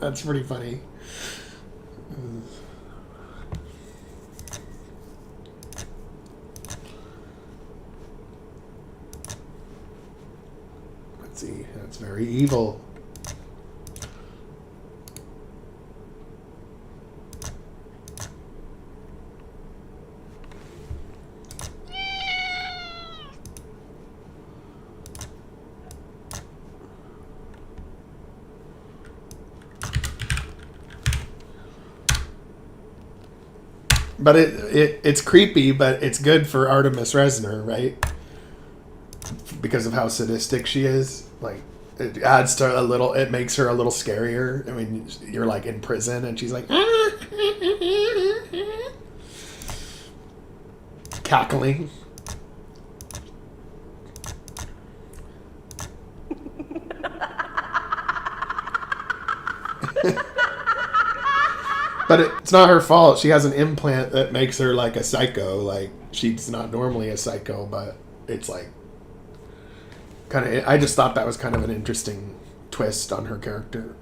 Speaker 1: That's pretty funny. Let's see. That's very evil. But it's creepy, but it's good for Artemis Resner, right? Because of how sadistic she is. Like, it adds to a little, it makes her a little scarier. I mean, you're like in prison and she's like, cackling. But it's not her fault. She has an implant that makes her like a psycho. Like, she's not normally a psycho, but it's like kind of. I just thought that was kind of an interesting twist on her character.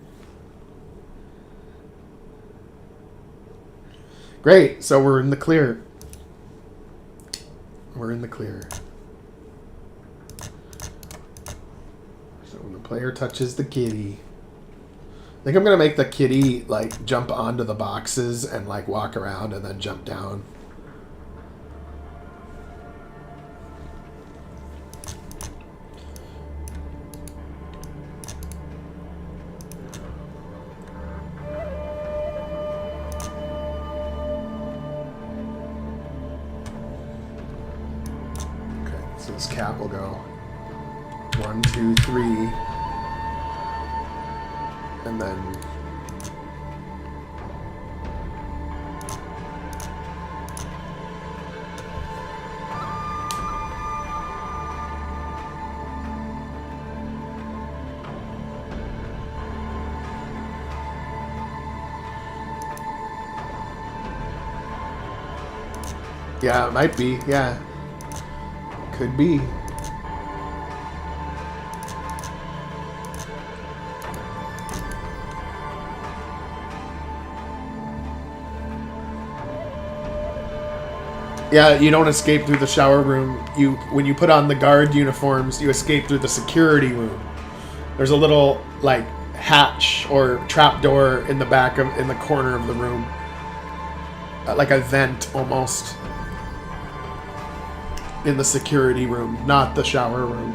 Speaker 1: Great. So we're in the clear. We're in the clear. So when the player touches the kitty. I think I'm going to make the kitty, like, jump onto the boxes and, like, walk around and then jump down. Okay, so this cat will go 1, 2, 3. And then yeah, it might be. Yeah, could be. Yeah, you don't escape through the shower room. When you put on the guard uniforms, you escape through the security room. There's a little like hatch or trap door in the in the corner of the room, like a vent almost in the security room, not the shower room.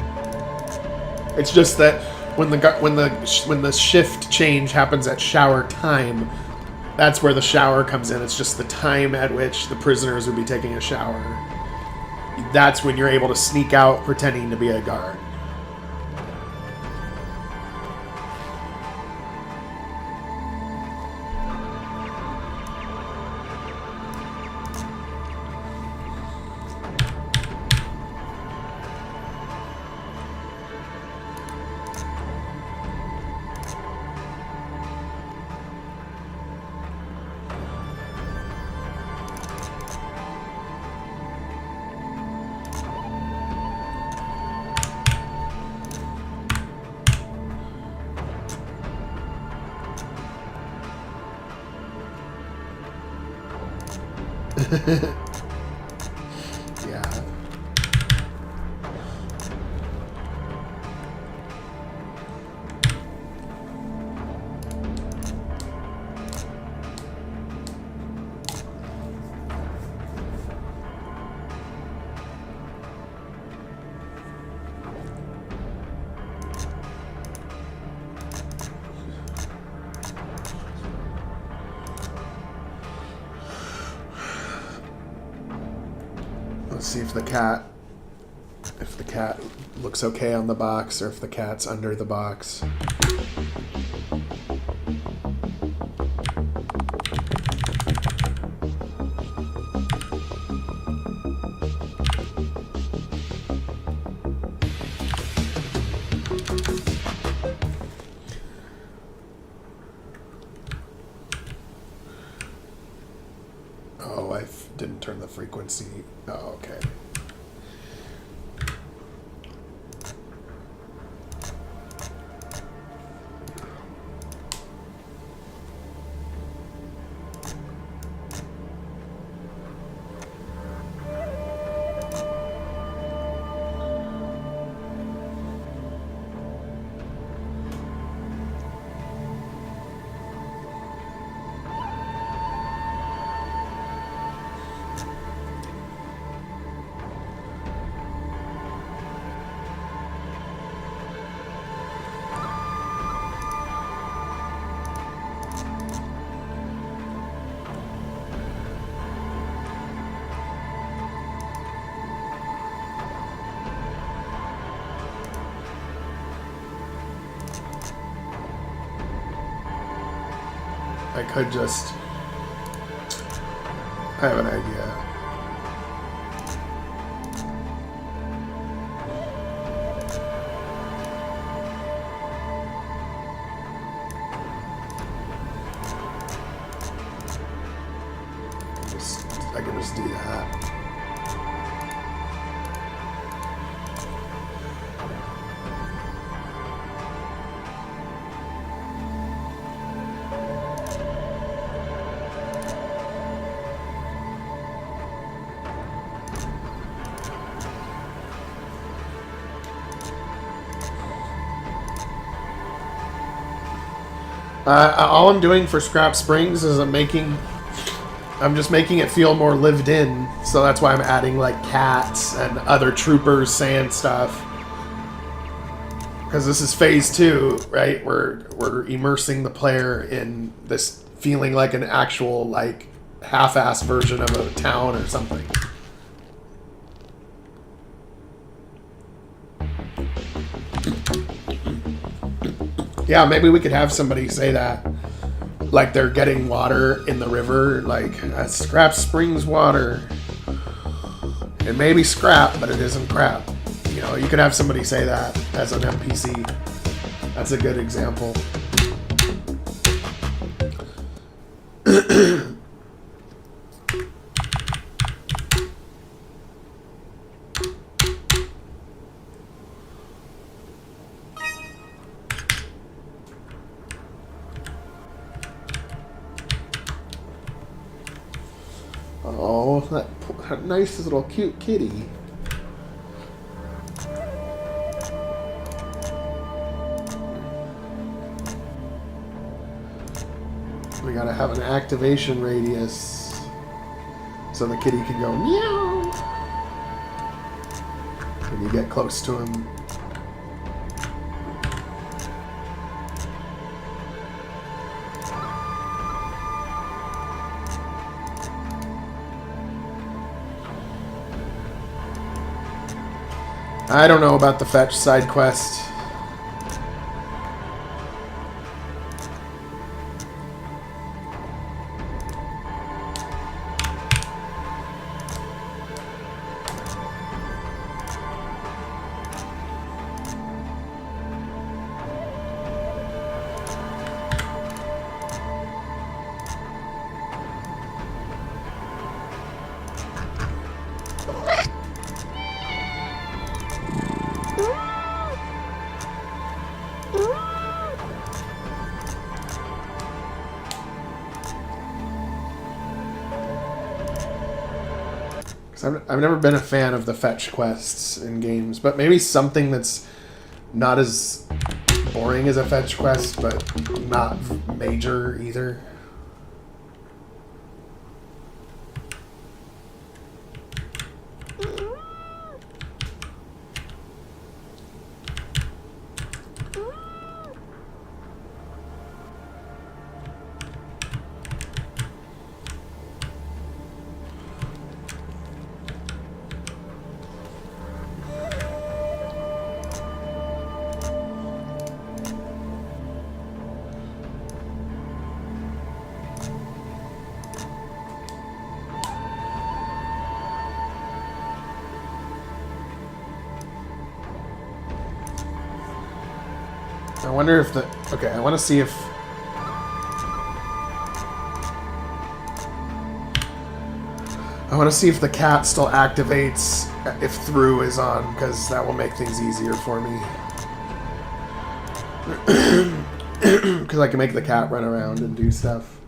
Speaker 1: It's just that when the shift change happens at shower time. That's where the shower comes in. It's just the time at which the prisoners would be taking a shower. That's when you're able to sneak out pretending to be a guard. Yeah. Let's see if the cat looks okay on the box, or if the cat's under the box. Oh, I didn't turn the frequency. Oh, okay. I could just... I have an idea. I can just do that. All I'm doing for Scrap Springs is I'm just making it feel more lived in. So that's why I'm adding like cats and other troopers saying stuff. Because this is phase 2, right? We're immersing the player in this feeling like an actual like half-assed version of a town or something. Yeah, maybe we could have somebody say that. Like they're getting water in the river, like Scrap Springs water. It may be scrap, but it isn't crap. You know, you could have somebody say that as an NPC. That's a good example. Oh, that nice little cute kitty. We gotta have an activation radius so the kitty can go meow when you get close to him. I don't know about the fetch side quest. So I've never been a fan of the fetch quests in games, but maybe something that's not as boring as a fetch quest, but not major either. I wonder if the... Okay, I want to see if... I want to see if the cat still activates if through is on, because that will make things easier for me. Because I can make the cat run around and do stuff.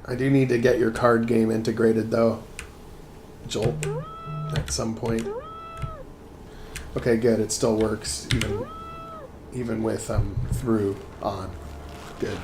Speaker 1: I do need to get your card game integrated, though, Joel, at some point. Okay, good. It still works, even with through on. Good.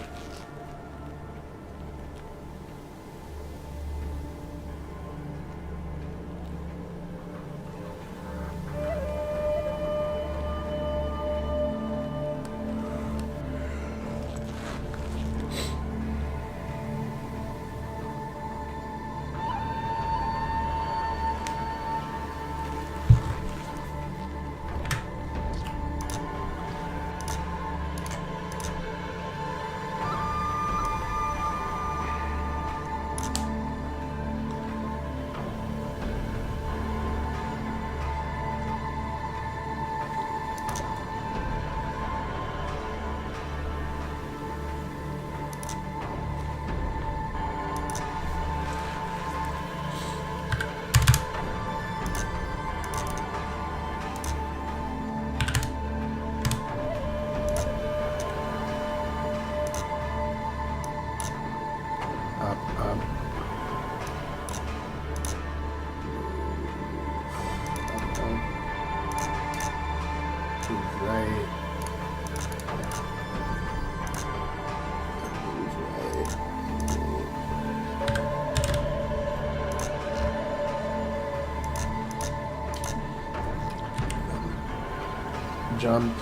Speaker 1: Jump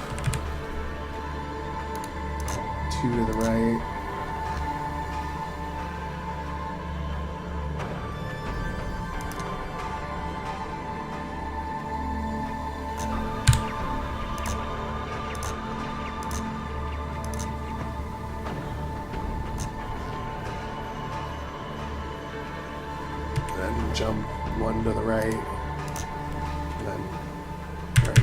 Speaker 1: 2 to the right. Then jump 1 to the right. And then right.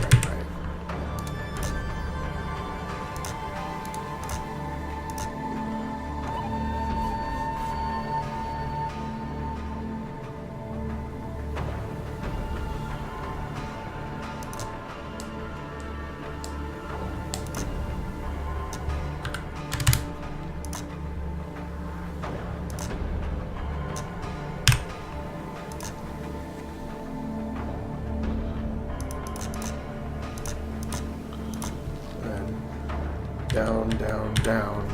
Speaker 1: Down, down, down.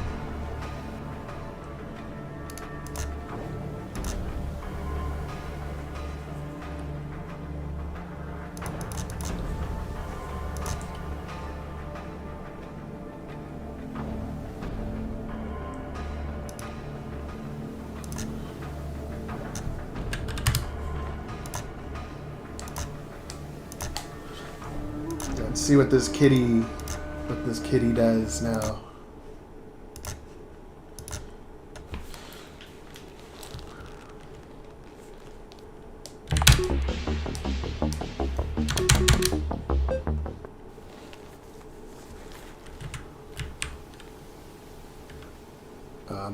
Speaker 1: Let's see what this kitty does now.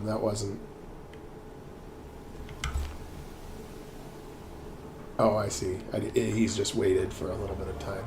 Speaker 1: That wasn't... Oh, I see. He's just waited for a little bit of time.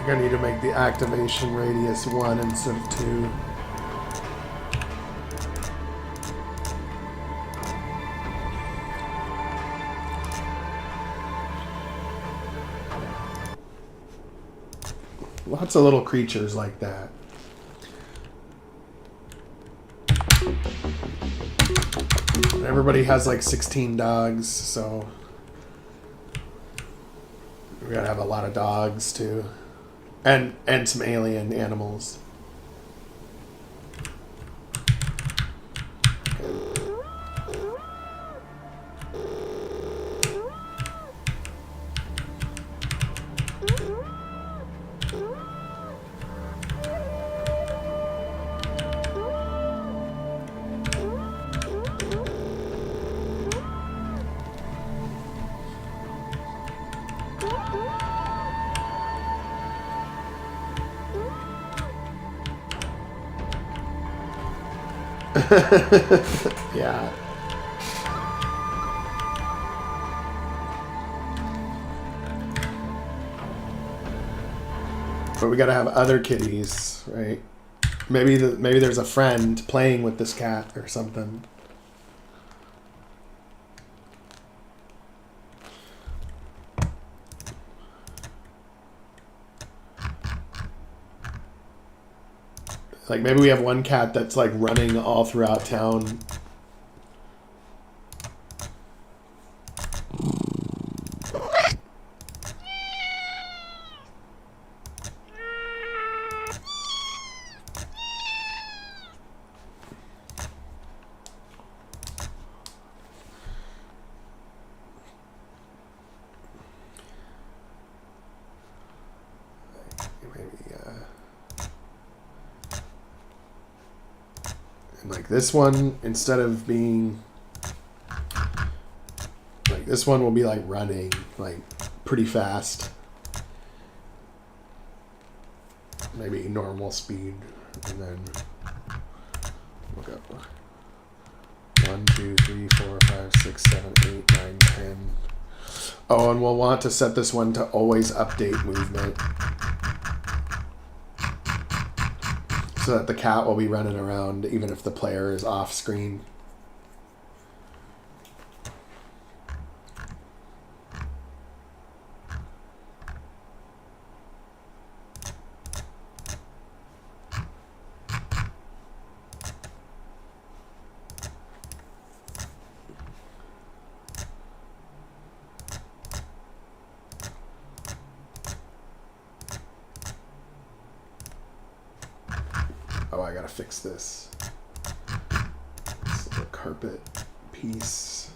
Speaker 1: I need to make the activation radius 1 instead of 2. Lots of little creatures like that. Everybody has like 16 dogs, so we gotta have a lot of dogs too. And some alien animals. Yeah. But we gotta have other kitties, right? Maybe there's a friend playing with this cat or something. Like maybe we have one cat that's like running all throughout town. This one, instead of being like, this one will be like running like pretty fast. Maybe normal speed, and then we'll go 1, 2, 3, 4, 5, 6, 7, 8, 9, 10. Oh, and we'll want to set this one to always update movement, so that the cat will be running around even if the player is off screen. Oh, I gotta fix this. This little carpet piece.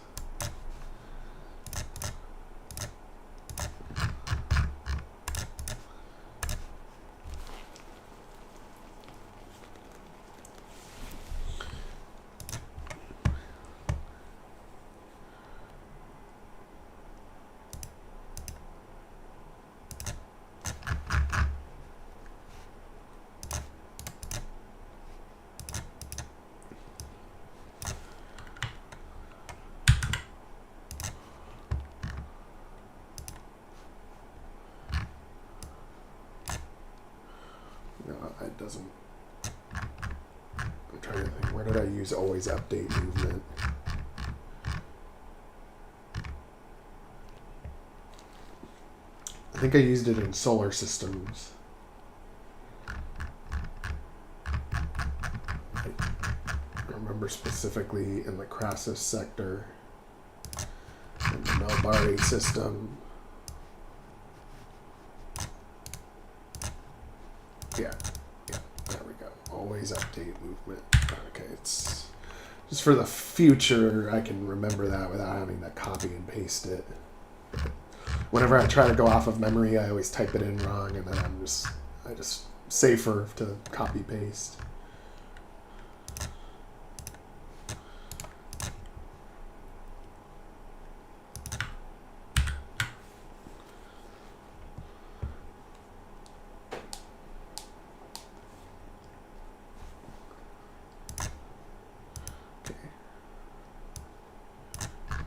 Speaker 1: Where did I use always update movement? I think I used it in solar systems. I remember specifically in the Crassus sector, in the Melbari system. Yeah, there we go. Always update movement. Okay, it's just for the future. I can remember that without having to copy and paste it. Whenever I try to go off of memory, I always type it in wrong, and then I just safer to copy paste.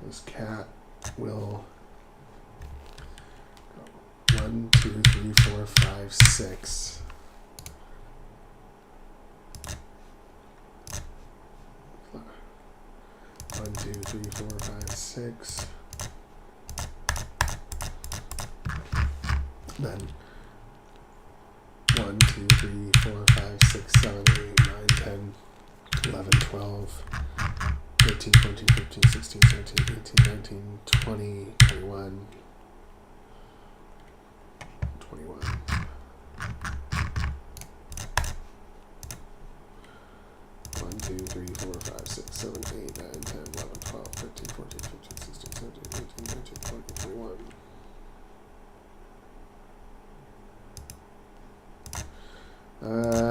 Speaker 1: This cat will go 1, 2, 3, 4, 5, 6. One, 2, 3, 4, 5, 6. Then 1, 2, 3, 4, 5, 6, 7, 8, 9, 10, 11, 12. 13, 14, 15, 16, 17, 18, 19, 20, 21, 21. 1, 2, 3, 4, 5, 6, 7, 8, 9, 10, 11, 12, 13, 14, 15, 16, 17, 18, 19, 20, 21.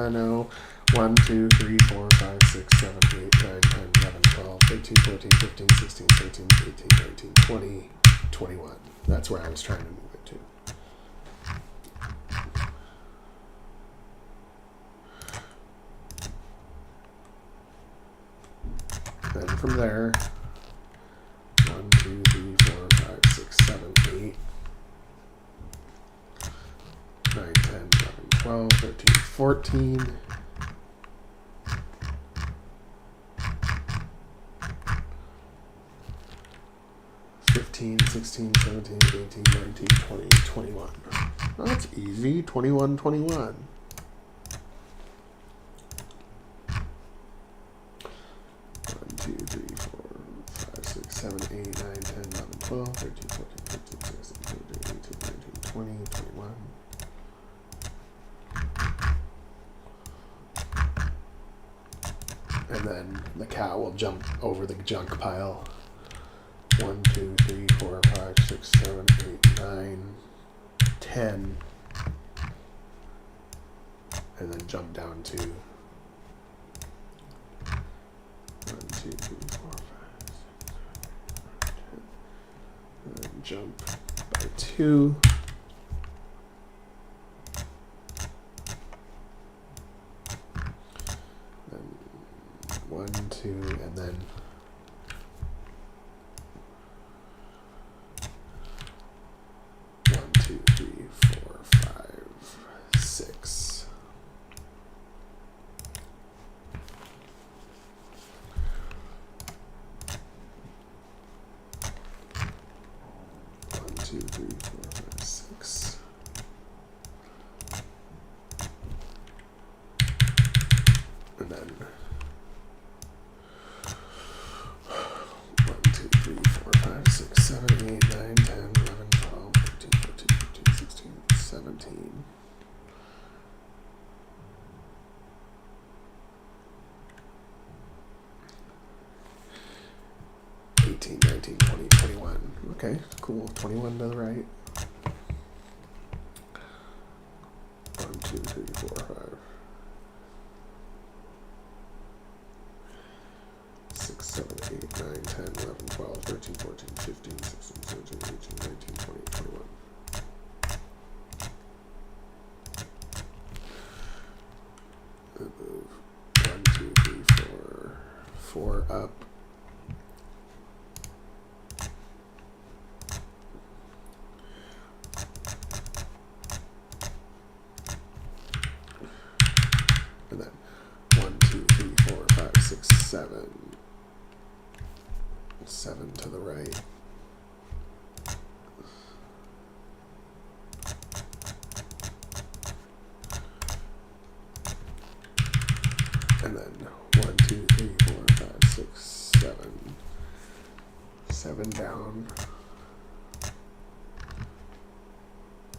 Speaker 1: No. 1, 2, 3, 4, 5, 6, 7, 8, 9, 10, 11, 12, 13, 14, 15, 16, 17, 18, 19, 20, 21. That's where I was trying to move it to. Then from there, 1, 2, 3, 4, 5, 6, 7, 8, 9, 10, 11, 12, 13, 14. 15, 16, 17, 18, 19, 20, 21. Oh, that's easy. 21, 21. 1, 2, 3, 4, 5, 6, 7, 8, 9, 10, 11, 12, 13, 14, 15, 16, 17, 18, 19, 20, 21. And then the cat will jump over the junk pile. 1, 2, 3, 4, 5, 6, 7, 8, 9, 10. And then jump down to 1, 2, 3, 4, 5, 6, 7, 8, 10. And then jump by 2. Then 1, 2, and then 1, 2, 3, 4, 5, 6. One, two, three, four, five, 6. And then 1, 2, 3, 4, 5, 6, 7, 8, 9, 10, 11, 12, 13, 14, 15, 16, 17. 18, 19, 20, 21. Okay, cool. 21 to the right. 1, 2, 3, 4, 5. 6, 7, 8, 9, 10, 11, 12, 13, 14, 15, 16, 17, 18, 19, 20, 21. Move 1, 2, 3, 4. 4 up. And then 1, 2, 3, 4, 5, 6, 7. 7 to the right. And then 1, 2, 3, 4, 5, 6, 7. 7 down.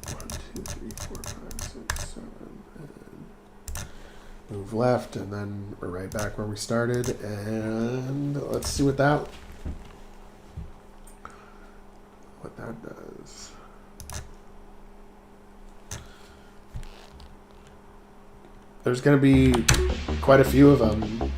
Speaker 1: 1, 2, 3, 4, 5, 6, 7. And move left, and then we're right back where we started. And let's see what that does. There's going to be quite a few of them.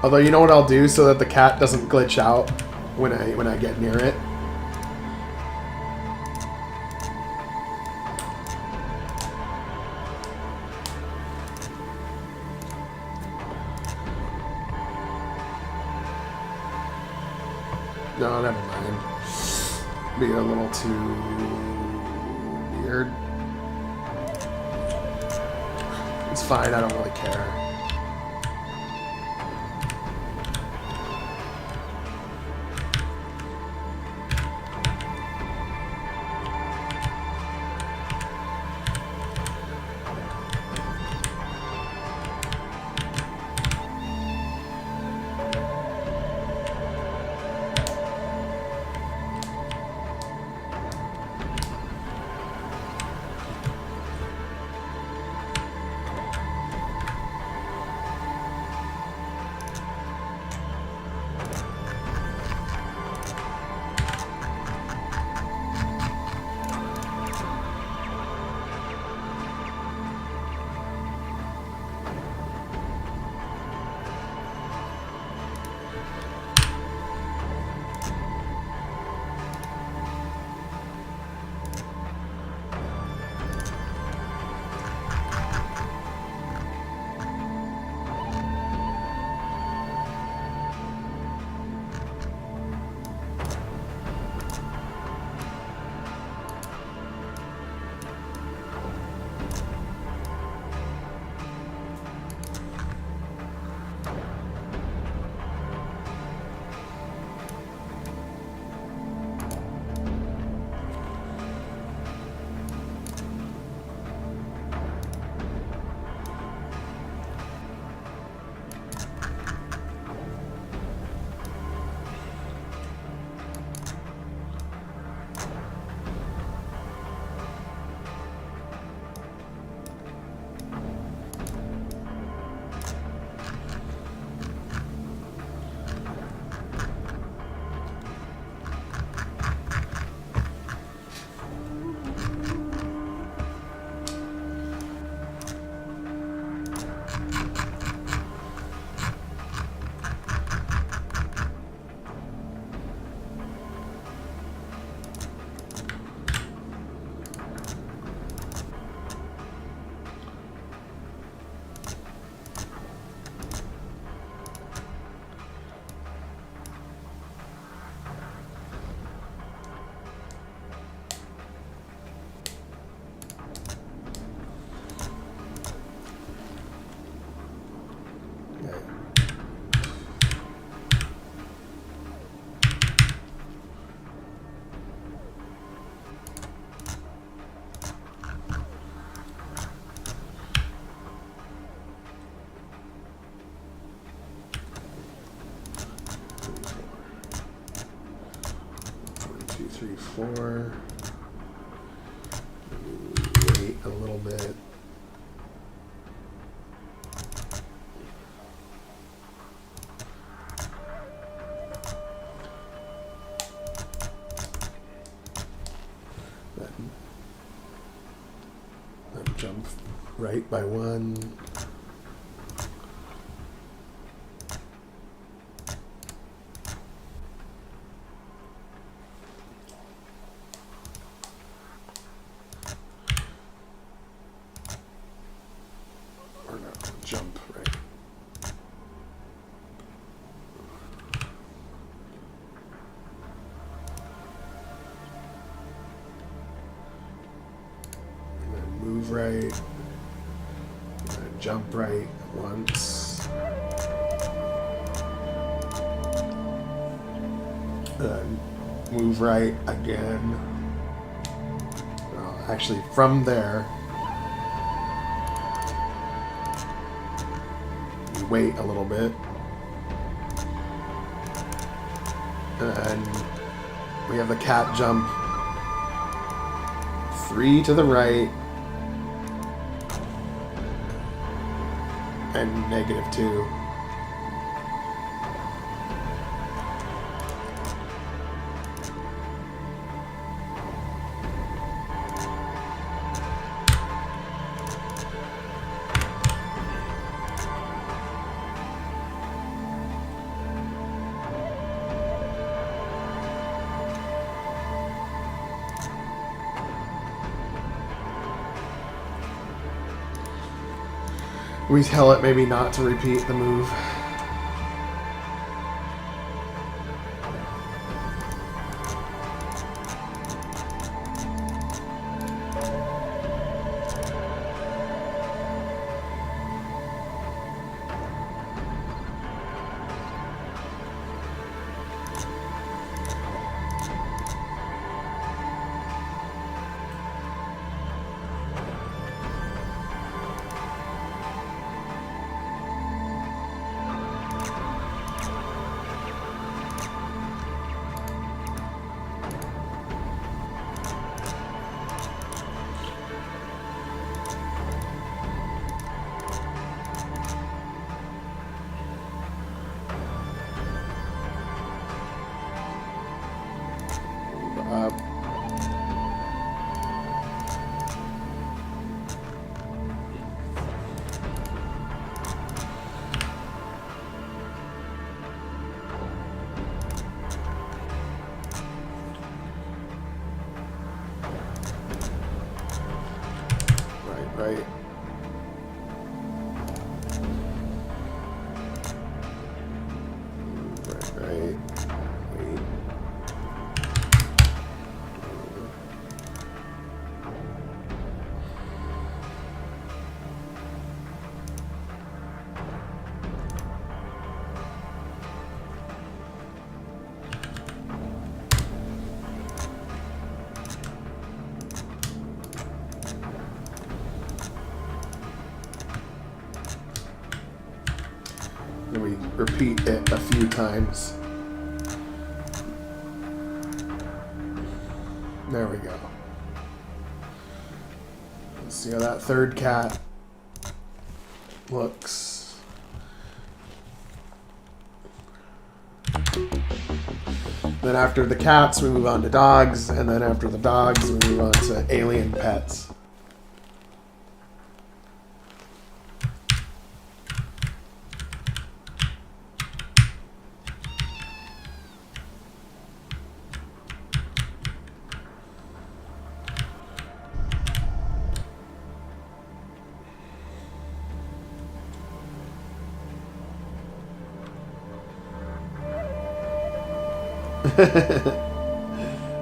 Speaker 1: Although, you know what I'll do so that the cat doesn't glitch out when I get near it? No, never mind. Being a little too weird. It's fine, I don't really care. Four. Wait a little bit. right by 1. Or no, jump right. And then move right. Jump right once. Then move right again. Well, actually, from there, you wait a little bit. And we have the cat jump 3 to the right. And -2. We tell it maybe not to repeat the move. Right. Right. Wait. And we repeat it a few times. There we go. Let's see how that third cat looks. Then after the cats, we move on to dogs, and then after the dogs, we move on to alien pets.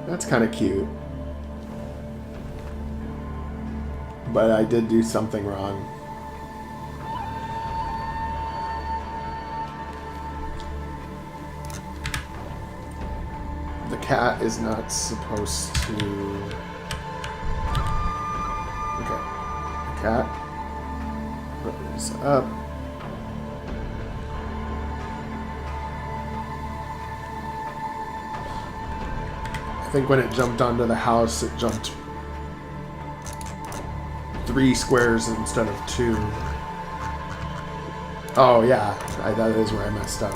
Speaker 1: That's kind of cute. But I did do something wrong. The cat is not supposed to... Okay. The cat goes up. I think when it jumped onto the house, it jumped 3 squares instead of 2. Oh yeah, that is where I messed up.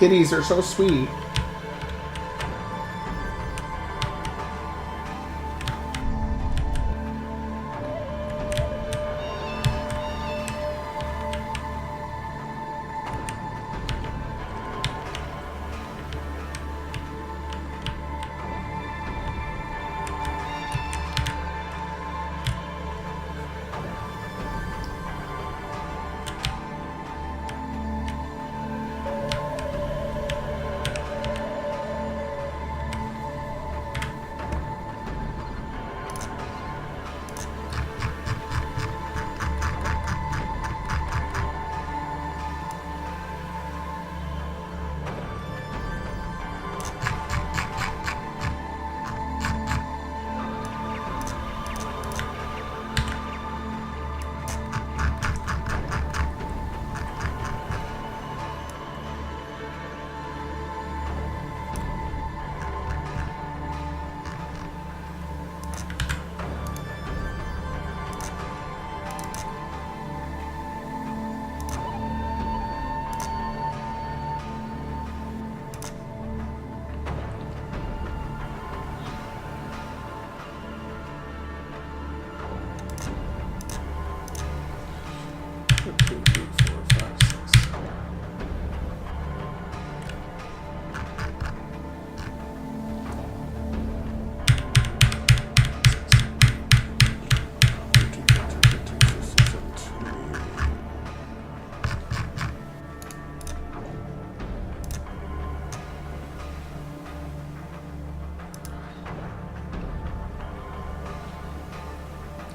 Speaker 1: kitties are so sweet.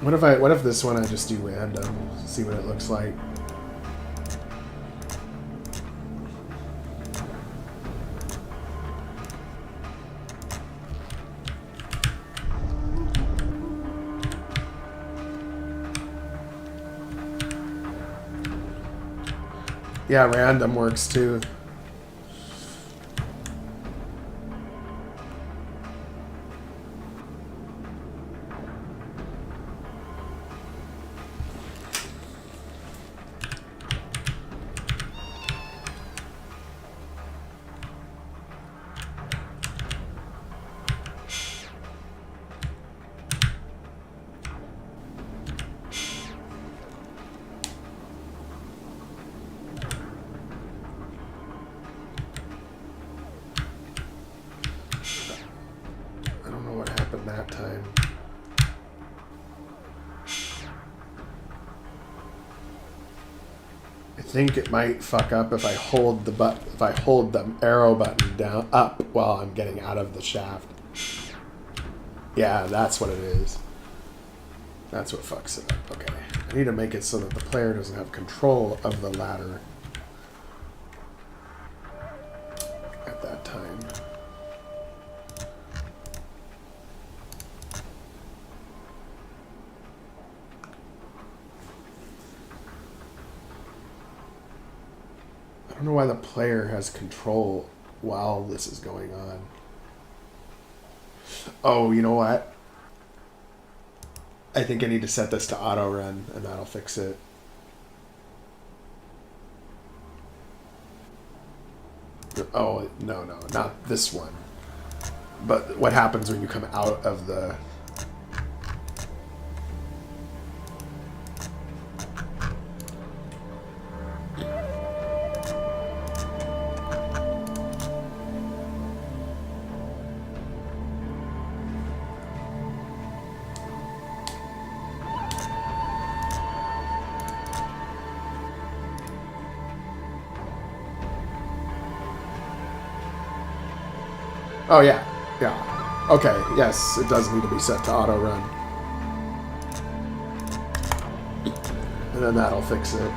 Speaker 1: What if this one I just do random, see what it looks like. Yeah, random works too. That time. I think it might fuck up if I hold the arrow button down up while I'm getting out of the shaft. Yeah, that's what it is. That's what fucks it up. Okay. I need to make it so that the player doesn't have control of the ladder at that time. I don't know why the player has control while this is going on. Oh, you know what? I think I need to set this to auto run and that'll fix it. Oh, no, not this one. But what happens when you come out of the... Oh, yeah. Yeah. Okay, yes, it does need to be set to auto run. And then that'll fix it.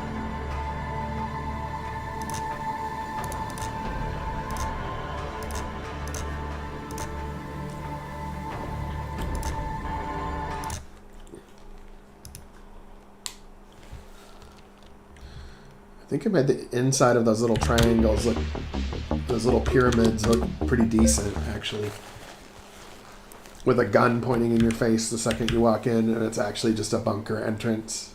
Speaker 1: I think it made the inside of those little triangles look, those little pyramids look pretty decent, actually. With a gun pointing in your face the second you walk in, and it's actually just a bunker entrance.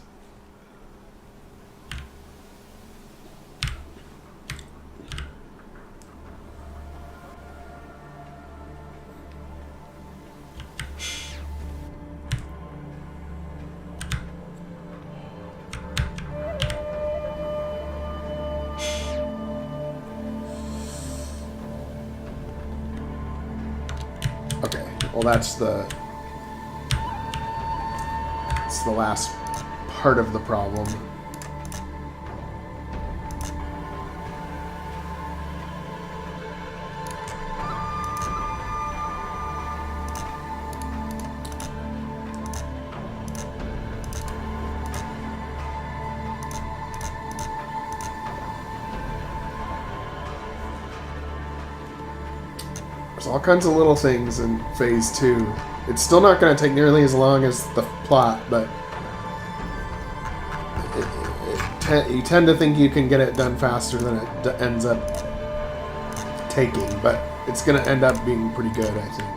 Speaker 1: Well, that's the last part of the problem. There's all kinds of little things in phase 2. It's still not going to take nearly as long as the plot, but you tend to think you can get it done faster than it ends up taking, but it's going to end up being pretty good, I think.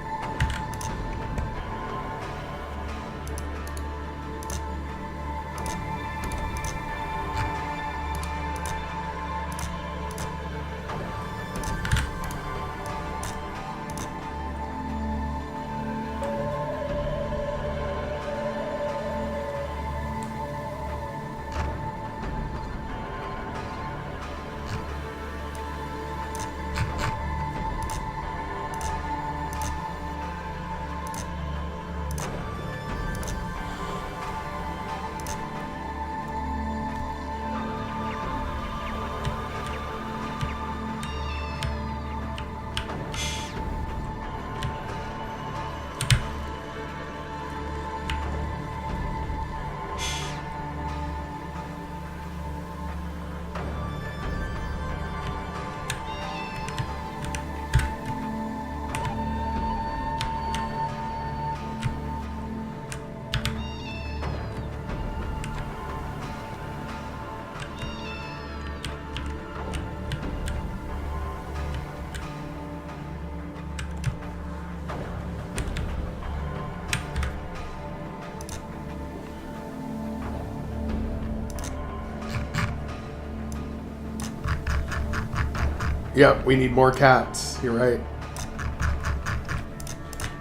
Speaker 1: Yep, we need more cats. You're right.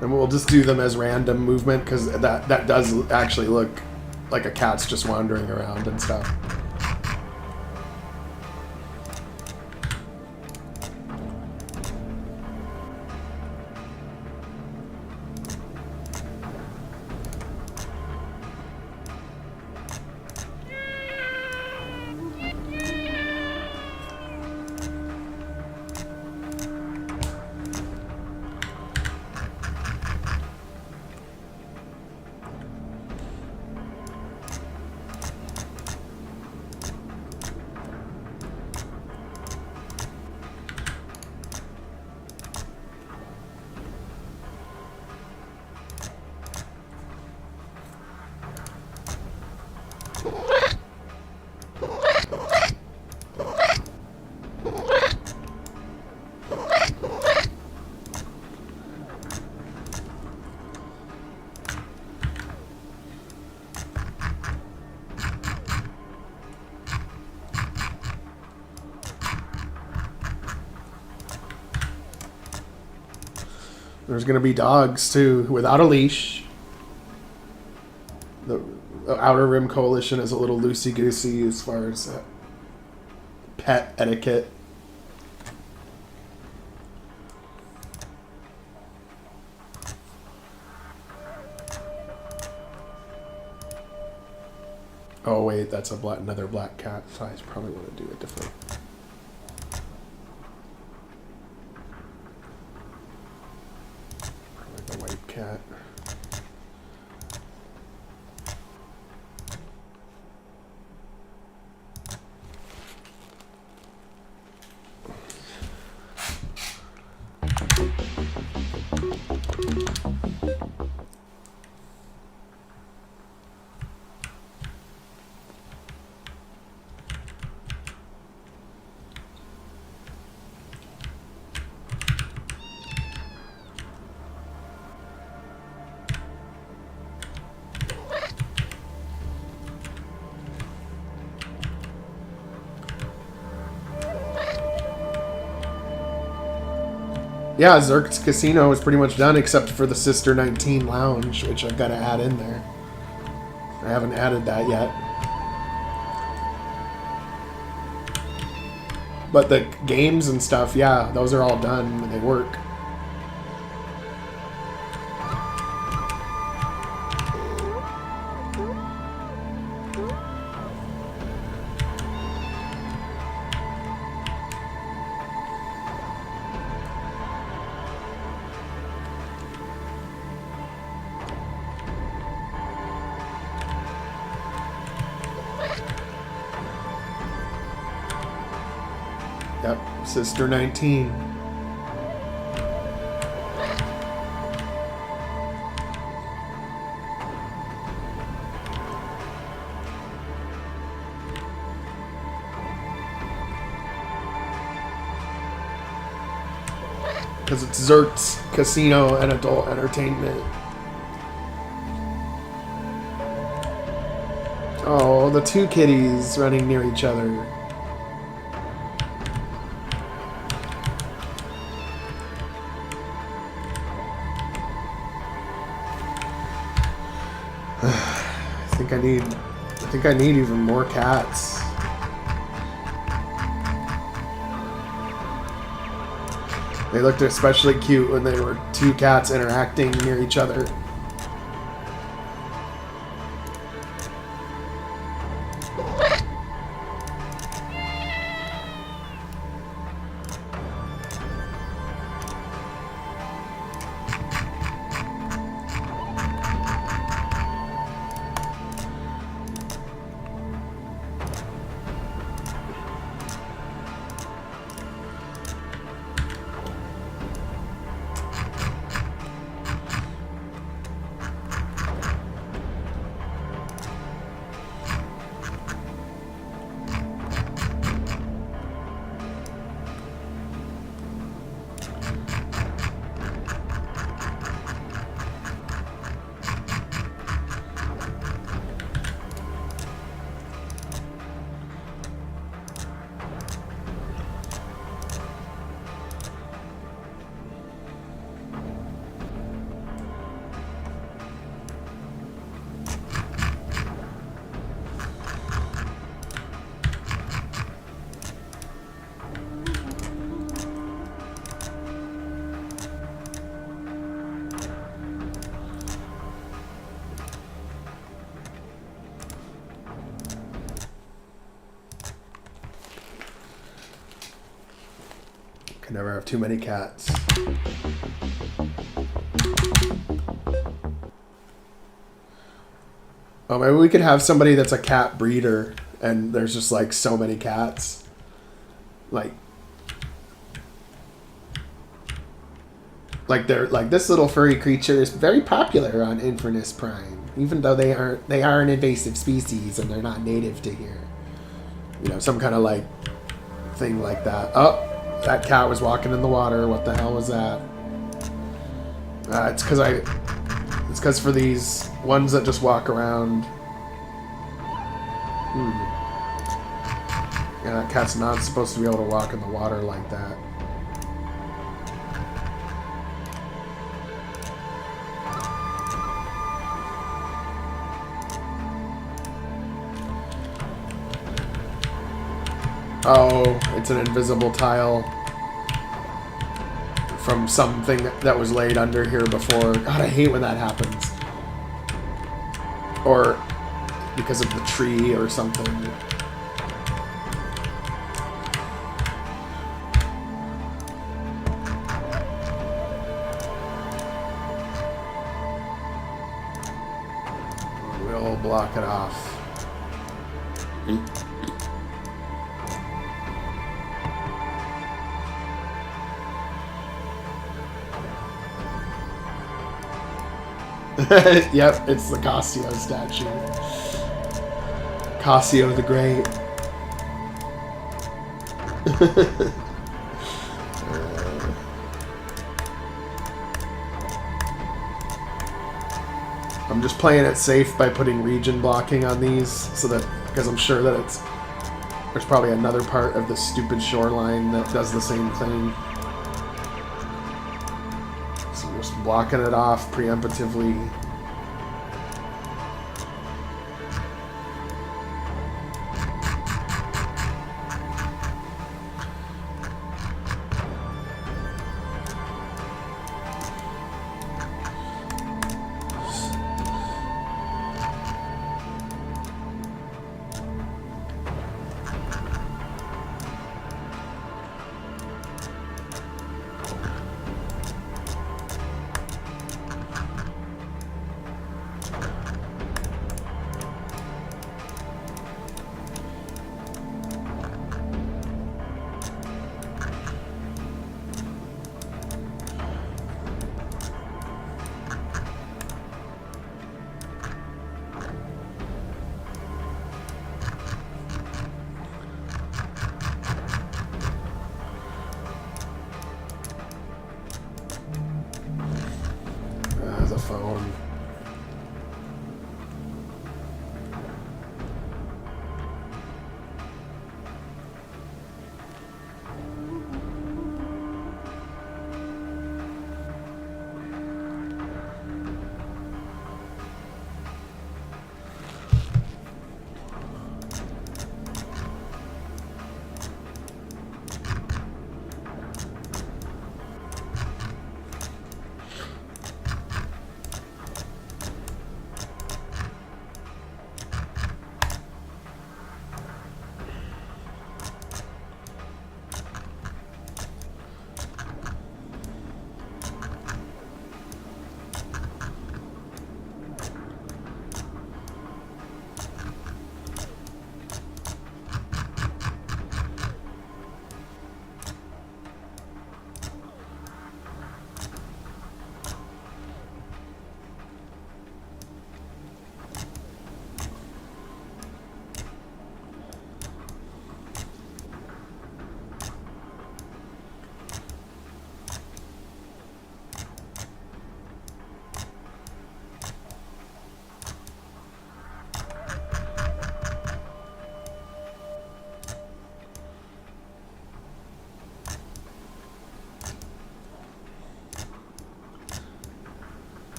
Speaker 1: And we'll just do them as random movement, because that does actually look like a cat's just wandering around and stuff. There's going to be dogs, too, without a leash. The Outer Rim Coalition is a little loosey-goosey as far as pet etiquette. Oh, wait, that's another black cat, so I probably want to do it different. Cat. Yeah, Zerk's Casino is pretty much done except for the Sister 19 Lounge, which I've got to add in there. I haven't added that yet. But the games and stuff, yeah, those are all done. They work. Yep, Sister 19. Because it's Zert's Casino and Adult Entertainment. Oh, the two kitties running near each other. I think I need even more cats. They looked especially cute when they were two cats interacting near each other. Can never have too many cats. Oh, maybe we could have somebody that's a cat breeder and there's just like so many cats. Like they're like, this little furry creature is very popular on Infernis Prime, even though they are an invasive species and they're not native to here. You know, some kind of like thing like that. Oh, that cat was walking in the water. What the hell was that? It's because for these ones that just walk around. Yeah, that cat's not supposed to be able to walk in the water like that. Oh, it's an invisible tile from something that was laid under here before. God, I hate when that happens. Or because of the tree or something. We'll block it off. Yep, it's the Cassio statue. Cassio the Great. I'm just playing it safe by putting region blocking on these, so that, because I'm sure that there's probably another part of the stupid shoreline that does the same thing. So I'm just blocking it off preemptively.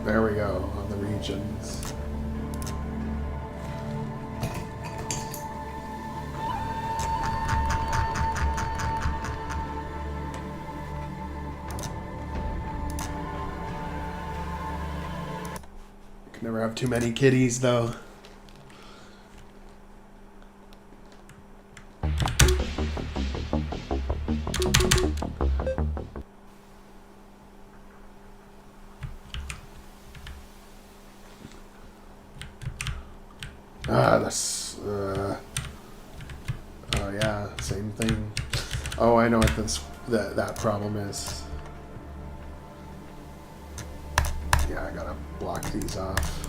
Speaker 1: There we go, on the regions. Can never have too many kitties, though. That's oh yeah, same thing. Oh, I know what that problem is. Yeah, I gotta block these off.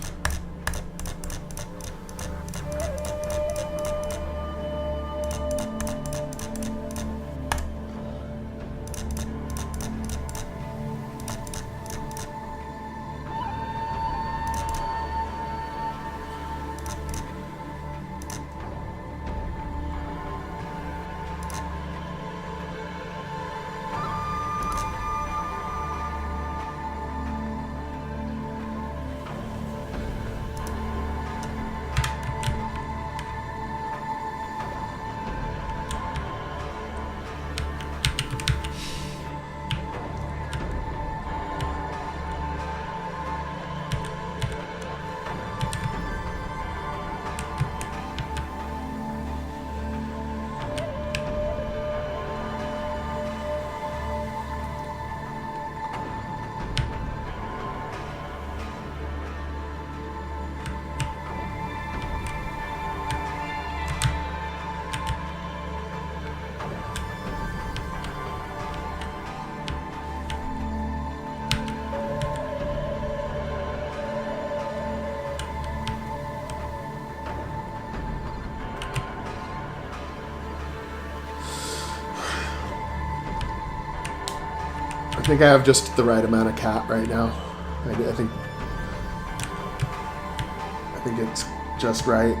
Speaker 1: I think I have just the right amount of cat right now. I think it's just right.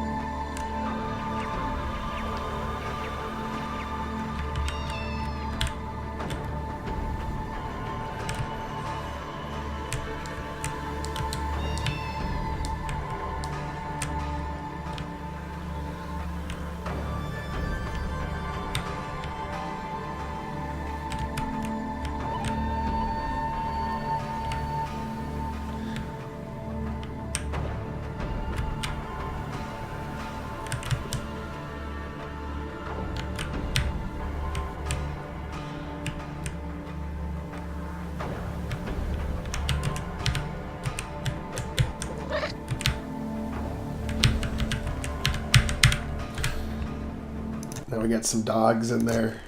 Speaker 1: Now we got some dogs in there.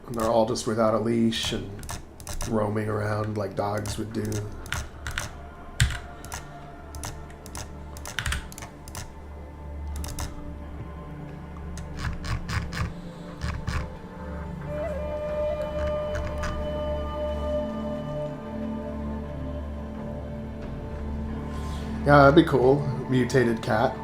Speaker 1: And they're all just without a leash and roaming around like dogs would do. Yeah, that'd be cool. Mutated cat.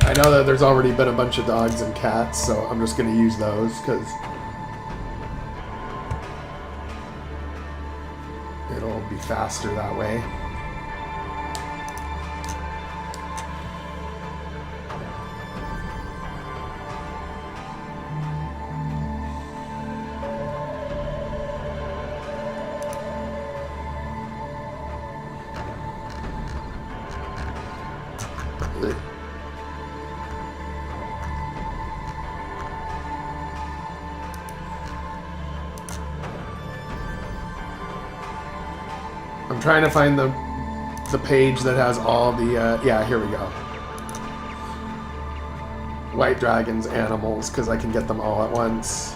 Speaker 1: I know that there's already been a bunch of dogs and cats, so I'm just going to use those because it'll be faster that way. I'm trying to find the page that has all the, yeah, here we go. White dragons, animals, because I can get them all at once.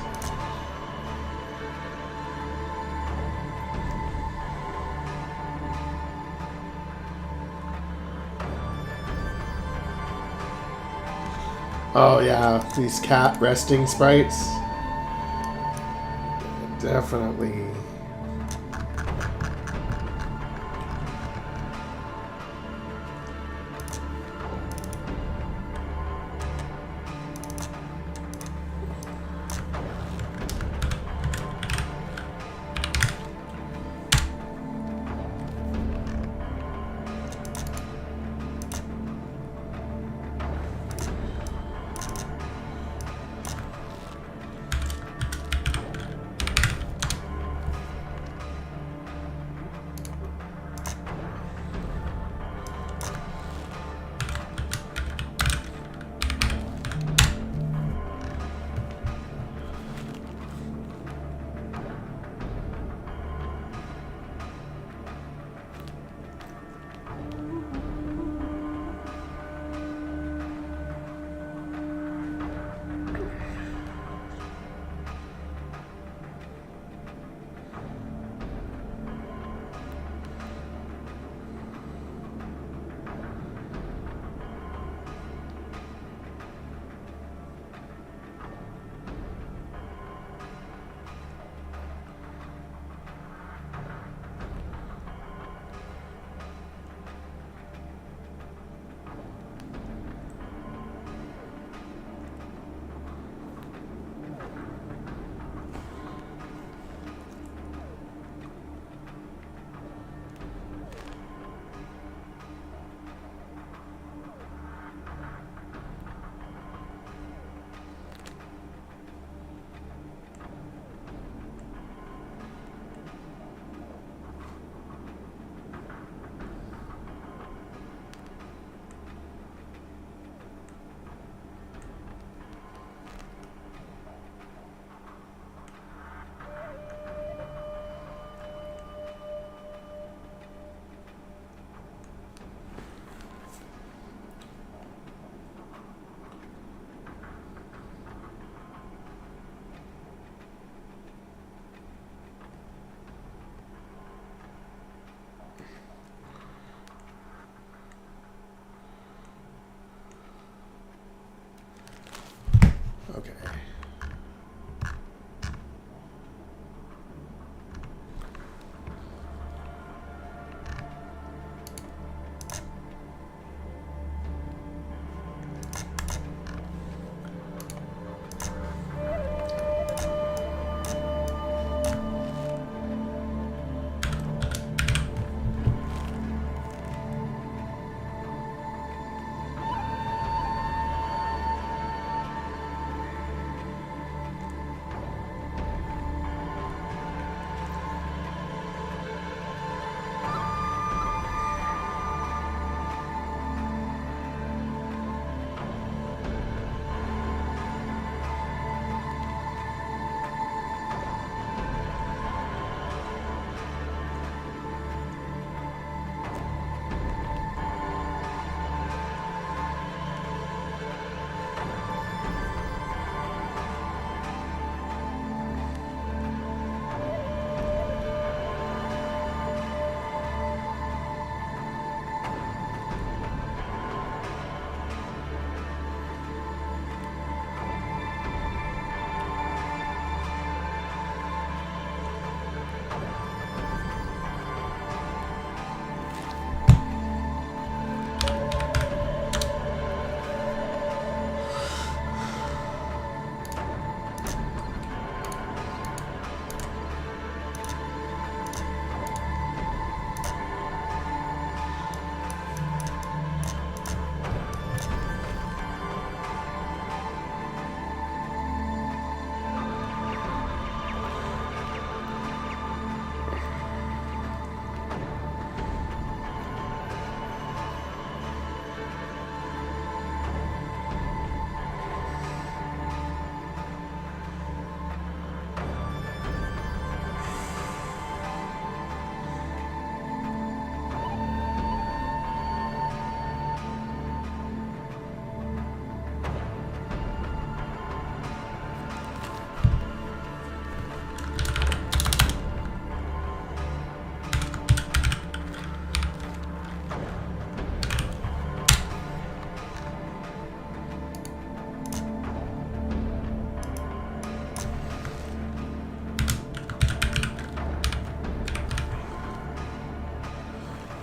Speaker 1: Oh yeah, these cat resting sprites. Definitely.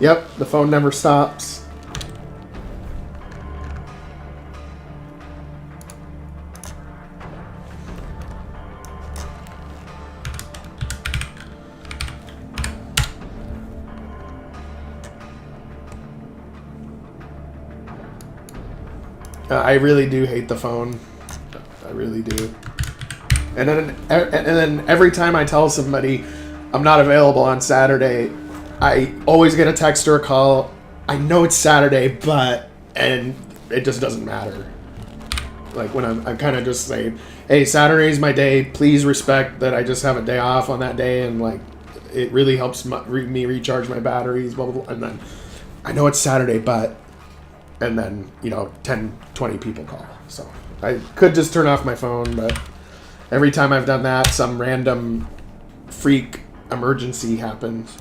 Speaker 1: Yep, the phone never stops. I really do hate the phone. I really do. And then every time I tell somebody I'm not available on Saturday, I always get a text or a call. I know it's Saturday, and it just doesn't matter. Like when I'm kind of just saying, hey, Saturday's my day. Please respect that I just have a day off on that day, and like it really helps me recharge my batteries. Blah blah blah. And then I know it's Saturday, and then 10, 20 people call. So I could just turn off my phone, but every time I've done that, some random freak emergency happens.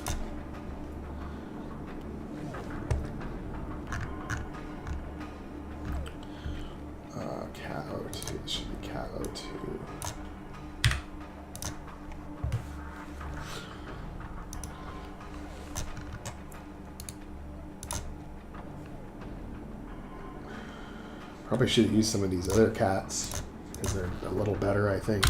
Speaker 1: Cat 02. It should be Cat 02. Probably should have used some of these other cats because they're a little better, I think.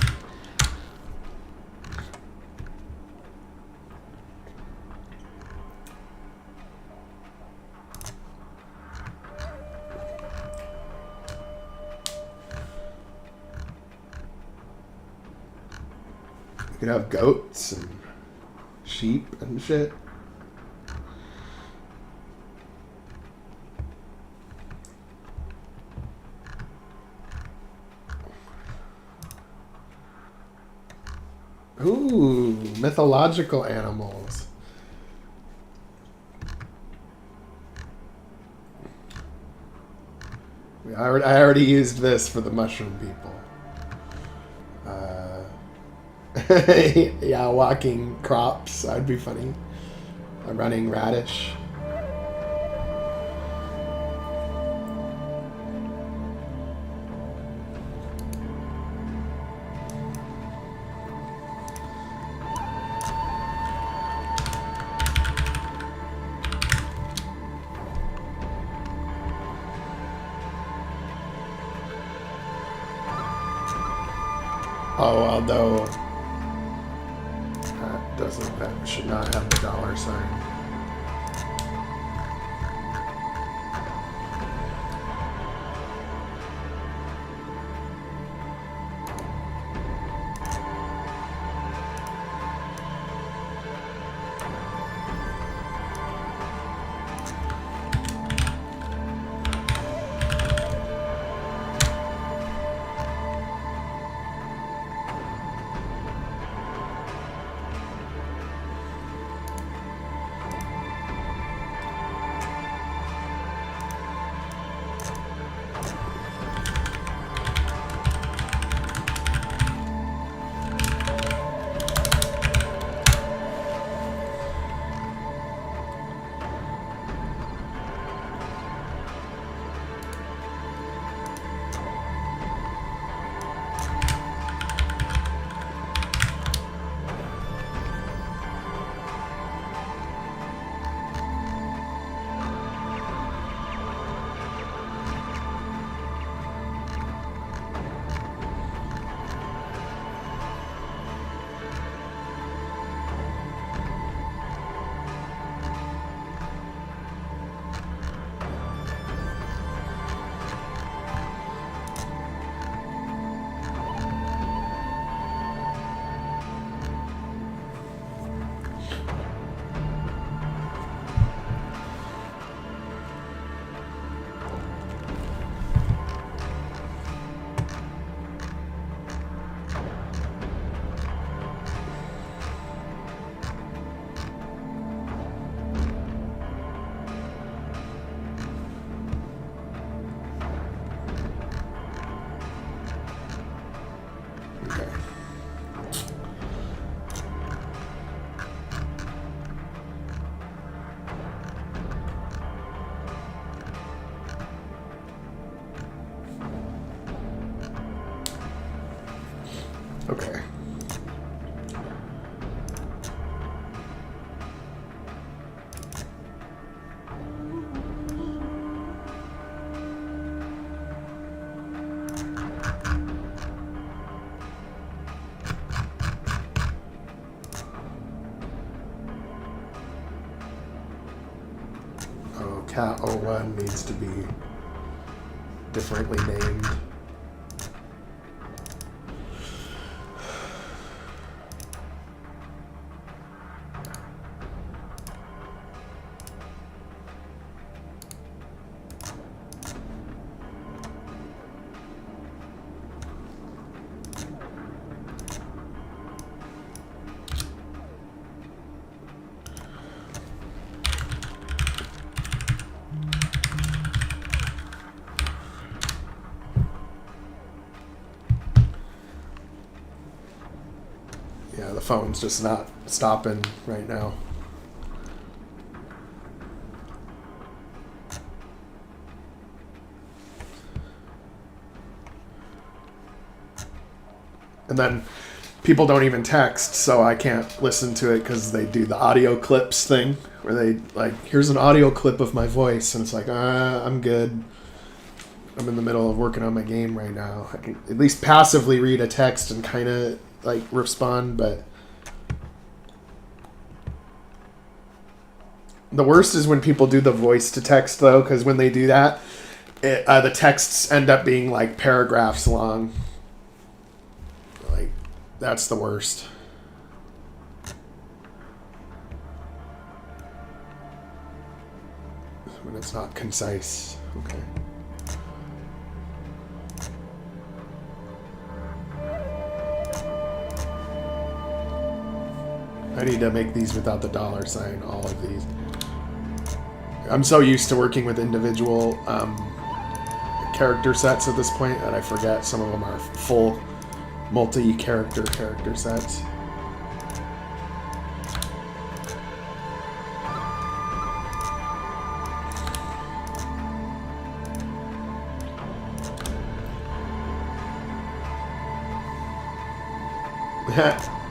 Speaker 1: You could have goats and sheep and shit. Ooh, mythological animals. I already used this for the mushroom people. Yeah, walking crops. That'd be funny. A running radish. Oh, although that should not have the $sign. Cat 01 needs to be differently named. Yeah, the phone's just not stopping right now. And then people don't even text, so I can't listen to it because they do the audio clips thing where they like, here's an audio clip of my voice, and it's like, I'm good. I'm in the middle of working on my game right now. I can at least passively read a text and kind of like respond, but the worst is when people do the voice to text though, because when they do that, the texts end up being like paragraphs long. Like, that's the worst. When it's not concise. Okay. I need to make these without the $, all of these. I'm so used to working with individual character sets at this point that I forget some of them are full multi-character sets.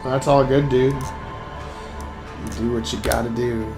Speaker 1: That's all good, dude. You do what you gotta do.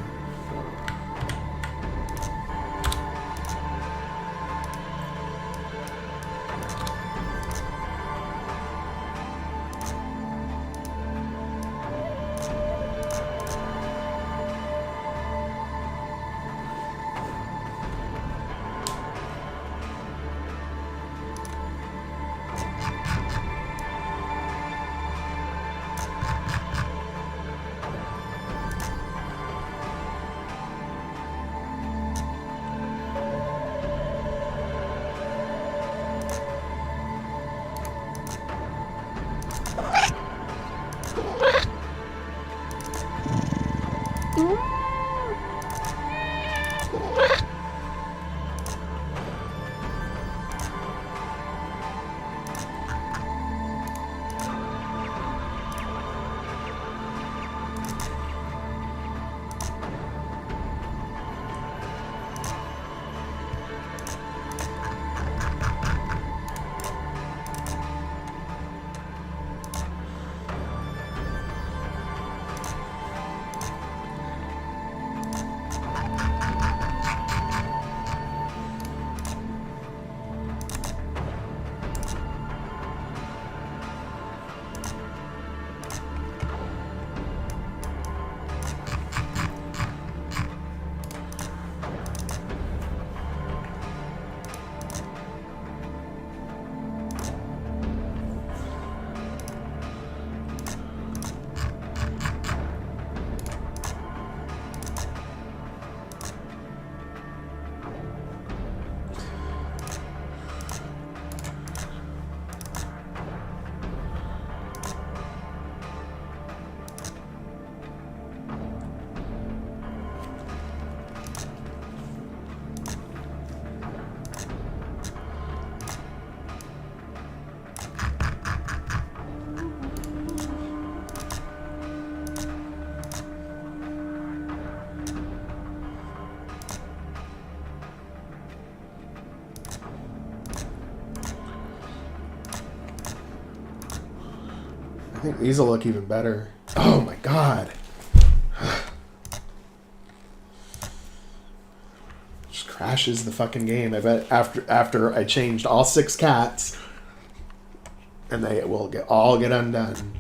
Speaker 1: I think these will look even better. Oh my god. Just crashes the fucking game. I bet after I changed all 6 cats, and they will all get undone.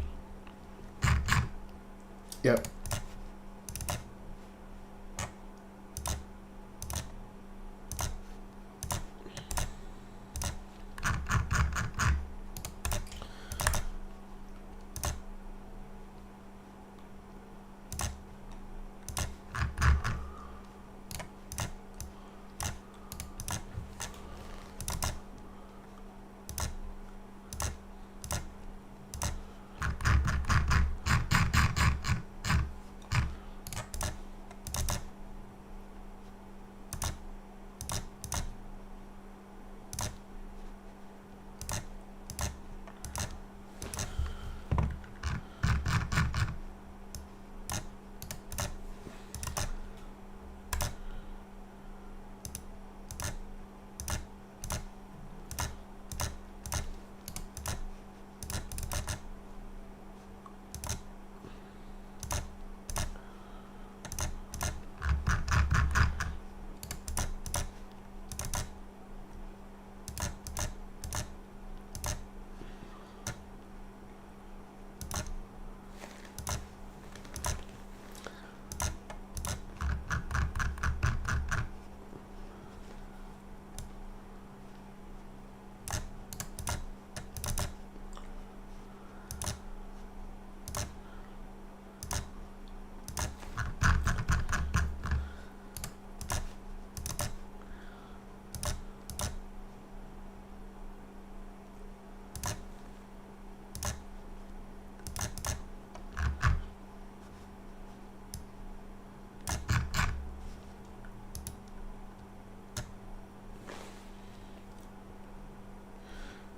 Speaker 1: Yep.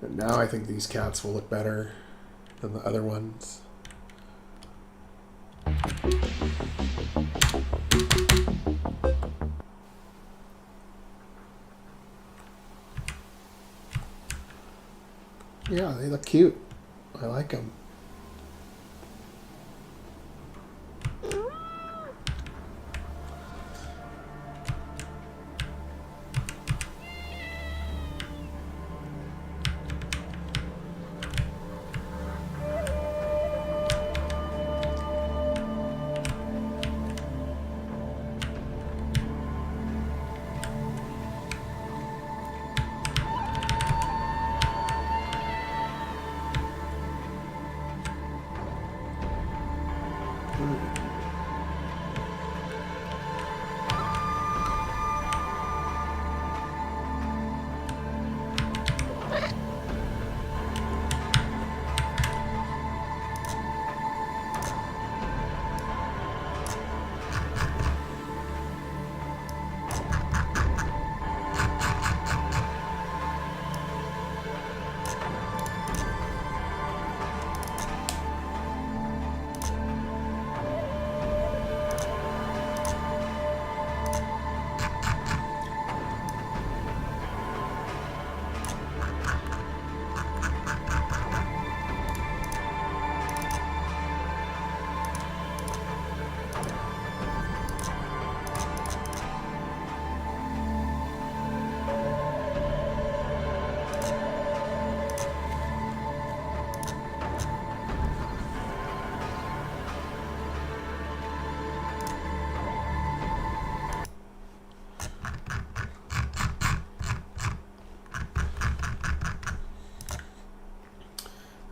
Speaker 1: And now I think these cats will look better than the other ones. Yeah, they look cute. I like them.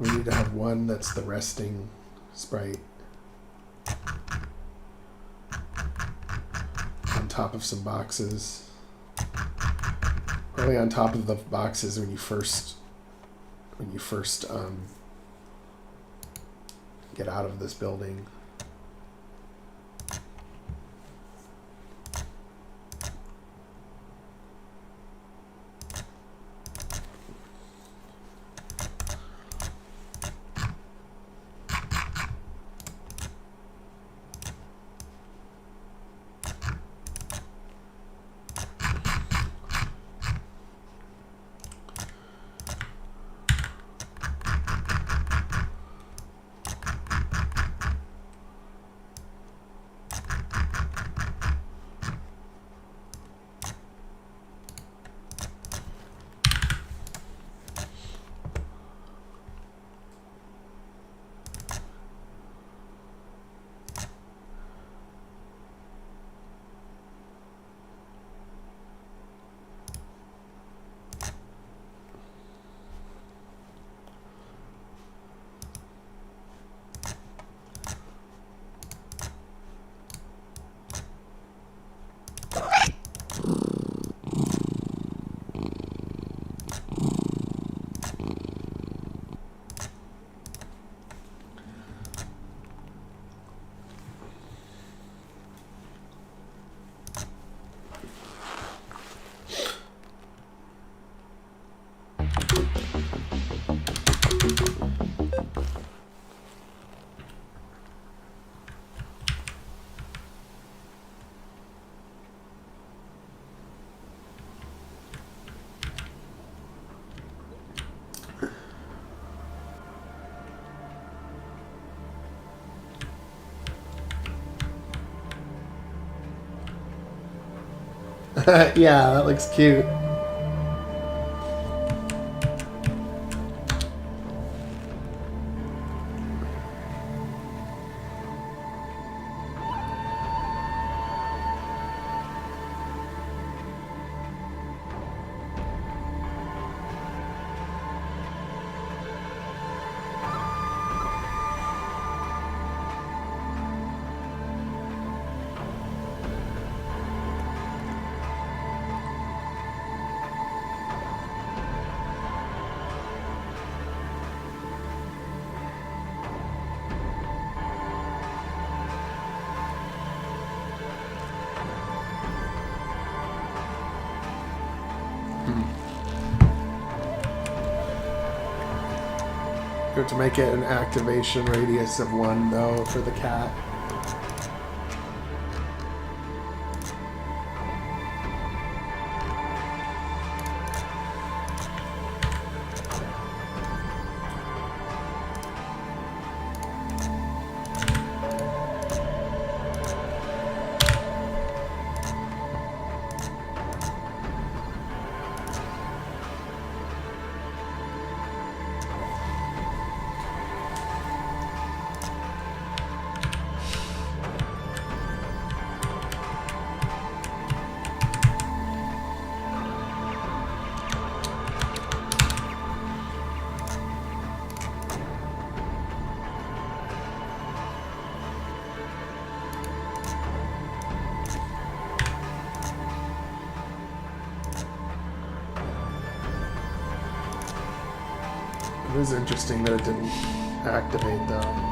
Speaker 1: We need to have one that's the resting sprite on top of some boxes. Probably on top of the boxes when you first get out of this building. Yeah, that looks cute. Good to make it an activation radius of 1 though for the cat. It is interesting that it didn't activate though.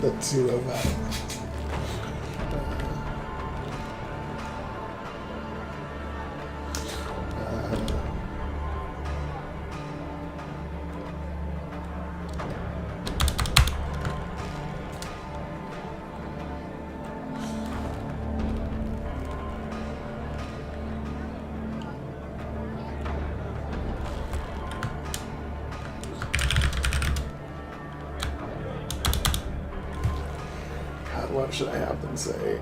Speaker 1: The two of us. What should I have them say?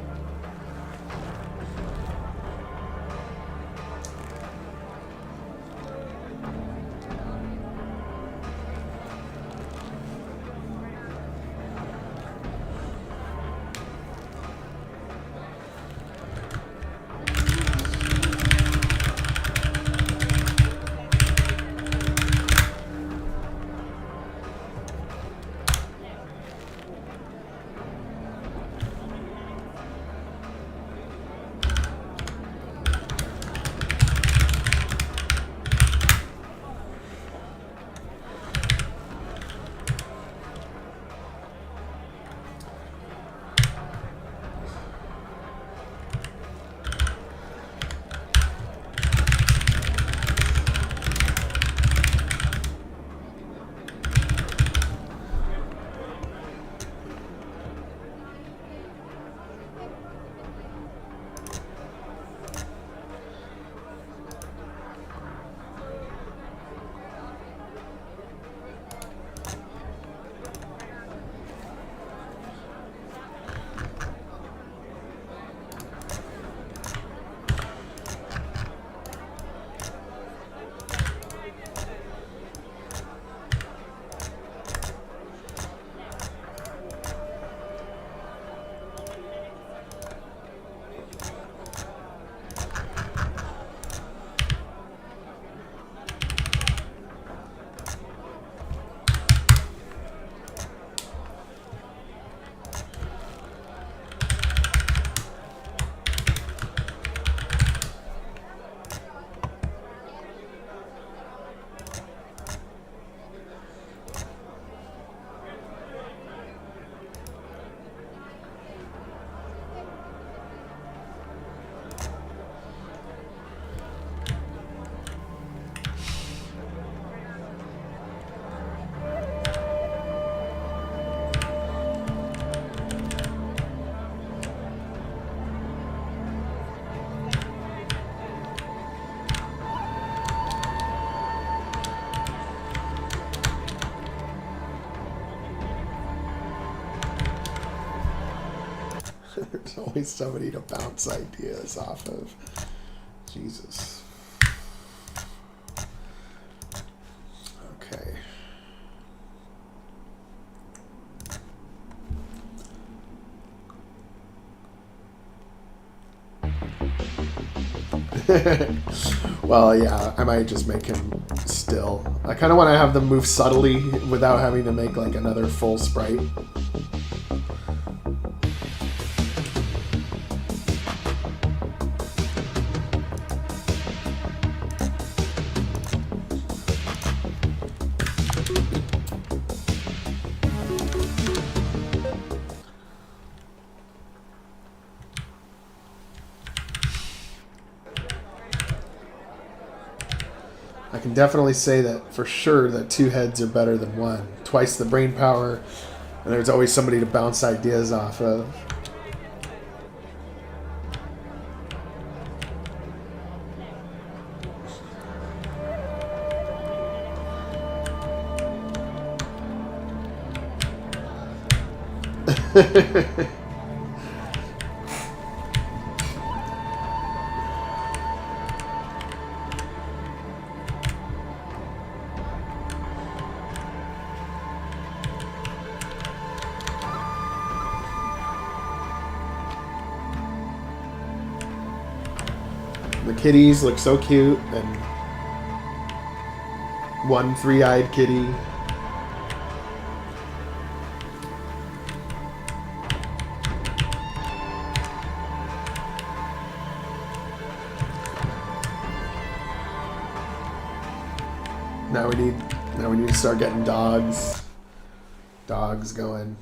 Speaker 1: There's always somebody to bounce ideas off of. Jesus. Okay. Well, yeah, I might just make him still. I kind of want to have them move subtly without having to make like another full sprite. I can definitely say that for sure that two heads are better than one. Twice the brain power, and there's always somebody to bounce ideas off of. The kitties look so cute, and one three-eyed kitty. Now we need to start getting dogs going.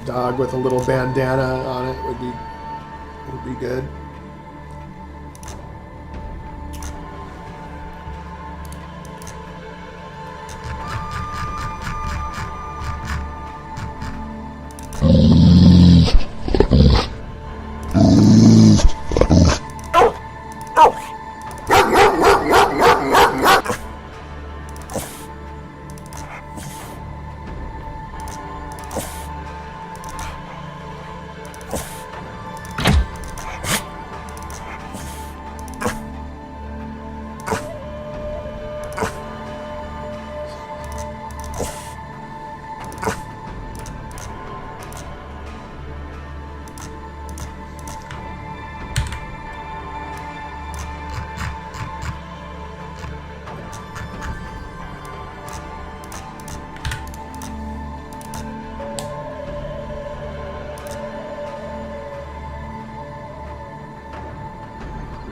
Speaker 1: Dog with a little bandana on it would be good.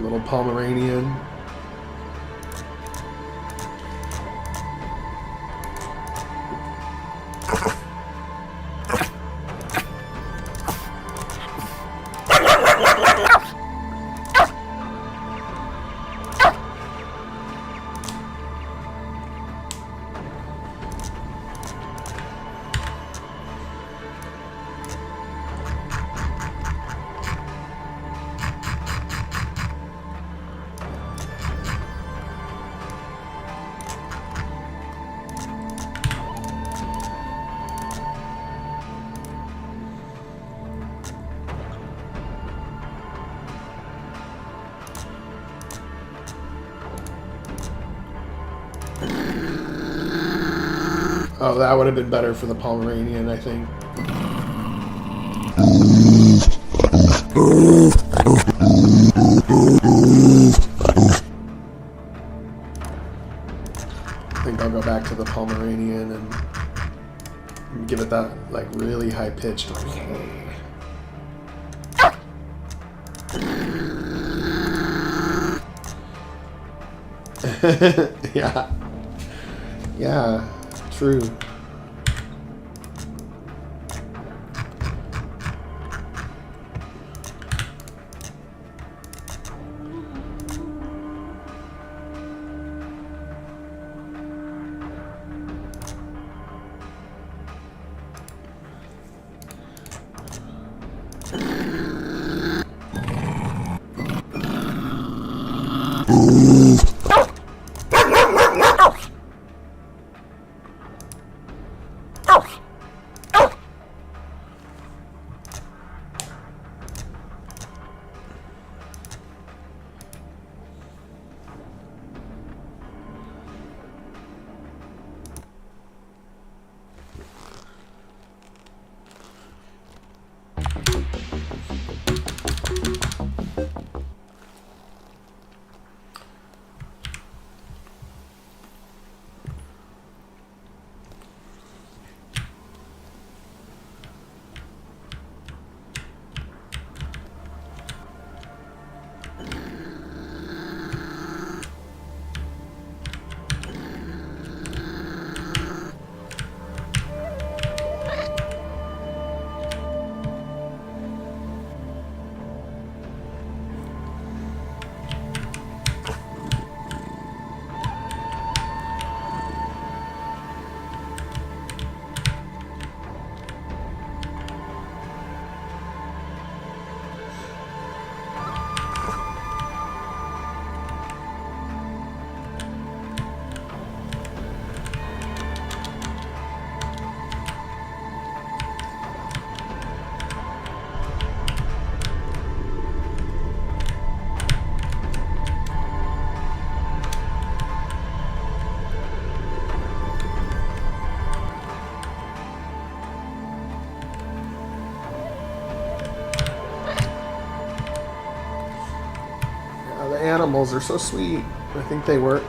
Speaker 1: Little Pomeranian. Oh, that would have been better for the Pomeranian, I think. I think I'll go back to the Pomeranian and give it that, like, really high-pitched. Yeah. Yeah, true. Animals are so sweet. I think they work.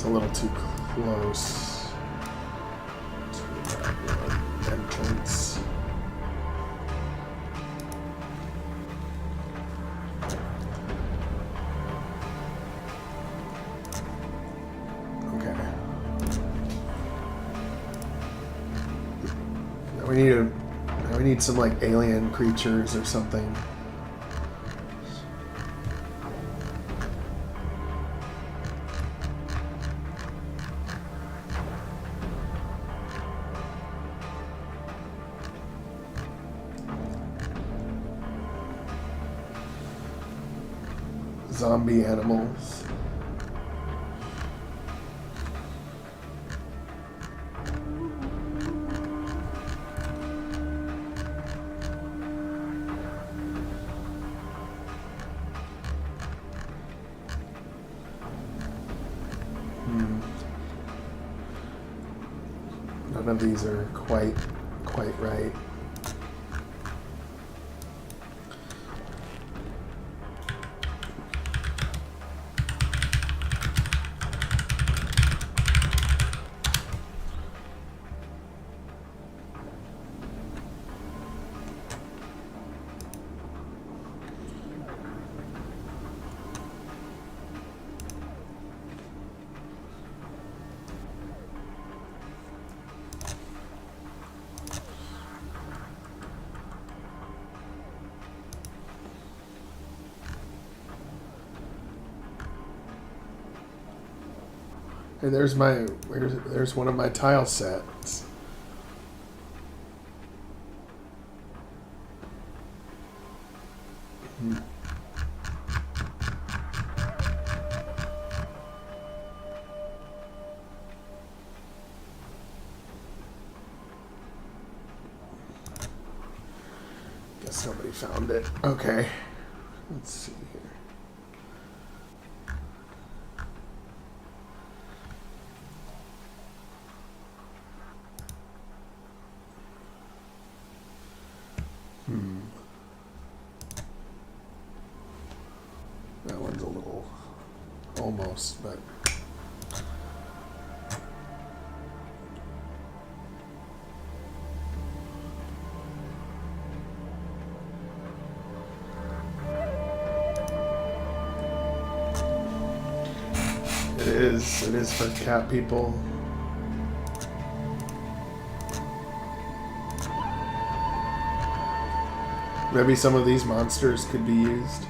Speaker 1: a little too close to that one entrance. Okay. Now we need some like alien creatures or something. Zombie animals. None of these are quite right. Hey, there's one of my tile sets. Guess nobody found it. Okay. Let's see here. That one's a little almost, but it is for cat people. Maybe some of these monsters could be used.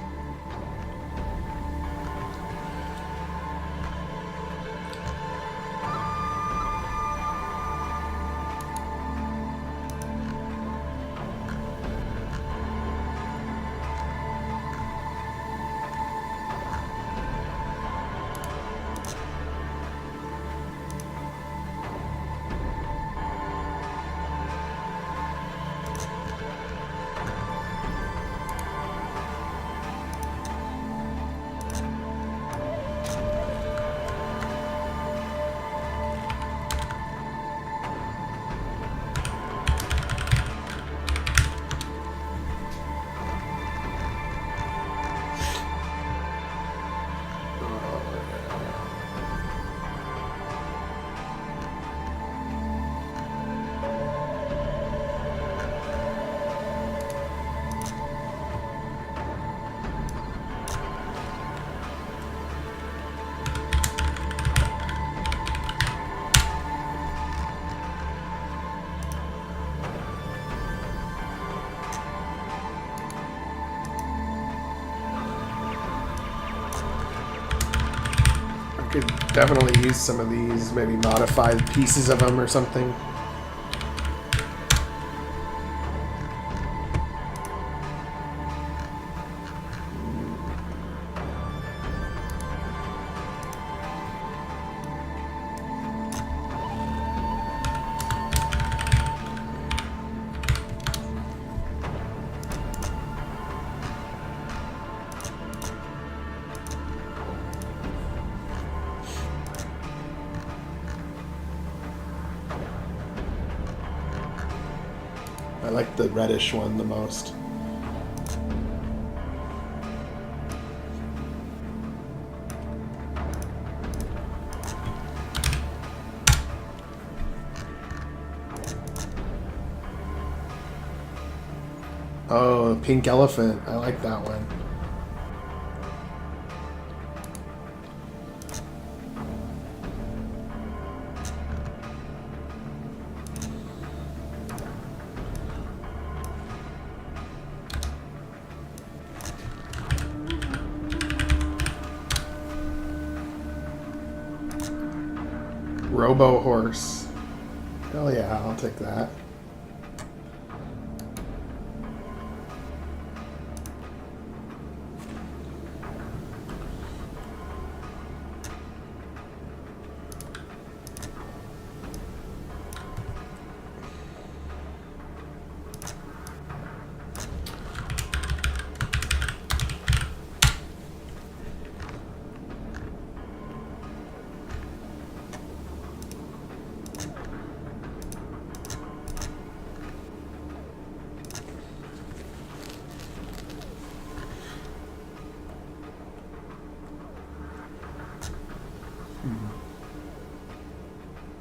Speaker 1: Could definitely use some of these, maybe modify pieces of them or something. I like the reddish one the most. Oh, pink elephant. I like that one. Robo horse. Hell yeah, I'll take that.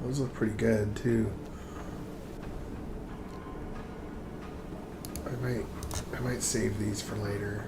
Speaker 1: Those look pretty good too. I might save these for later.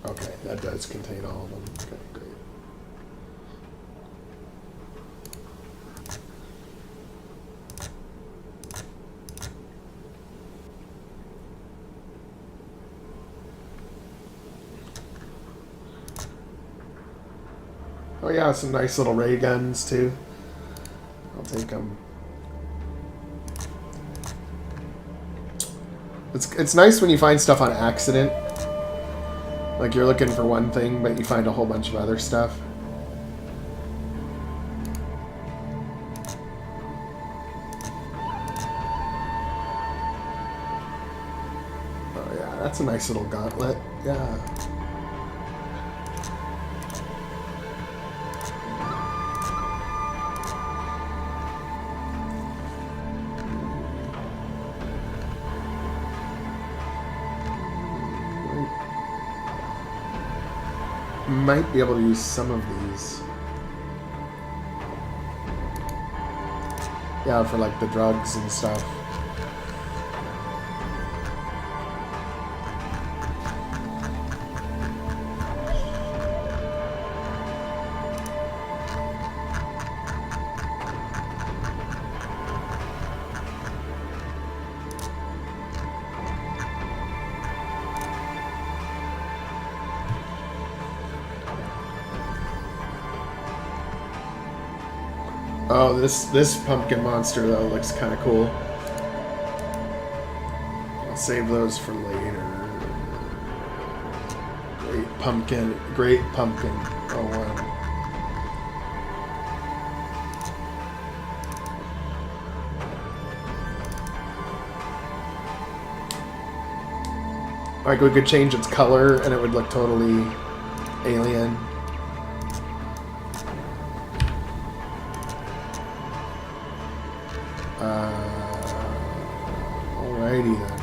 Speaker 1: Okay, that does contain all of them. Okay, great. Oh yeah, some nice little ray guns too. I'll take them. It's nice when you find stuff on accident. Like you're looking for one thing, but you find a whole bunch of other stuff. Oh yeah, that's a nice little gauntlet. Yeah. Might be able to use some of these. Yeah, for like the drugs and stuff. Oh, this pumpkin monster though looks kind of cool. I'll save those for later. Great pumpkin. Oh wow. Like we could change its color and it would look totally alien. Alrighty then.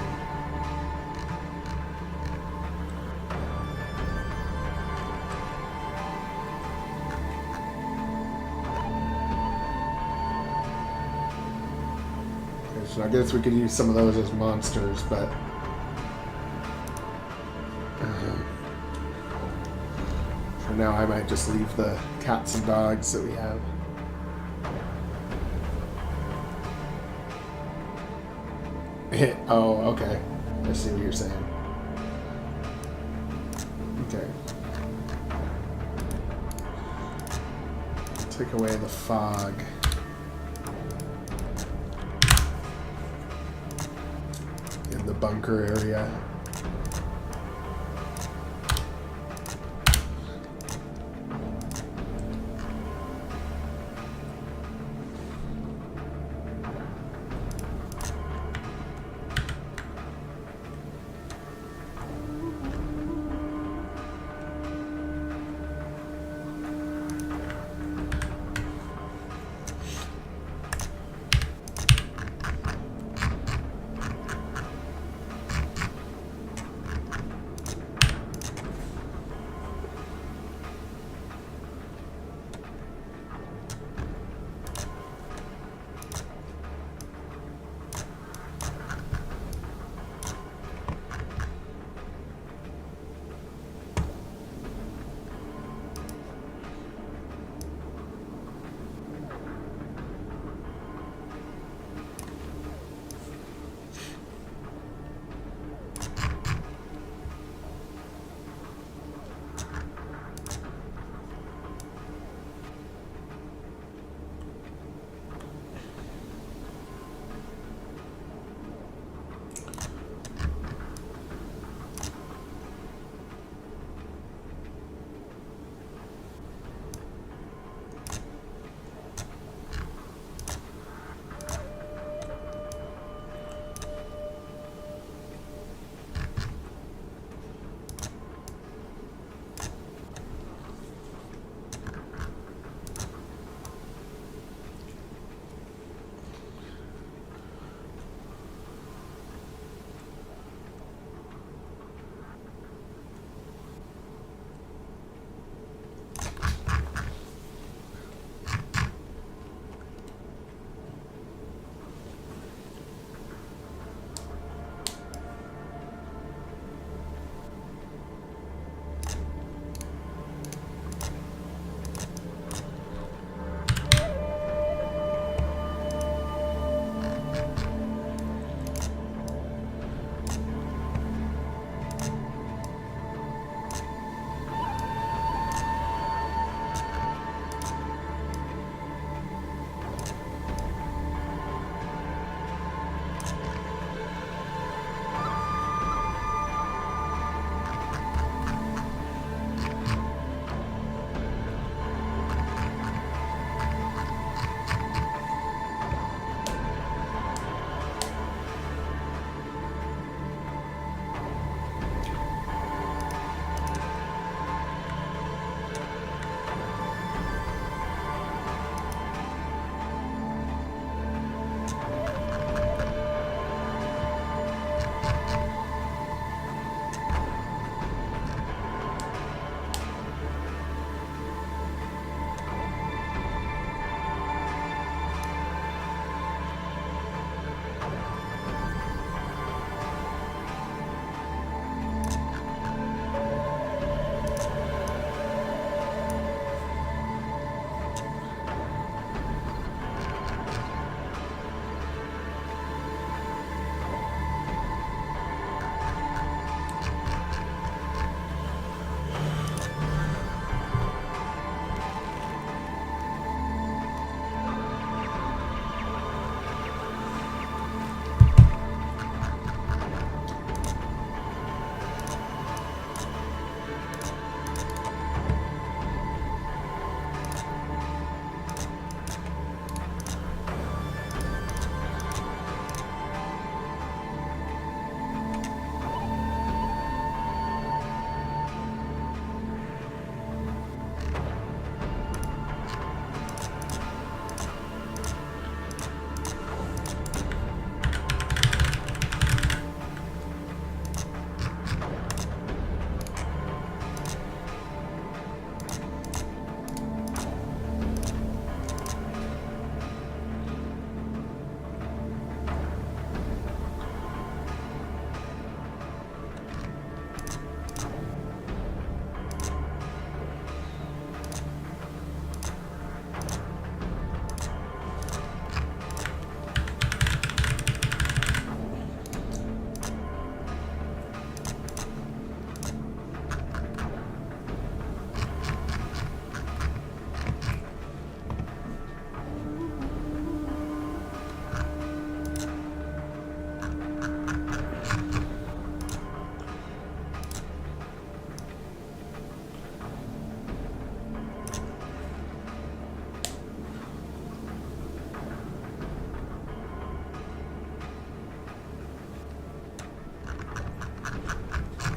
Speaker 1: Okay, so I guess we could use some of those as monsters, but for now I might just leave the cats and dogs that we have. Oh, okay. I see what you're saying. Okay. Take away the fog. In the bunker area.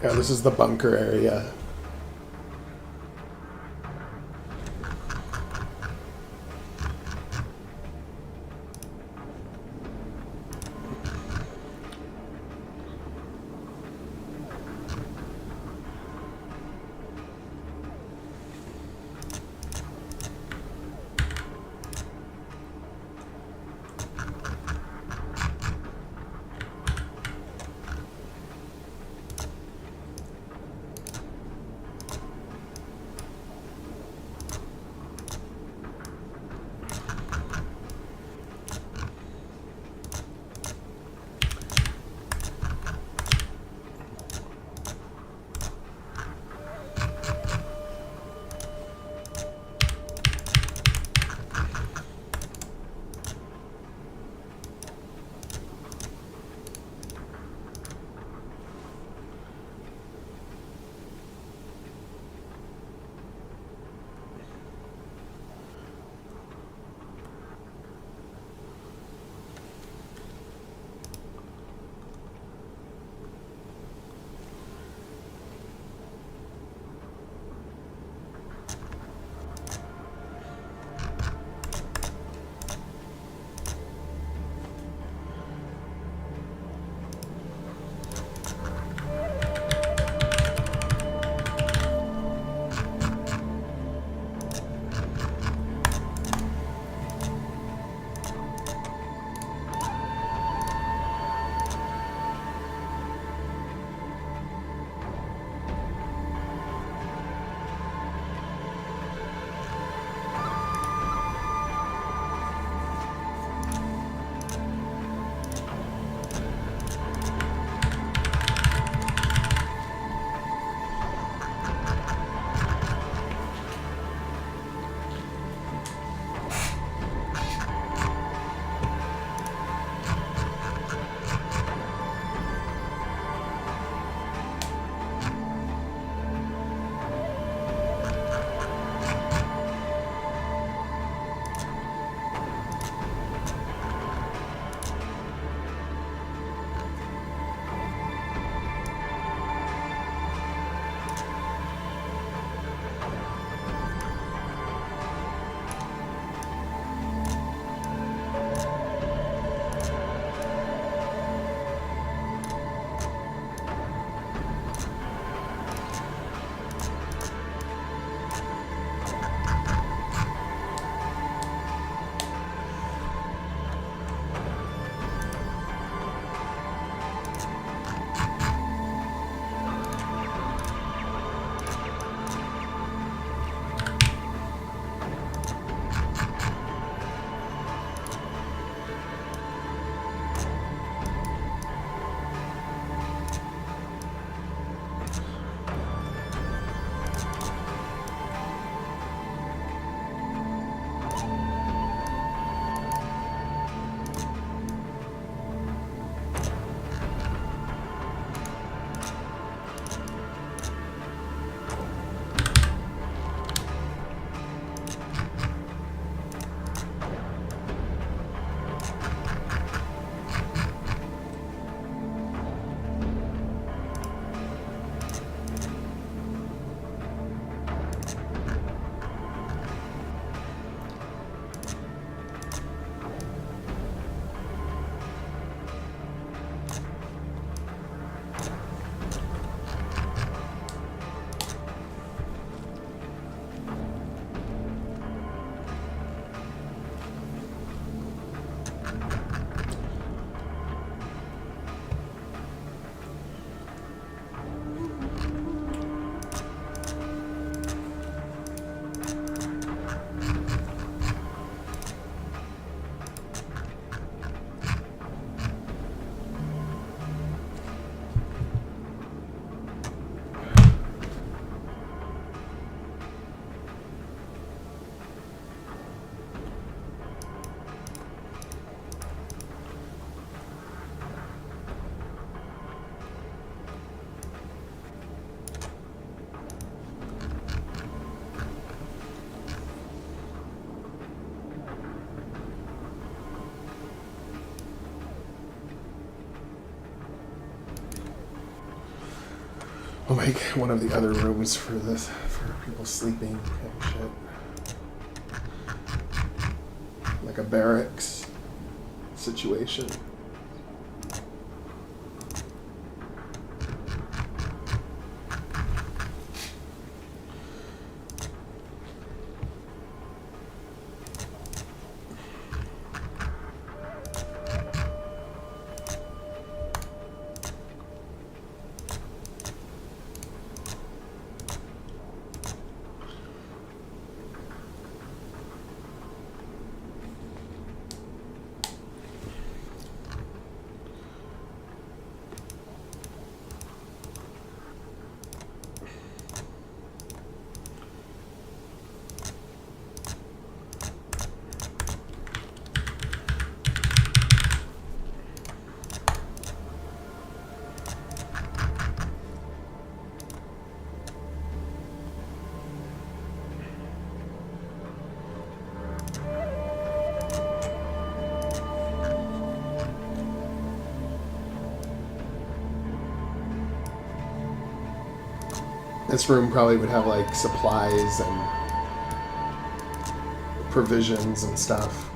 Speaker 1: Yeah, this is the bunker area. I'll make one of the other rooms for this, for people sleeping and shit. Like a barracks situation. This room probably would have like supplies and provisions and stuff.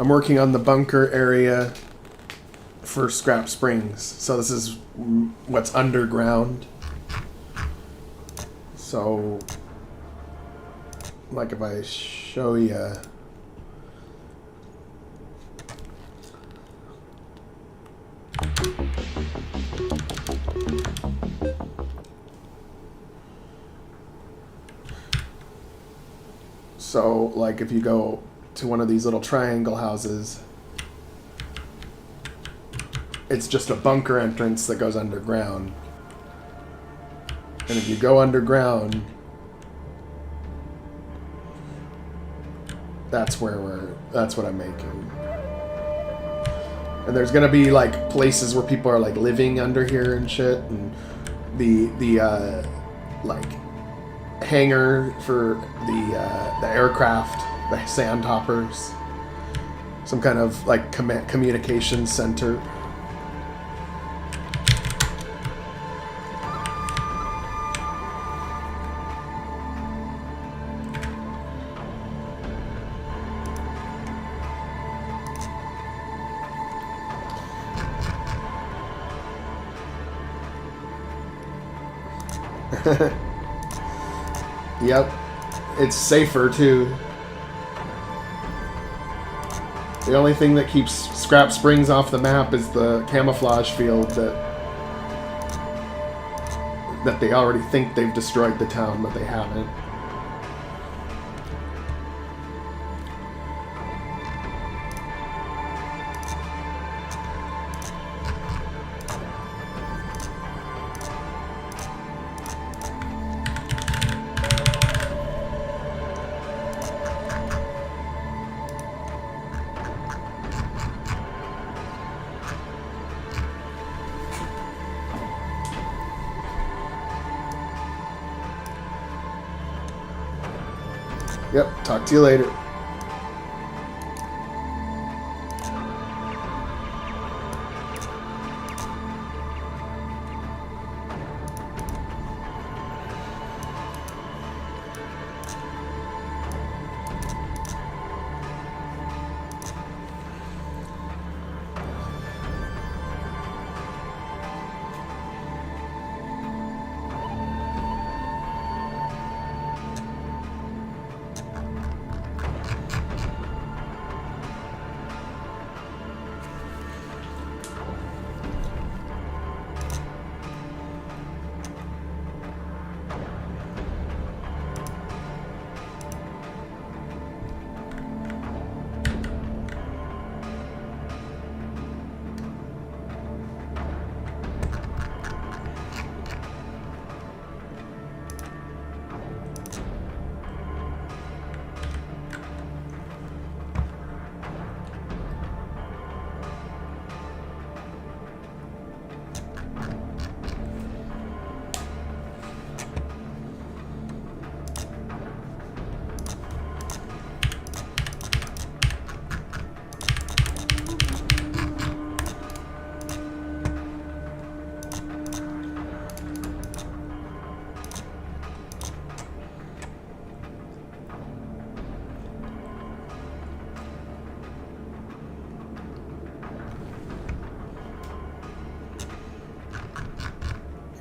Speaker 1: I'm working on the bunker area for Scrap Springs. So this is what's underground. So, like if I show you... So, like if you go to one of these little triangle houses, it's just a bunker entrance that goes underground. And if you go underground, that's what I'm making. And there's gonna be like places where people are like living under here and shit, and the like hangar for the aircraft, the sandhoppers, some kind of like communication center. Yep, it's safer too. The only thing that keeps Scrap Springs off the map is the camouflage field that they already think they've destroyed the town, but they haven't. Yep, talk to you later.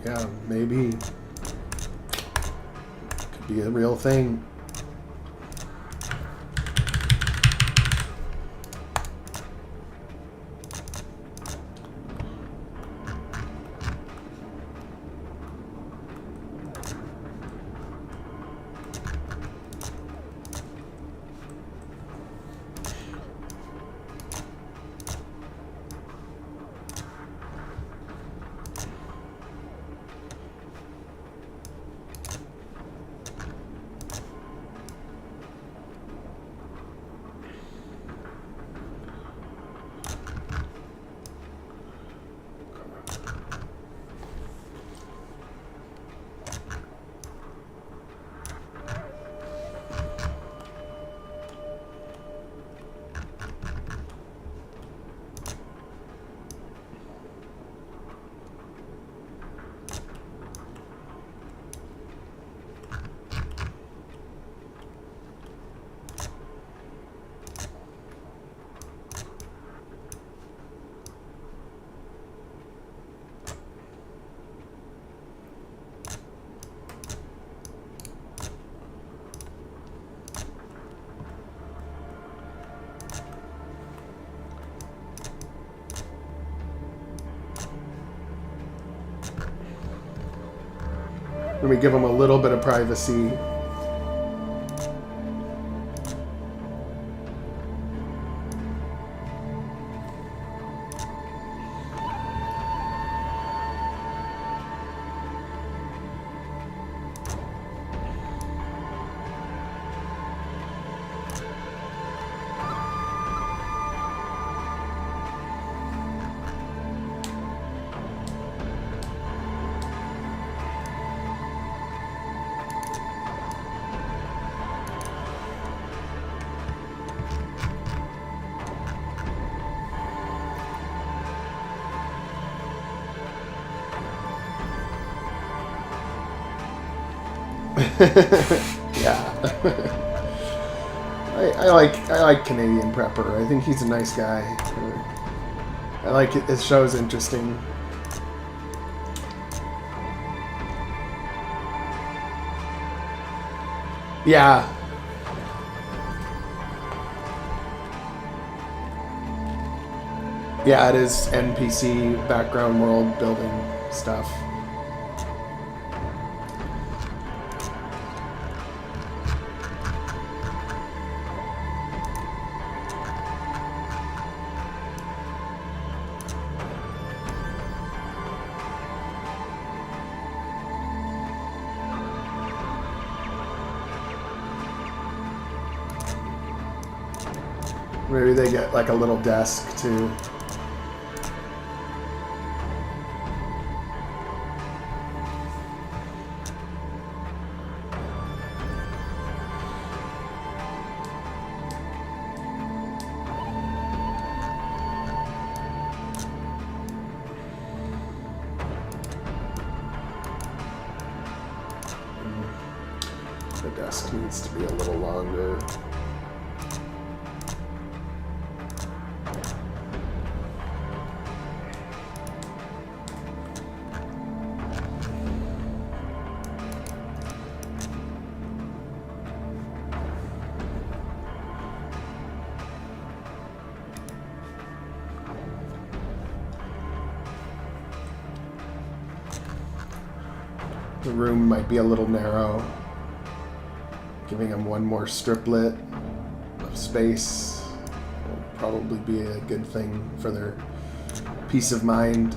Speaker 1: Yeah, maybe. Could be a real thing. Let me give them a little bit of privacy. Yeah. I like Canadian Prepper. I think he's a nice guy. I like it. His show's interesting. Yeah. Yeah, it is NPC background world building stuff. Maybe they get like a little desk too. The desk needs to be a little longer. The room might be a little narrow. Giving them one more striplet of space will probably be a good thing for their peace of mind.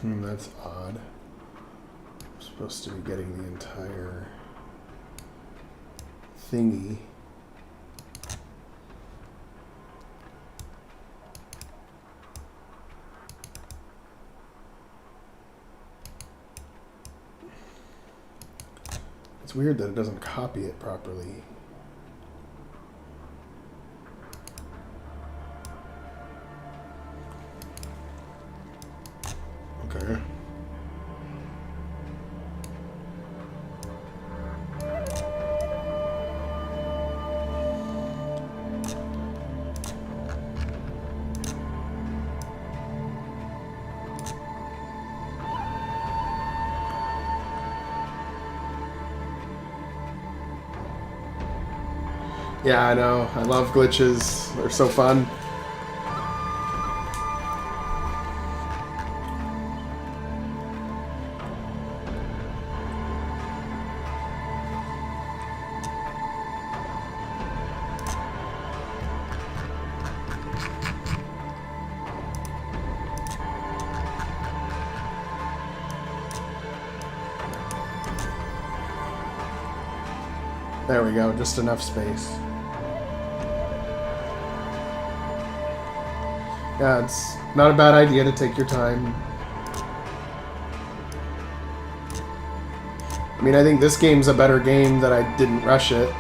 Speaker 1: That's odd. I'm supposed to be getting the entire thingy. It's weird that it doesn't copy it properly. Okay. Yeah, I know. I love glitches. They're so fun. There we go, just enough space. Yeah, it's not a bad idea to take your time. I mean, I think this game's a better game that I didn't rush it.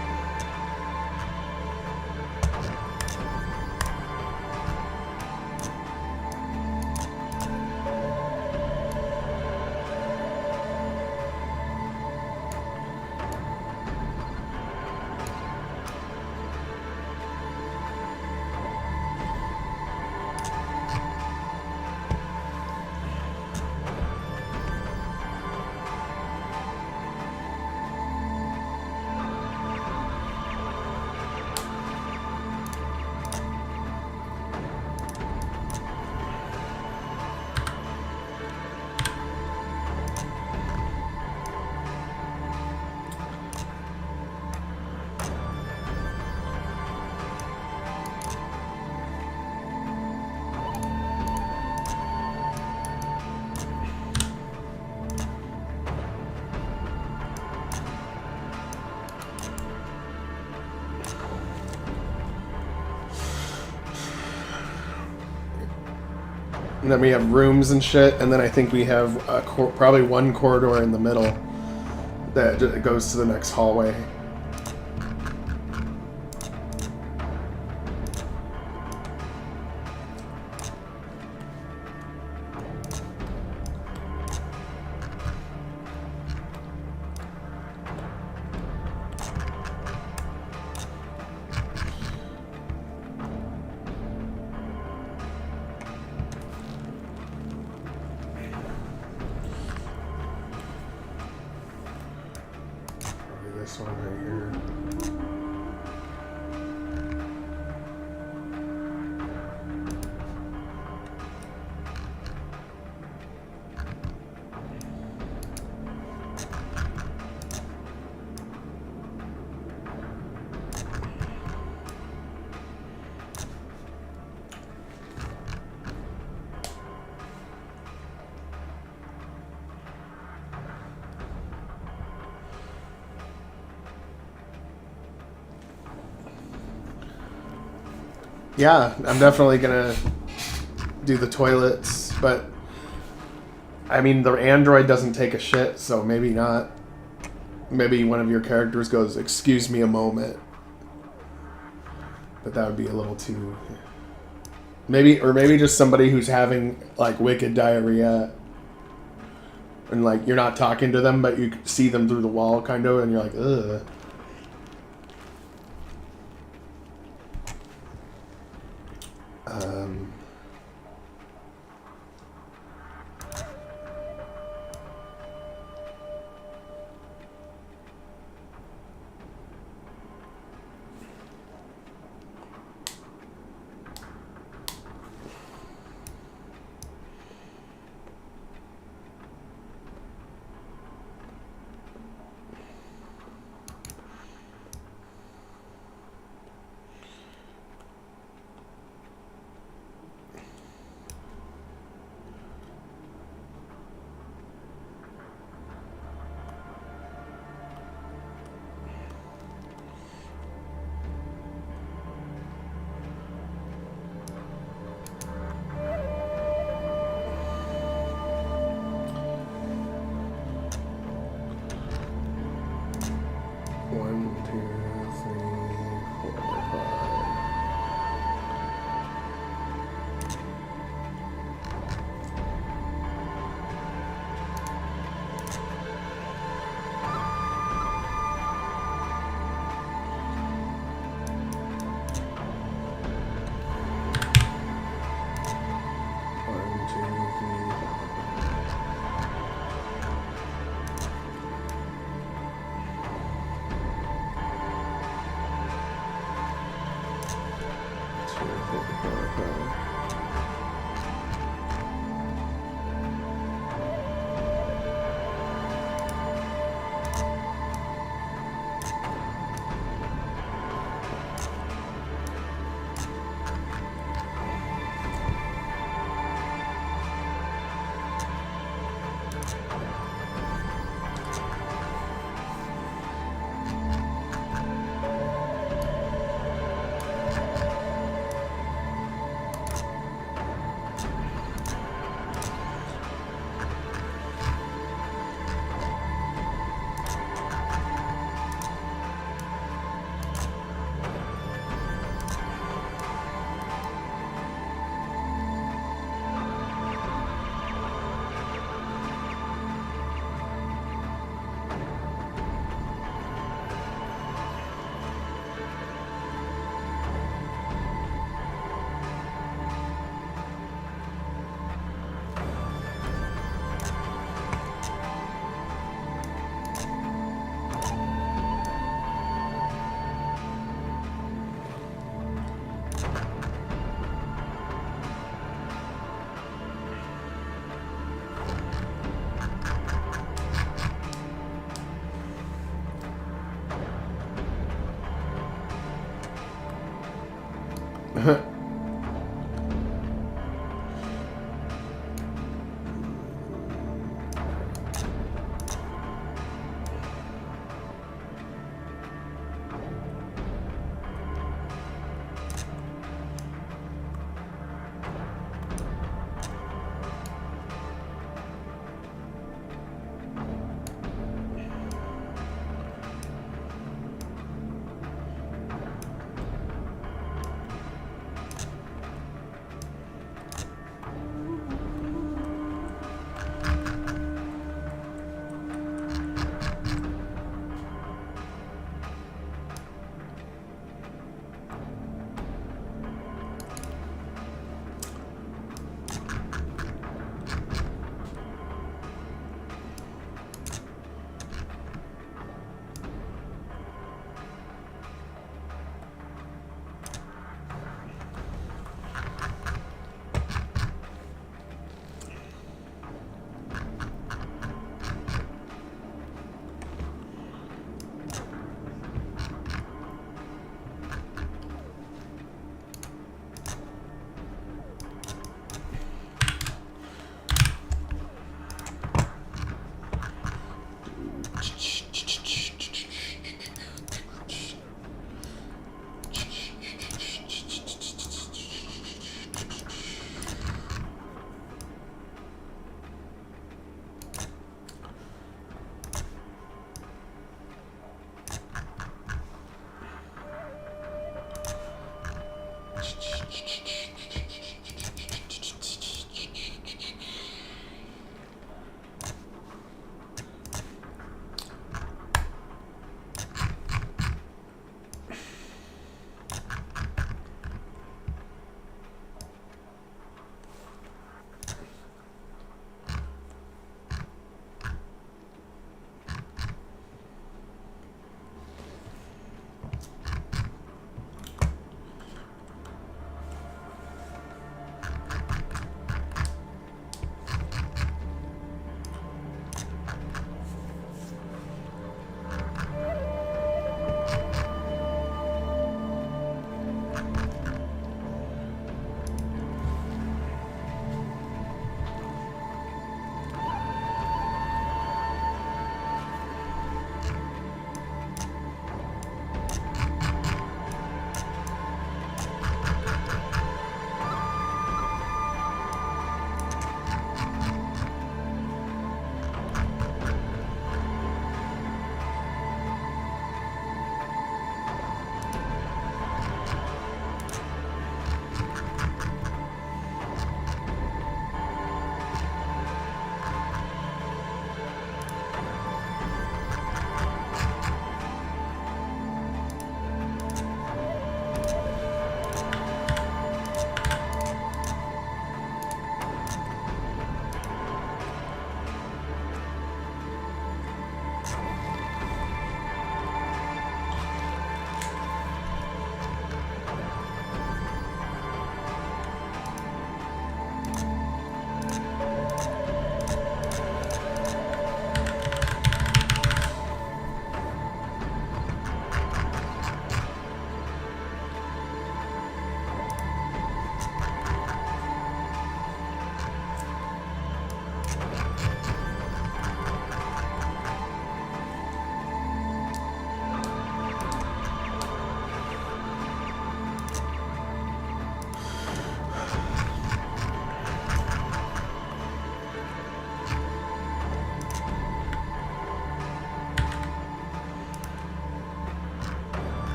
Speaker 1: And then we have rooms and shit, and then I think we have probably one corridor in the middle that goes to the next hallway. This one right here. Yeah, I'm definitely gonna do the toilets, but I mean the android doesn't take a shit, so maybe not. Maybe one of your characters goes, "Excuse me a moment," but that would be a little too. Maybe just somebody who's having like wicked diarrhea, and like you're not talking to them, but you see them through the wall, kind of, and you're like, ugh.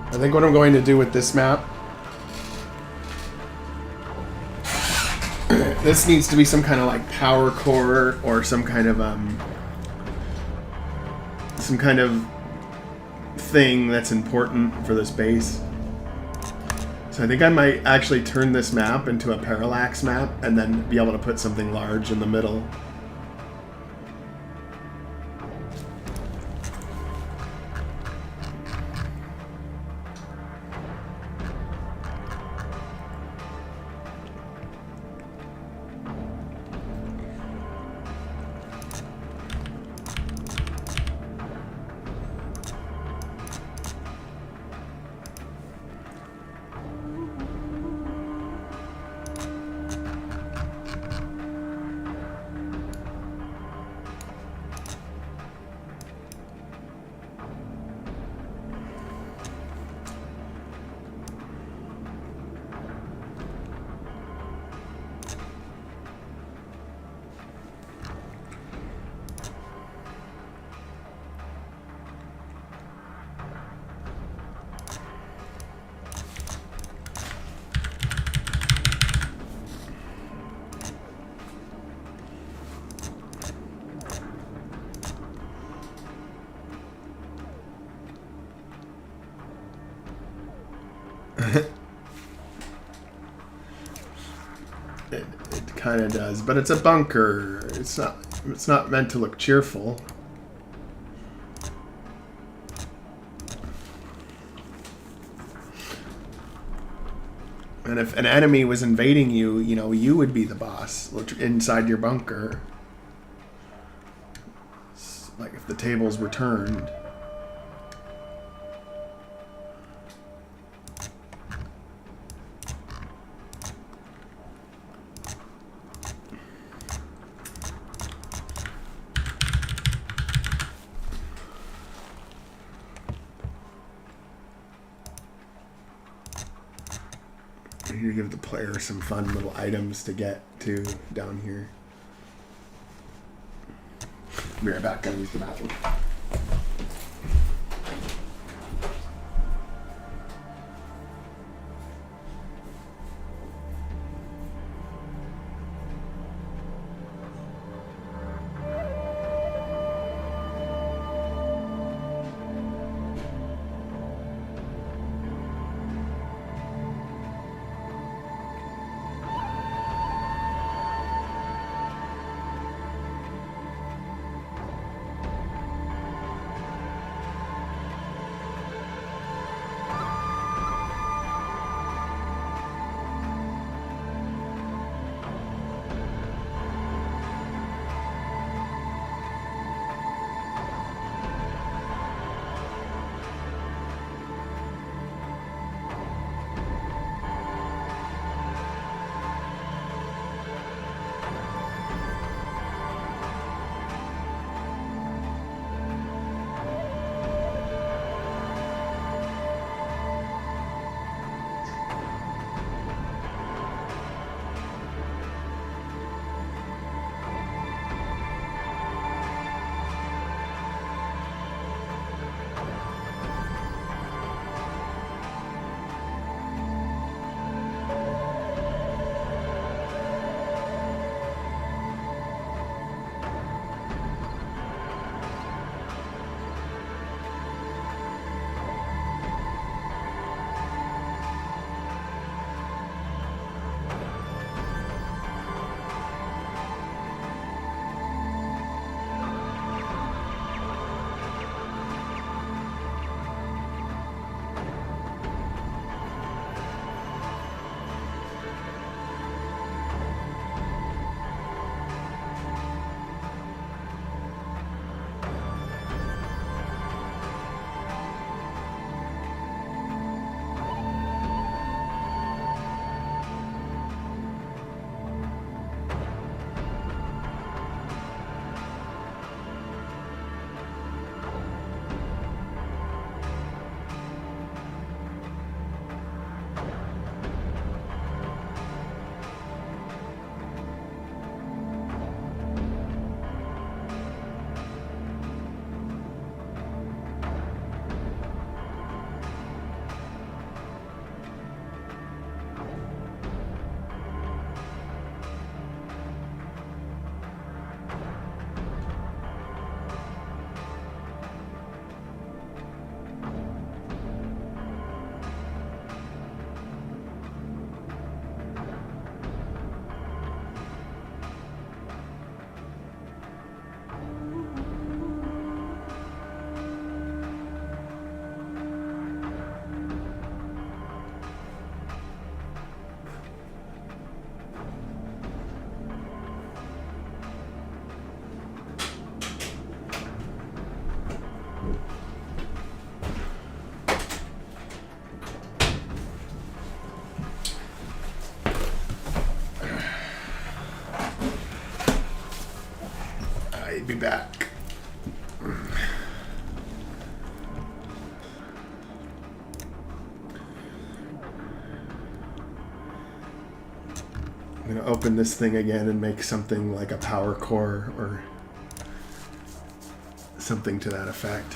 Speaker 1: I think what I'm going to do with this map, this needs to be some kind of like power core or some kind of thing that's important for this base. So I think I might actually turn this map into a parallax map and then be able to put something large in the middle. It kind of does, but it's a bunker. It's not meant to look cheerful. And if an enemy was invading you, you know, you would be the boss inside your bunker. It's like if the tables were turned. I need to give the player some fun little items to get to down here. Be right back, gotta use the bathroom. I'd be back. I'm gonna open this thing again and make something like a power core or something to that effect.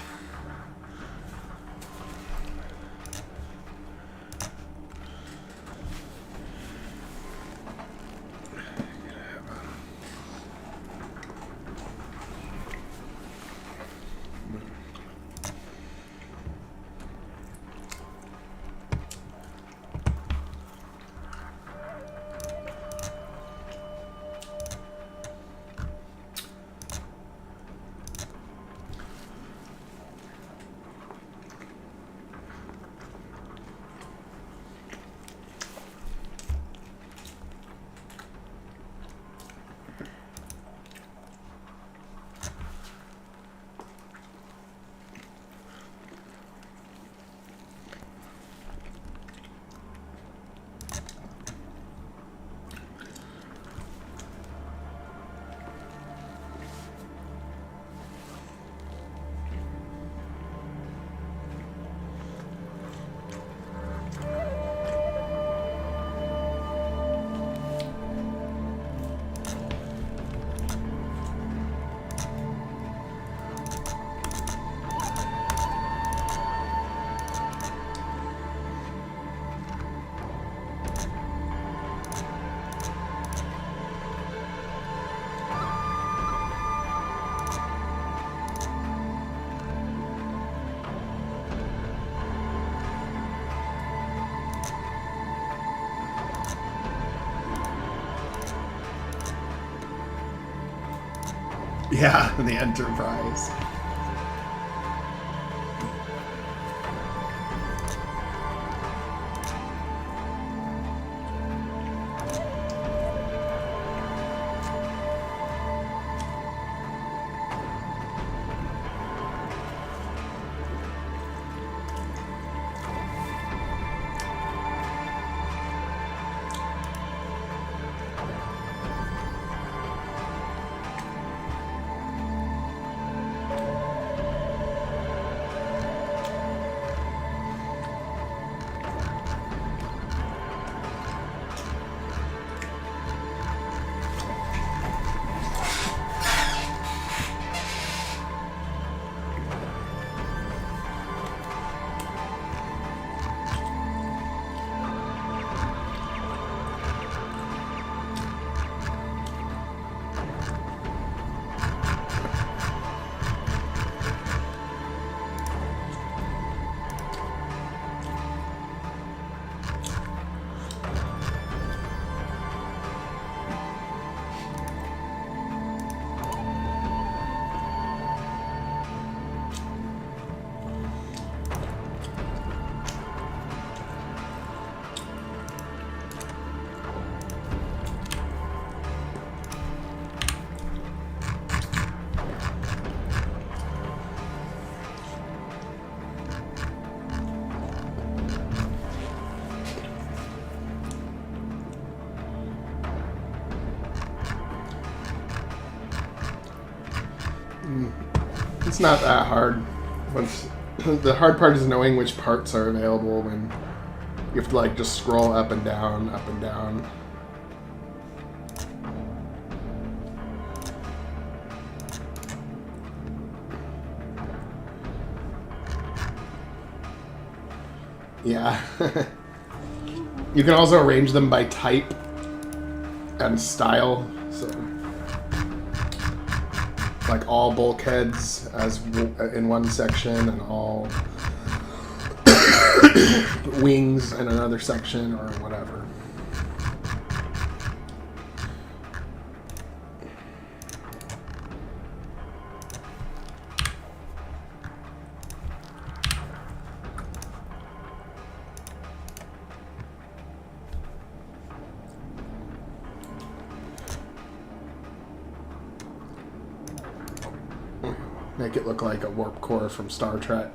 Speaker 1: Yeah, the Enterprise. It's not that hard. The hard part is knowing which parts are available when you have to like just scroll up and down, up and down. Yeah. You can also arrange them by type and style. So, like all bulkheads as in one section, and all wings in another section, or whatever. Make it look like a warp core from Star Trek.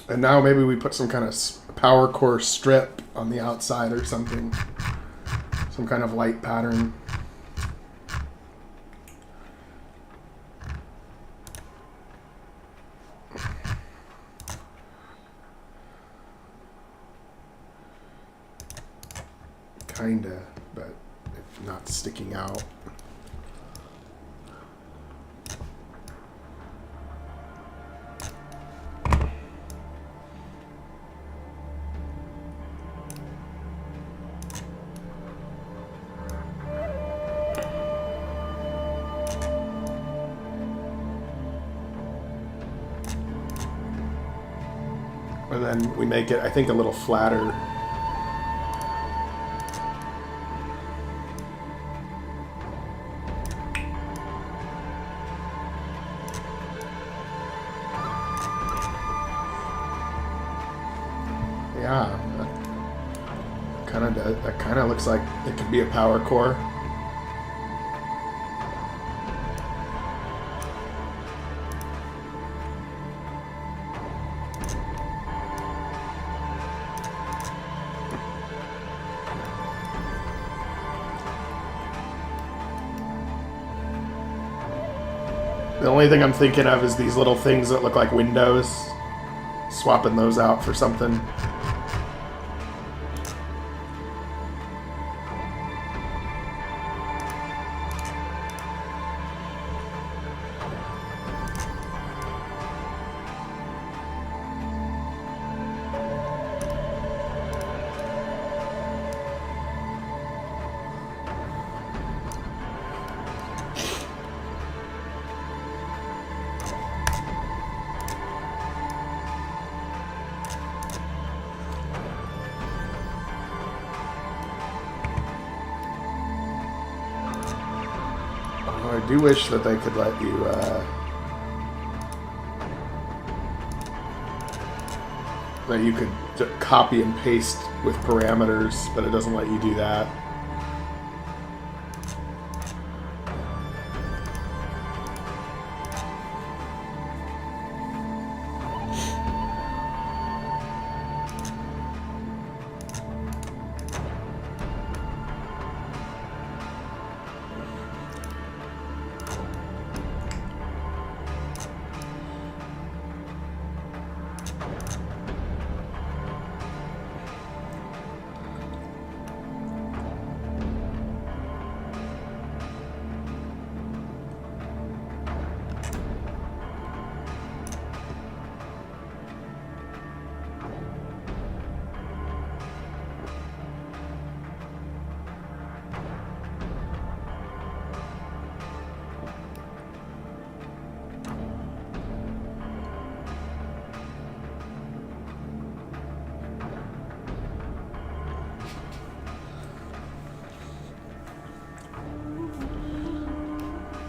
Speaker 1: And now maybe we put some kind of power core strip on the outside or something. Some kind of light pattern. Kinda, but not sticking out. And then we make it, I think, a little flatter. Yeah, that kind of looks like it could be a power core. The only thing I'm thinking of is these little things that look like windows. Swapping those out for something. I do wish that they could let you that you could copy and paste with parameters, but it doesn't let you do that.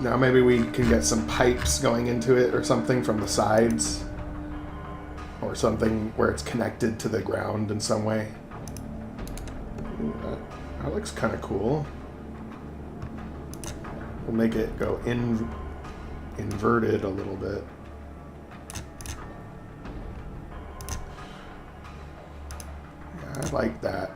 Speaker 1: Now maybe we can get some pipes going into it or something from the sides. Or something where it's connected to the ground in some way. Ooh, that looks kind of cool. We'll make it go inverted a little bit. Yeah, I like that.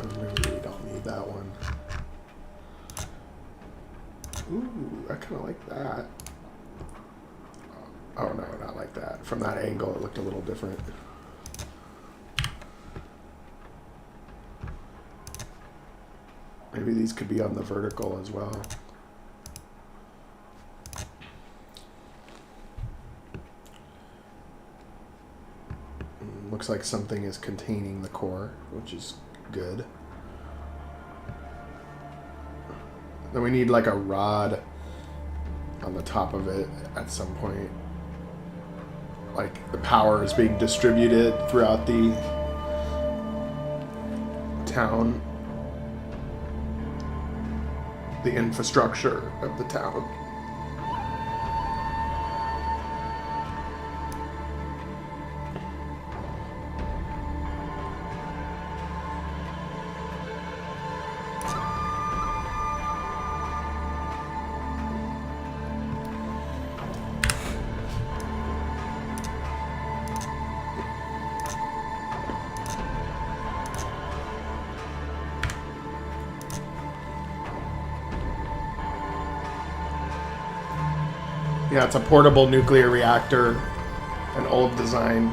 Speaker 1: Maybe we don't need that one. Ooh, I kind of like that. Oh no, not like that. From that angle, it looked a little different. Maybe these could be on the vertical as well. Looks like something is containing the core, which is good. Then we need like a rod on the top of it at some point. Like the power is being distributed throughout the town. The infrastructure of the town. Yeah, it's a portable nuclear reactor, an old design.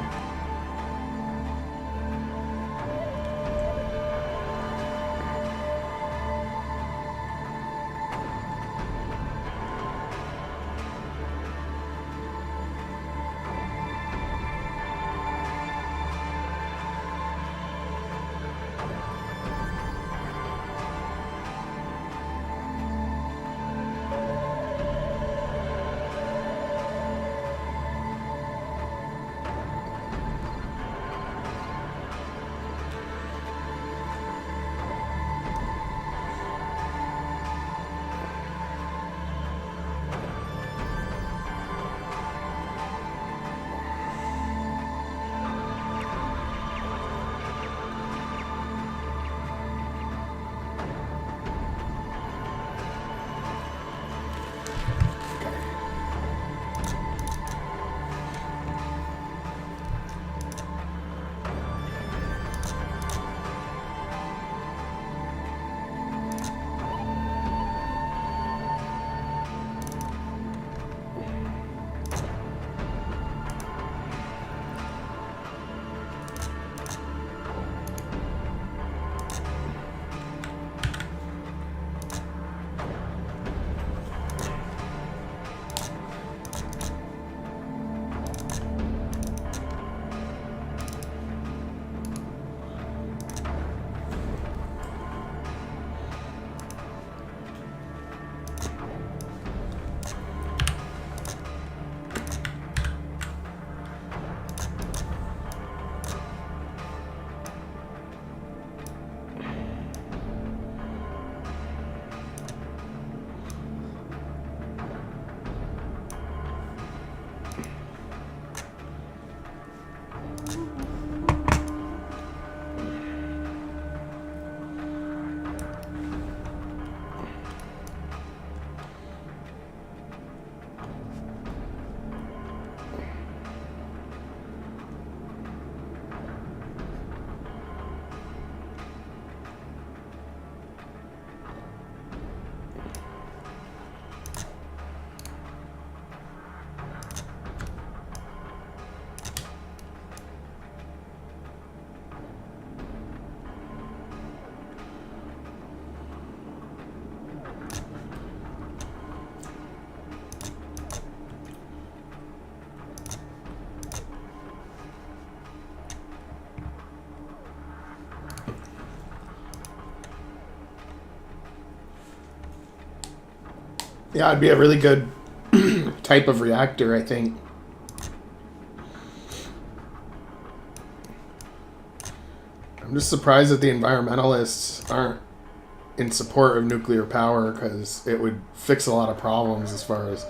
Speaker 1: Yeah, it'd be a really good type of reactor, I think. I'm just surprised that the environmentalists aren't in support of nuclear power, because it would fix a lot of problems as far as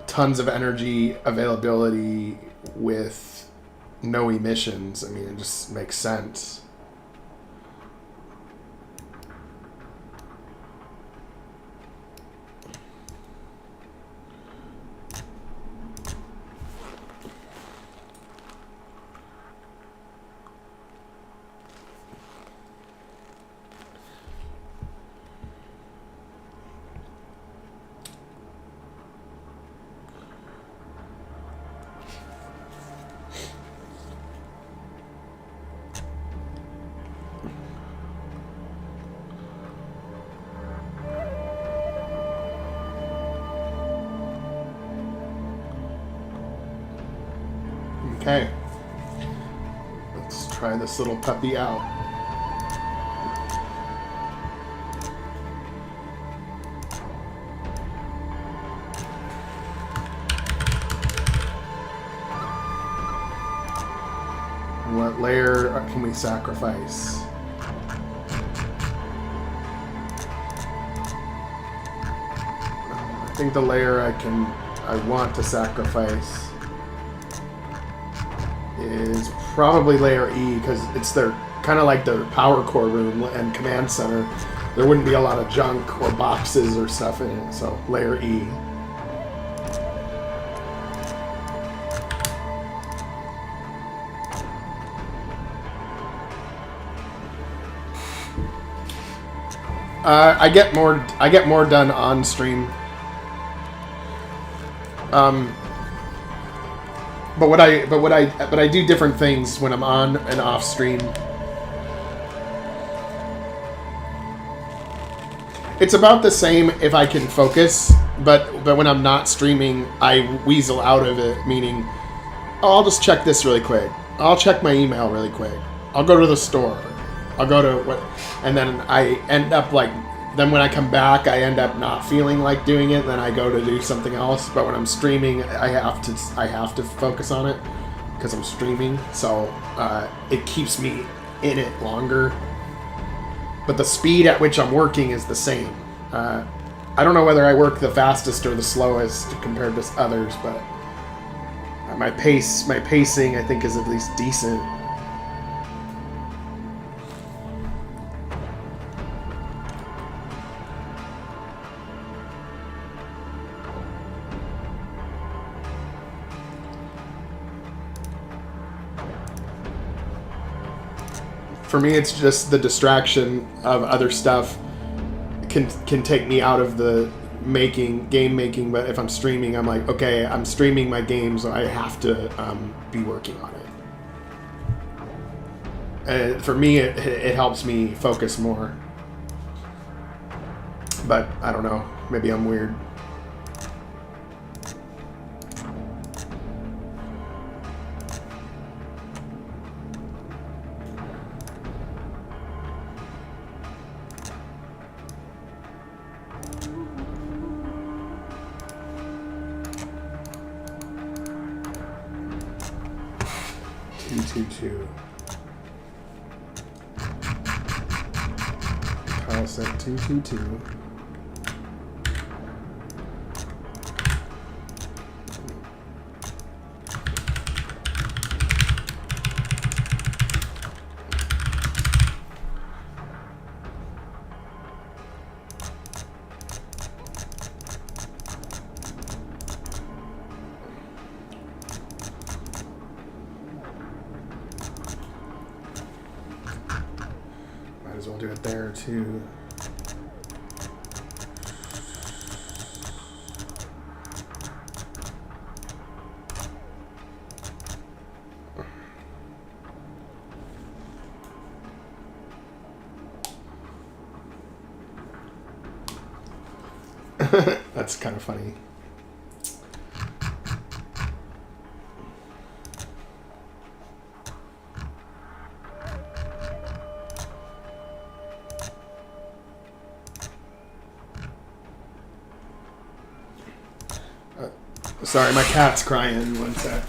Speaker 1: tons of energy availability with no emissions. I mean, it just makes sense. Okay, let's try this little puppy out. What layer can we sacrifice? I think the layer I want to sacrifice is probably layer E, because it's their kind of like their power core room and command center. There wouldn't be a lot of junk or boxes or stuff in it, so layer E. I get more done on stream. But I do different things when I'm on and off stream. It's about the same if I can focus, but when I'm not streaming, I weasel out of it, meaning, oh, I'll just check this really quick. I'll check my email really quick. I'll go to the store. I'll go to what, and then I end up like, then when I come back, I end up not feeling like doing it. Then I go to do something else. But when I'm streaming, I have to focus on it because I'm streaming. So it keeps me in it longer. But the speed at which I'm working is the same. I don't know whether I work the fastest or the slowest compared to others, but my pacing, I think, is at least decent. For me, it's just the distraction of other stuff can take me out of the game making. But if I'm streaming, I'm like, okay, I'm streaming my game, so I have to be working on it. And for me, it helps me focus more. But I don't know, maybe I'm weird. Tile set 222. Might as well do it there too. That's kind of funny. Sorry, my cat's crying. One sec.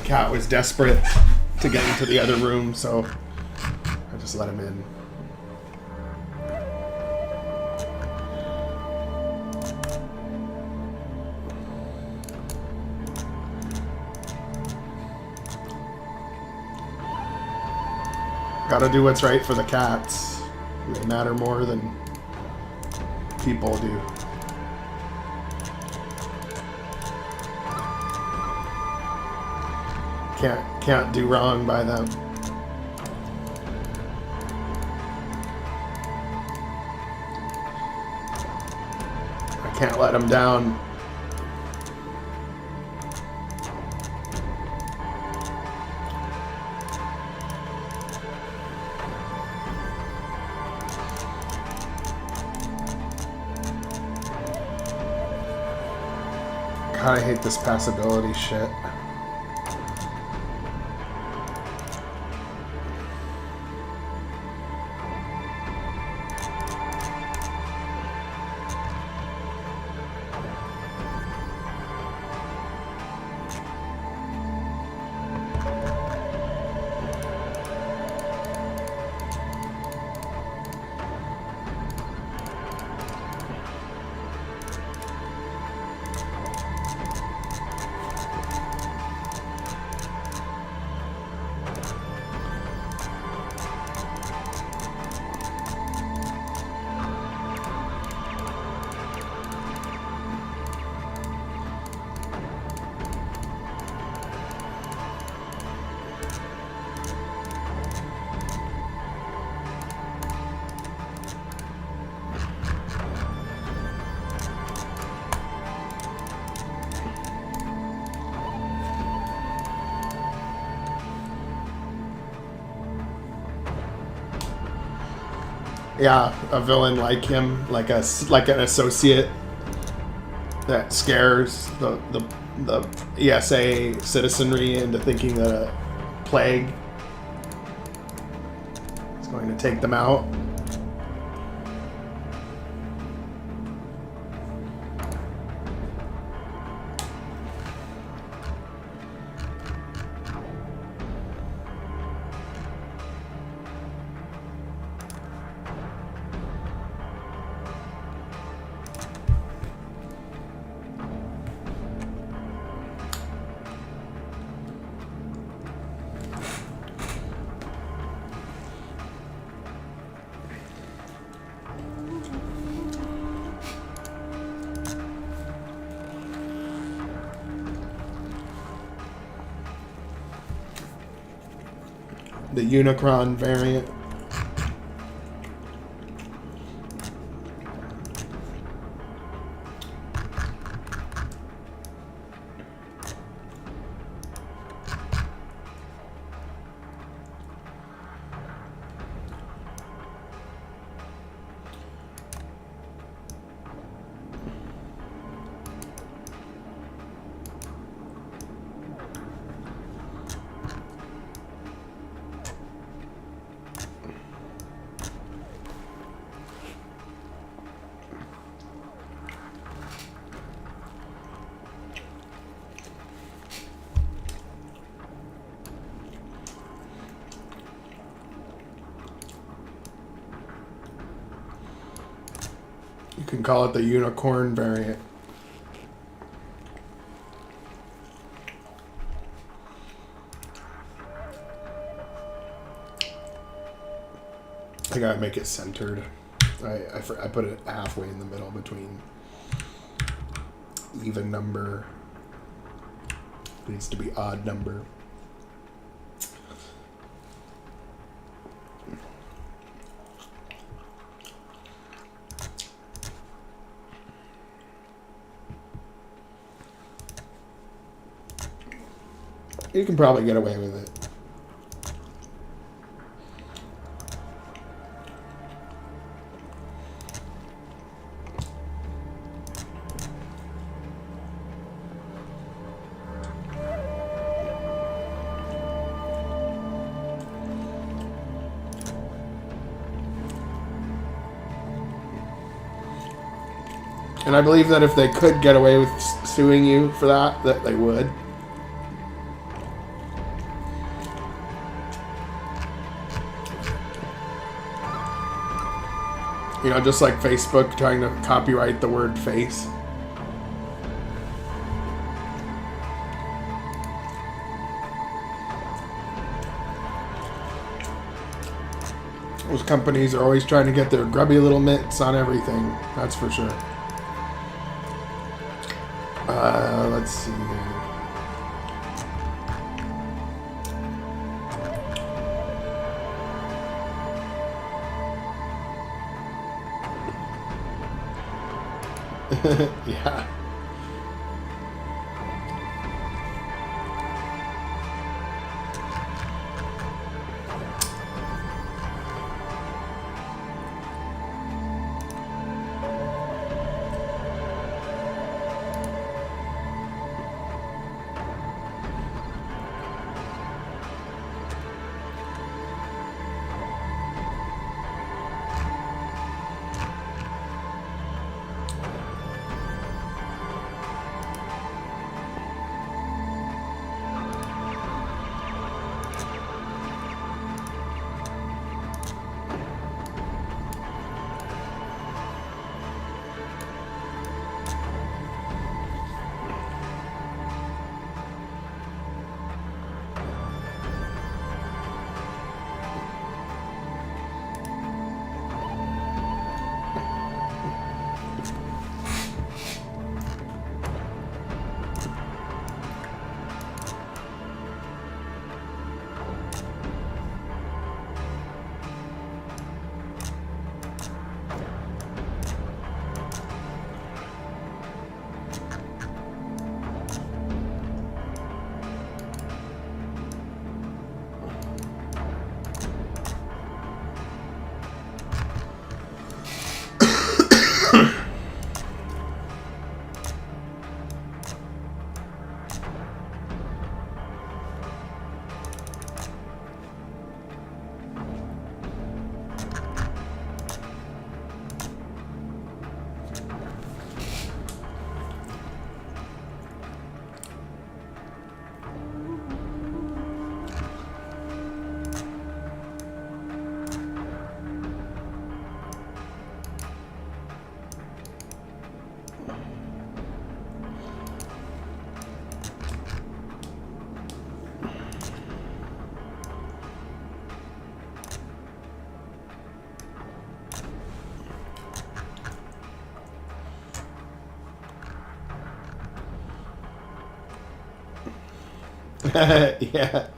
Speaker 1: Cat was desperate to get into the other room, so I just let him in. Gotta do what's right for the cats. They matter more than people do. Can't do wrong by them. I can't let them down. God, I hate this passability shit. Yeah, a villain like him, like an associate that scares the ESA citizenry into thinking that a plague is going to take them out. The Unicron variant. You can call it the unicorn variant. I gotta make it centered. I put it halfway in the middle between even number. It needs to be odd number. You can probably get away with it. And I believe that if they could get away with suing you for that they would. You know, just like Facebook trying to copyright the word face. Those companies are always trying to get their grubby little mitts on everything. That's for sure. Let's see here. Yeah.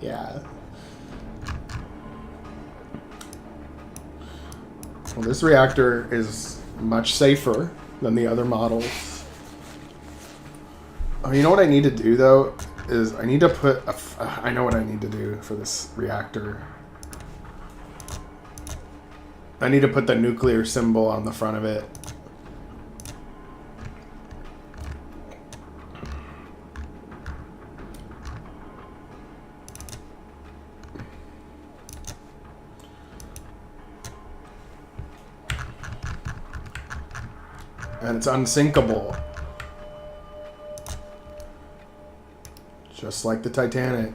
Speaker 1: Yeah. Well, this reactor is much safer than the other models. Oh, you know what I need to do, though? Is I need to put I know what I need to do for this reactor. I need to put the nuclear symbol on the front of it. And it's unsinkable. Just like the Titanic.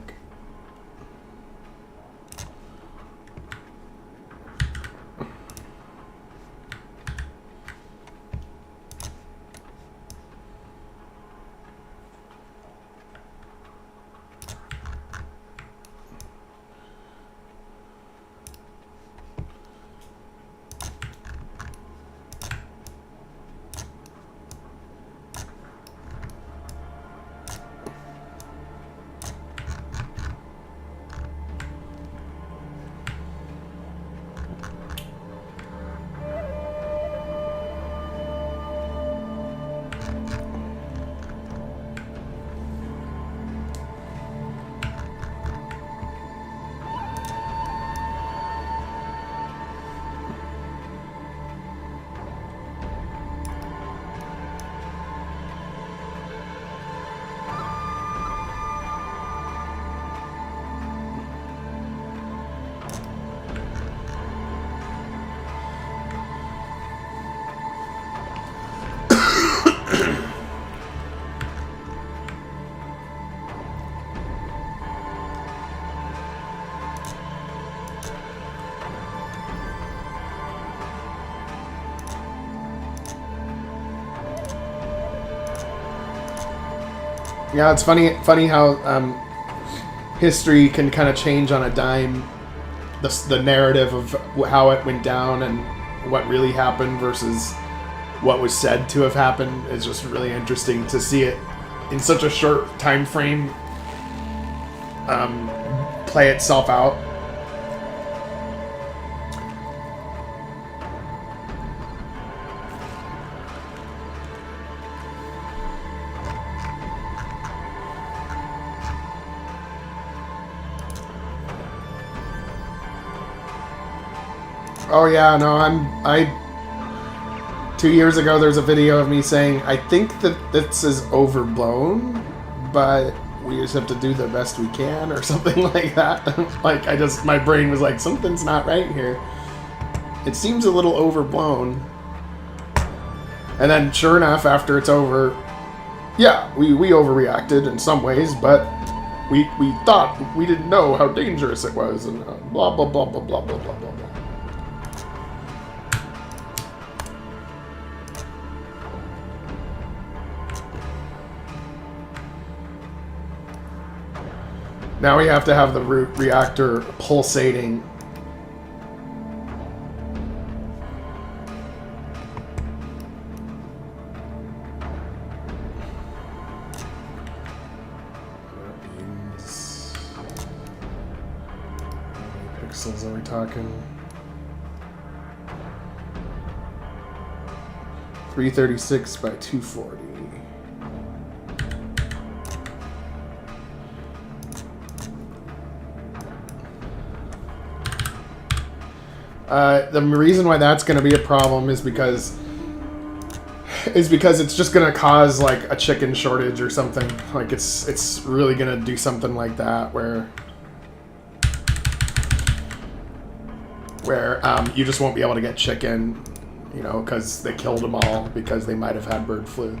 Speaker 1: Yeah, it's funny how history can kind of change on a dime. The narrative of how it went down and what really happened versus what was said to have happened is just really interesting to see it in such a short time frame play itself out. Oh yeah, no, I 2 years ago there's a video of me saying I think that this is overblown, but we just have to do the best we can or something like that. Like my brain was like, something's not right here. It seems a little overblown. And then sure enough, after it's over, yeah, we overreacted in some ways, but we thought we didn't know how dangerous it was and blah blah blah blah blah blah blah blah. Now we have to have the reactor pulsating. How many pixels are we talking? 336 by 240. The reason why that's going to be a problem is because it's just going to cause like a chicken shortage or something. Like it's really going to do something like that where you just won't be able to get chicken, you know, because they killed them all because they might have had bird flu.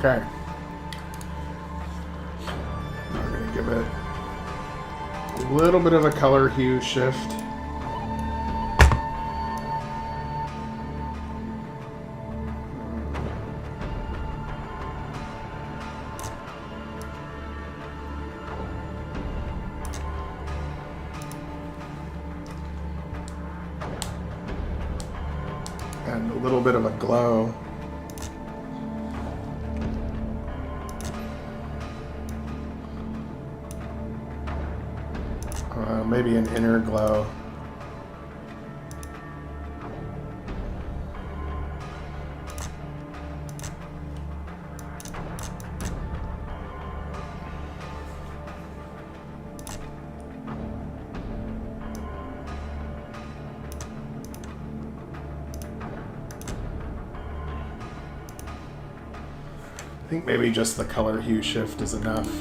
Speaker 1: Okay. I'm going to give it a little bit of a color hue shift. And a little bit of a glow. Maybe an inner glow. I think maybe just the color hue shift is enough.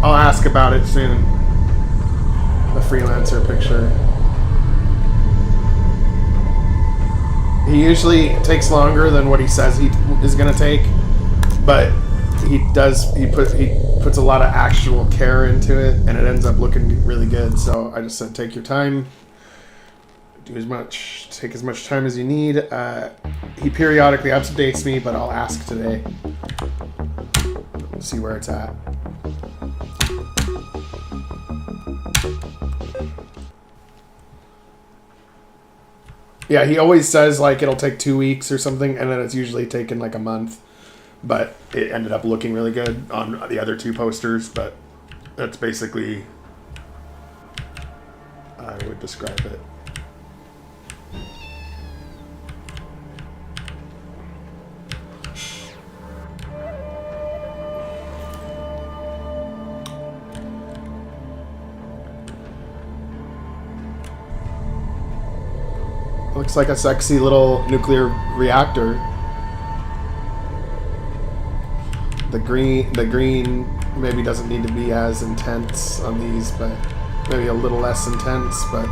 Speaker 1: I'll ask about it soon. The freelancer picture. He usually takes longer than what he says he is gonna take, but he puts a lot of actual care into it, and it ends up looking really good. So I just said, take your time, take as much time as you need. He periodically updates me, but I'll ask today. See where it's at. Yeah, he always says like it'll take 2 weeks or something, and then it's usually taken like a month. But it ended up looking really good on the other two posters, but that's basically I would describe it. Looks like a sexy little nuclear reactor. The green maybe doesn't need to be as intense on these, but maybe a little less intense, but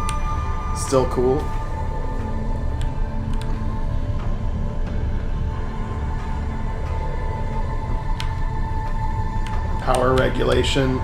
Speaker 1: still cool. Power regulation.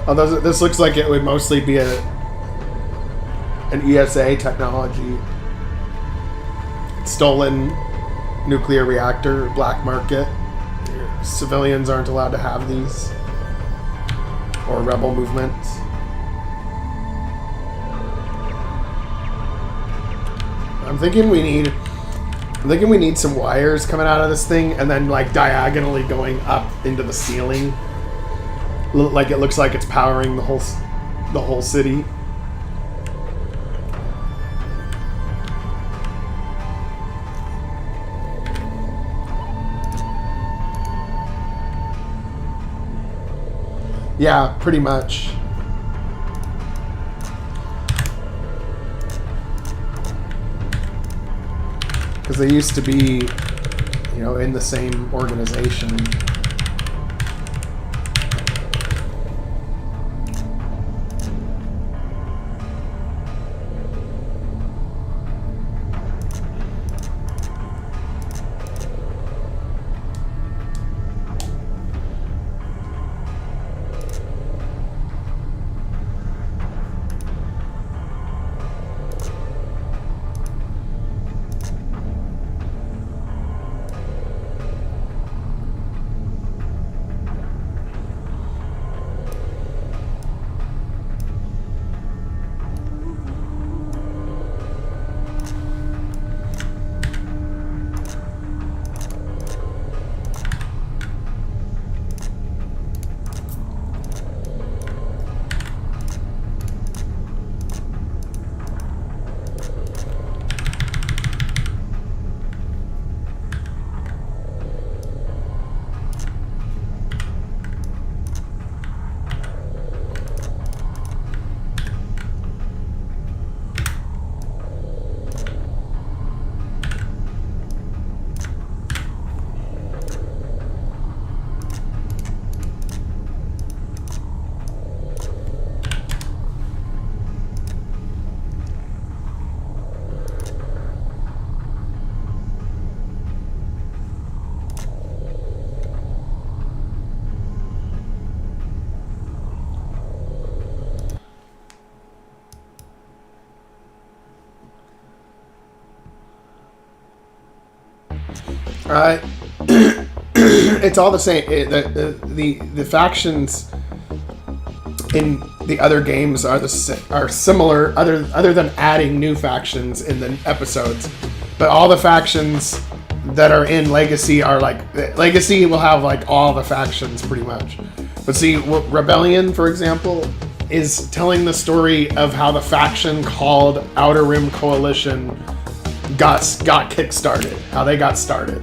Speaker 1: Although this looks like it would mostly be an ESA technology. Stolen nuclear reactor, black market. Civilians aren't allowed to have these. Or rebel movements. I'm thinking we need some wires coming out of this thing and then like diagonally going up into the ceiling. Like it looks like it's powering the whole city. Yeah, pretty much. Because they used to be, you know, in the same organization. It's all the same. The factions in the other games are similar, other than adding new factions in the episodes. But all the factions that are in Legacy are like Legacy will have like all the factions pretty much. But see, Rebellion, for example, is telling the story of how the faction called Outer Rim Coalition got kickstarted, how they got started.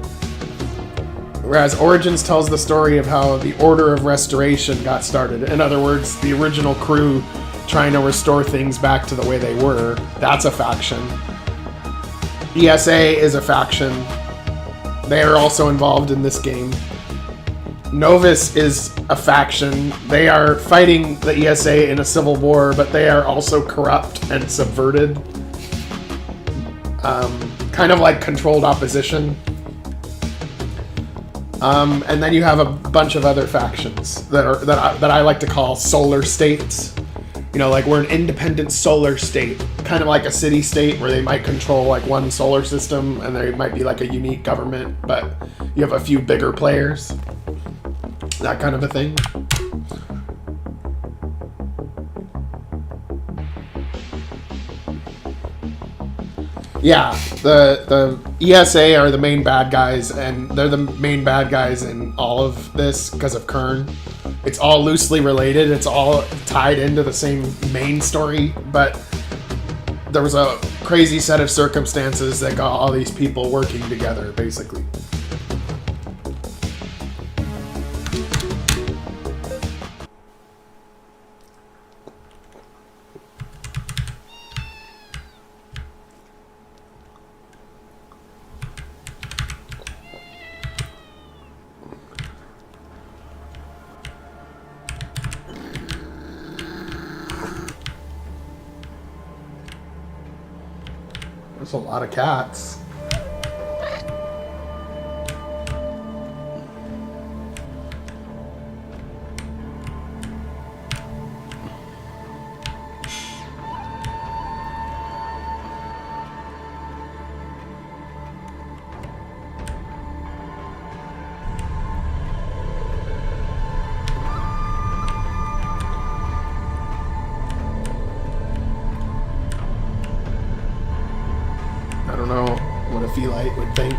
Speaker 1: Whereas Origins tells the story of how the Order of Restoration got started. In other words, the original crew trying to restore things back to the way they were. That's a faction. ESA is a faction. They are also involved in this game. Novus is a faction. They are fighting the ESA in a civil war, but they are also corrupt and subverted. Kind of like controlled opposition. And then you have a bunch of other factions that I like to call solar states. You know, like we're an independent solar state, kind of like a city state where they might control like one solar system and there might be like a unique government, but you have a few bigger players. That kind of a thing. Yeah, the ESA are the main bad guys, and they're the main bad guys in all of this because of Kern. It's all loosely related, it's all tied into the same main story, but there was a crazy set of circumstances that got all these people working together, basically. There's a lot of cats. I don't know what a Feelite would think.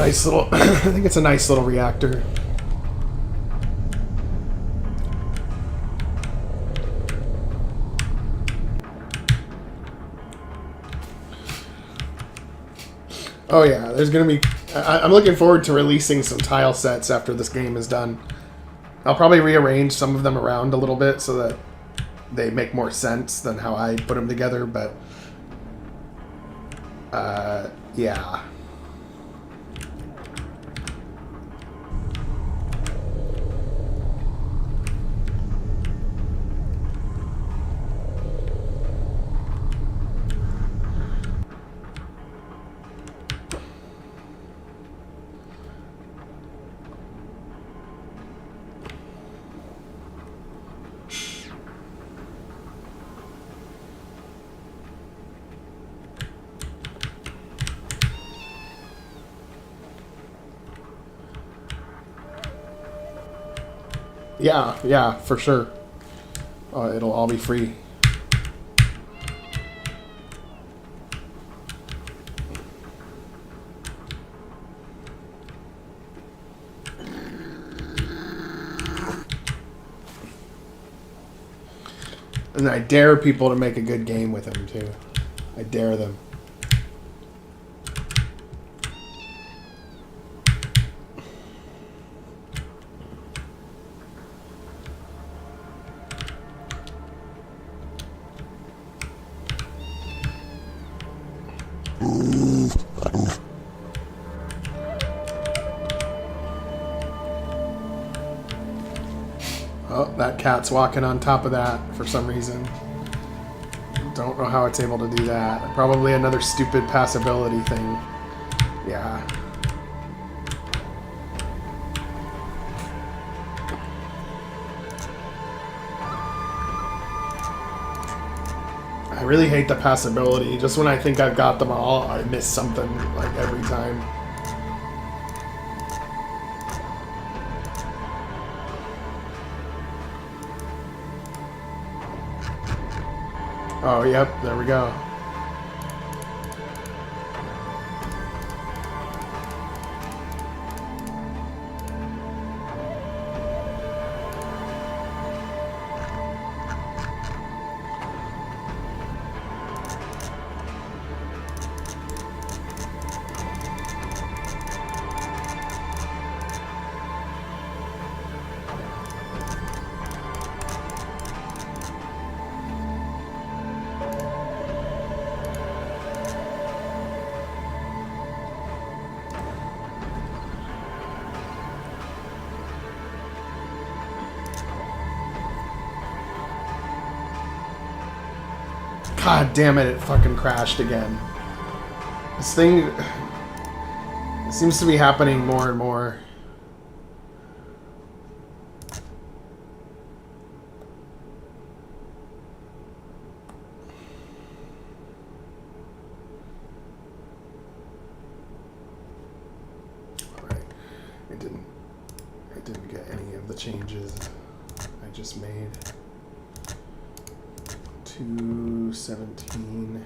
Speaker 1: nice little, I think it's a nice little reactor. Oh yeah, there's gonna be, I'm looking forward to releasing some tile sets after this game is done. I'll probably rearrange some of them around a little bit so that they make more sense than how I put them together, but yeah. Yeah, for sure. It'll all be free. And I dare people to make a good game with him, too. I dare them. Oh, that cat's walking on top of that for some reason. Don't know how it's able to do that. Probably another stupid passability thing. Yeah. I really hate the passability. Just when I think I've got them all, I miss something like every time. Oh, yep, there we go. God damn it, it fucking crashed again. This thing it seems to be happening more and more. Alright. I didn't get any of the changes I just made. 217.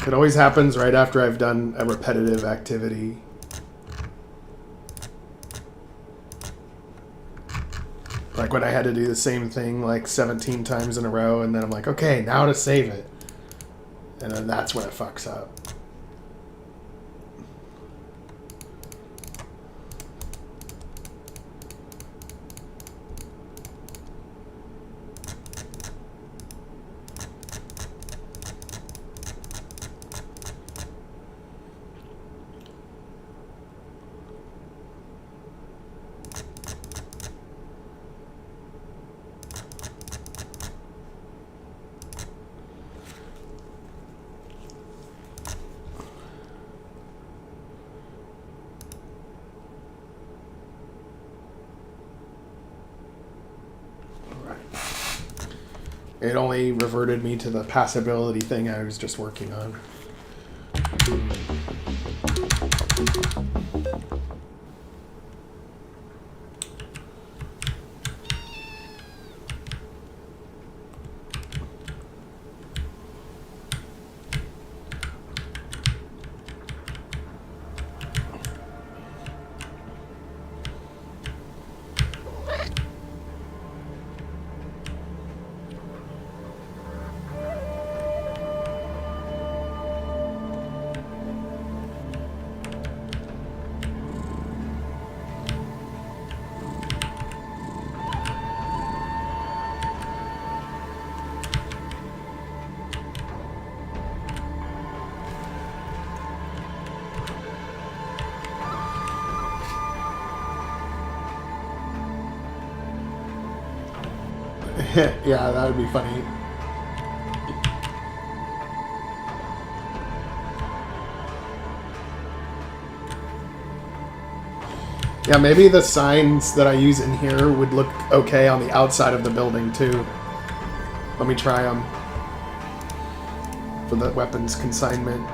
Speaker 1: It always happens right after I've done a repetitive activity. Like when I had to do the same thing like 17 times in a row, and then I'm like, okay, now to save it. And then that's when it fucks up. It only reverted me to the passability thing I was just working on. Yeah, that would be funny. Yeah, maybe the signs that I use in here would look okay on the outside of the building, too. Let me try them. For the weapons consignment.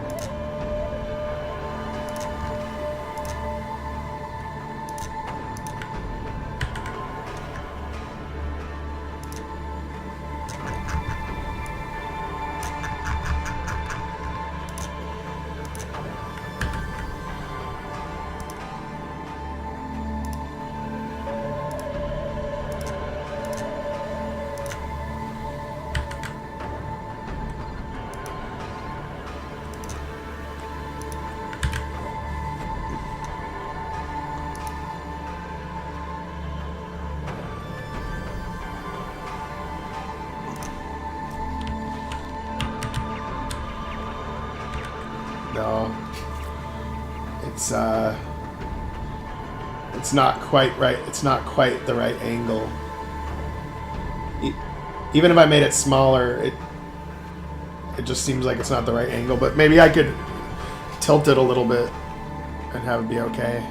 Speaker 1: No. It's not quite right. It's not quite the right angle. Even if I made it smaller, it just seems like it's not the right angle. But maybe I could tilt it a little bit and have it be okay.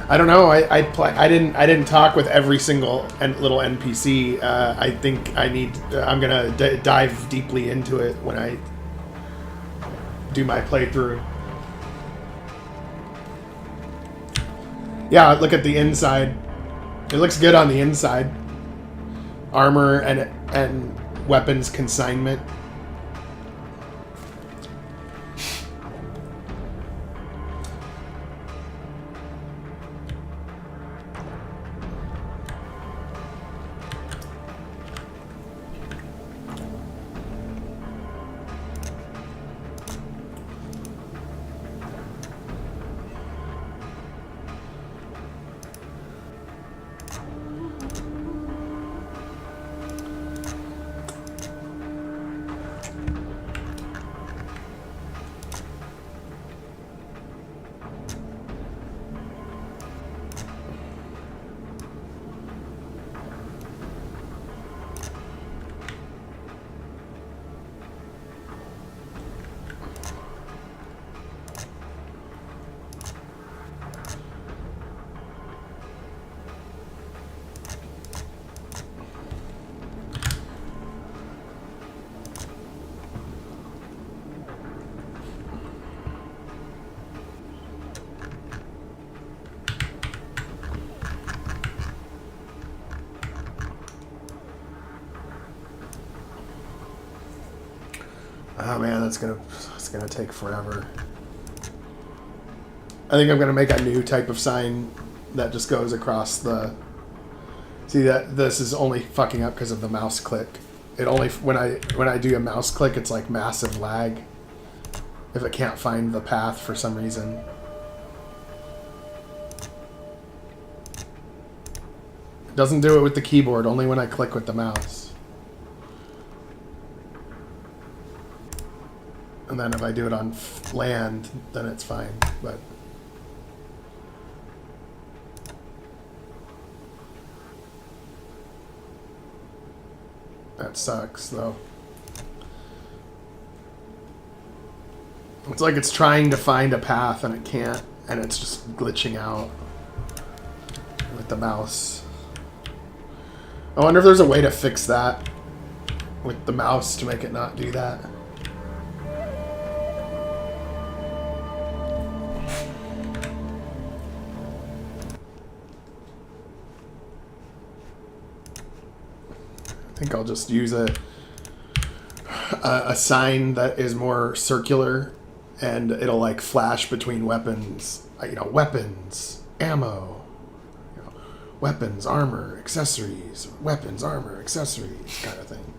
Speaker 1: I don't know. I didn't talk with every single little NPC. I think I'm gonna dive deeply into it when I do my playthrough. Yeah, look at the inside. It looks good on the inside. Armor and weapons consignment. Oh man, it's gonna take forever. I think I'm gonna make a new type of sign that just goes across the. See that this is only fucking up because of the mouse click. It only when I do a mouse click, it's like massive lag. If it can't find the path for some reason. It doesn't do it with the keyboard, only when I click with the mouse. And then if I do it on land, then it's fine, but... That sucks, though. It's like it's trying to find a path and it can't, and it's just glitching out with the mouse. I wonder if there's a way to fix that with the mouse to make it not do that. I think I'll just use a sign that is more circular, and it'll like flash between weapons. You know, weapons, ammo, you know, weapons, armor, accessories, weapons, armor, accessories, kind of thing.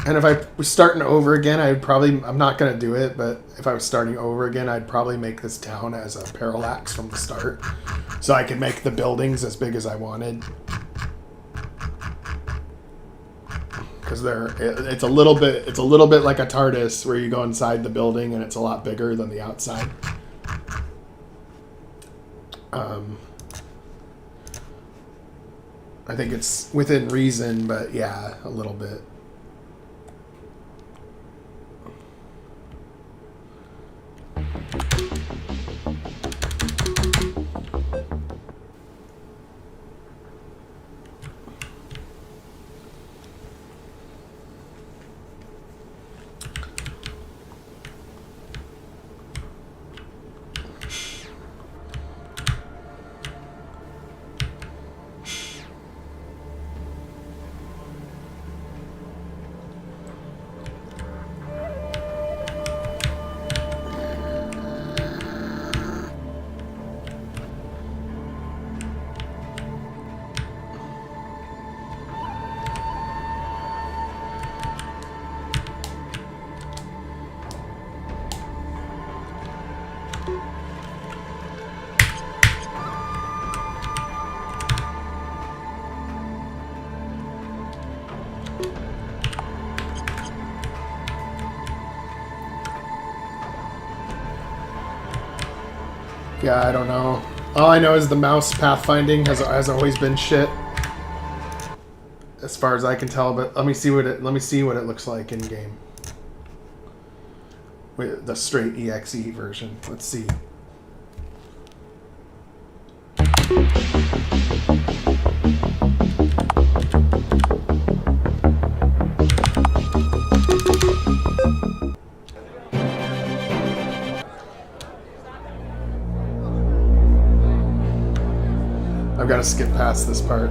Speaker 1: And if I was starting over again, I'm not going to do it, but if I was starting over again, I'd probably make this town as a parallax from the start. So I could make the buildings as big as I wanted. because it's a little bit like a TARDIS where you go inside the building and it's a lot bigger than the outside. I think it's within reason, but yeah, a little bit. Yeah, I don't know. All I know is the mouse pathfinding has always been shit, as far as I can tell. But let me see what it looks like in game with the straight EXE version. Let's see. I've got to skip past this part.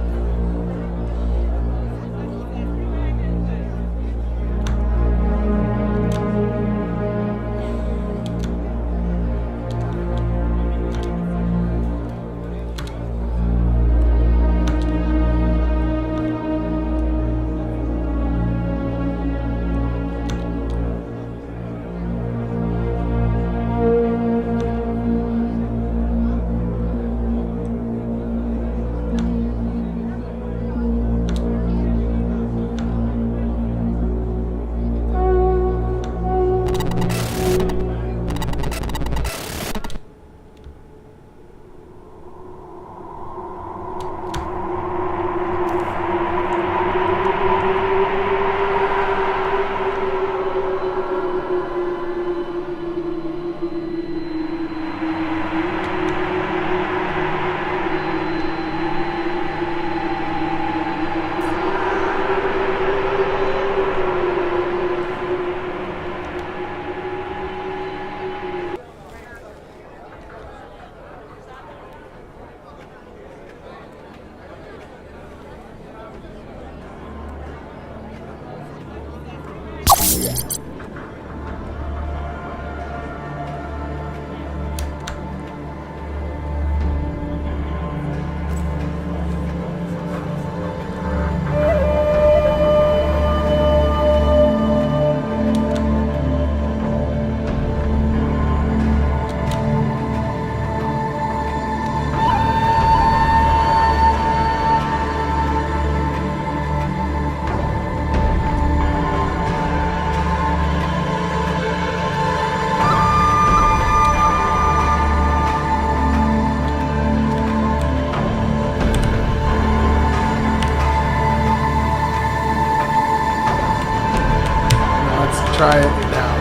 Speaker 1: Try it now.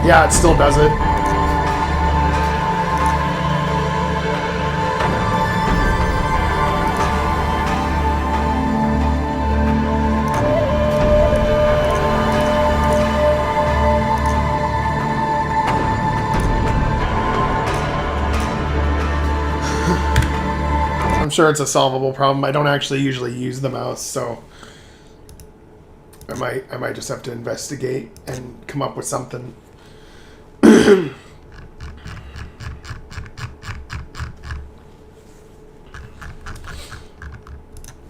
Speaker 1: Yeah, it still does it. I'm sure it's a solvable problem. I don't actually usually use the mouse, so I might just have to investigate and come up with something.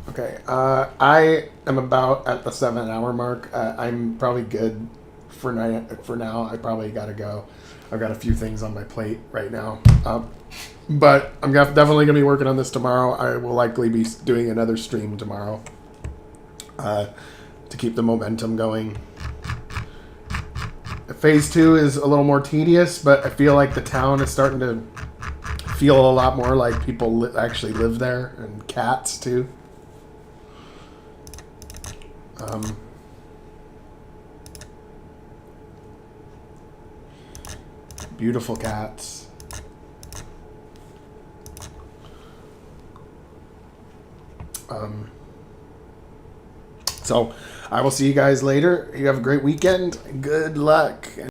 Speaker 1: Okay, I am about at the 7-hour mark. I'm probably good for now. I probably gotta go. I've got a few things on my plate right now. But I'm definitely gonna be working on this tomorrow. I will likely be doing another stream tomorrow. to keep the momentum going. Phase 2 is a little more tedious, but I feel like the town is starting to feel a lot more like people actually live there, and cats too. Beautiful cats. So I will see you guys later. You have a great weekend. Good luck.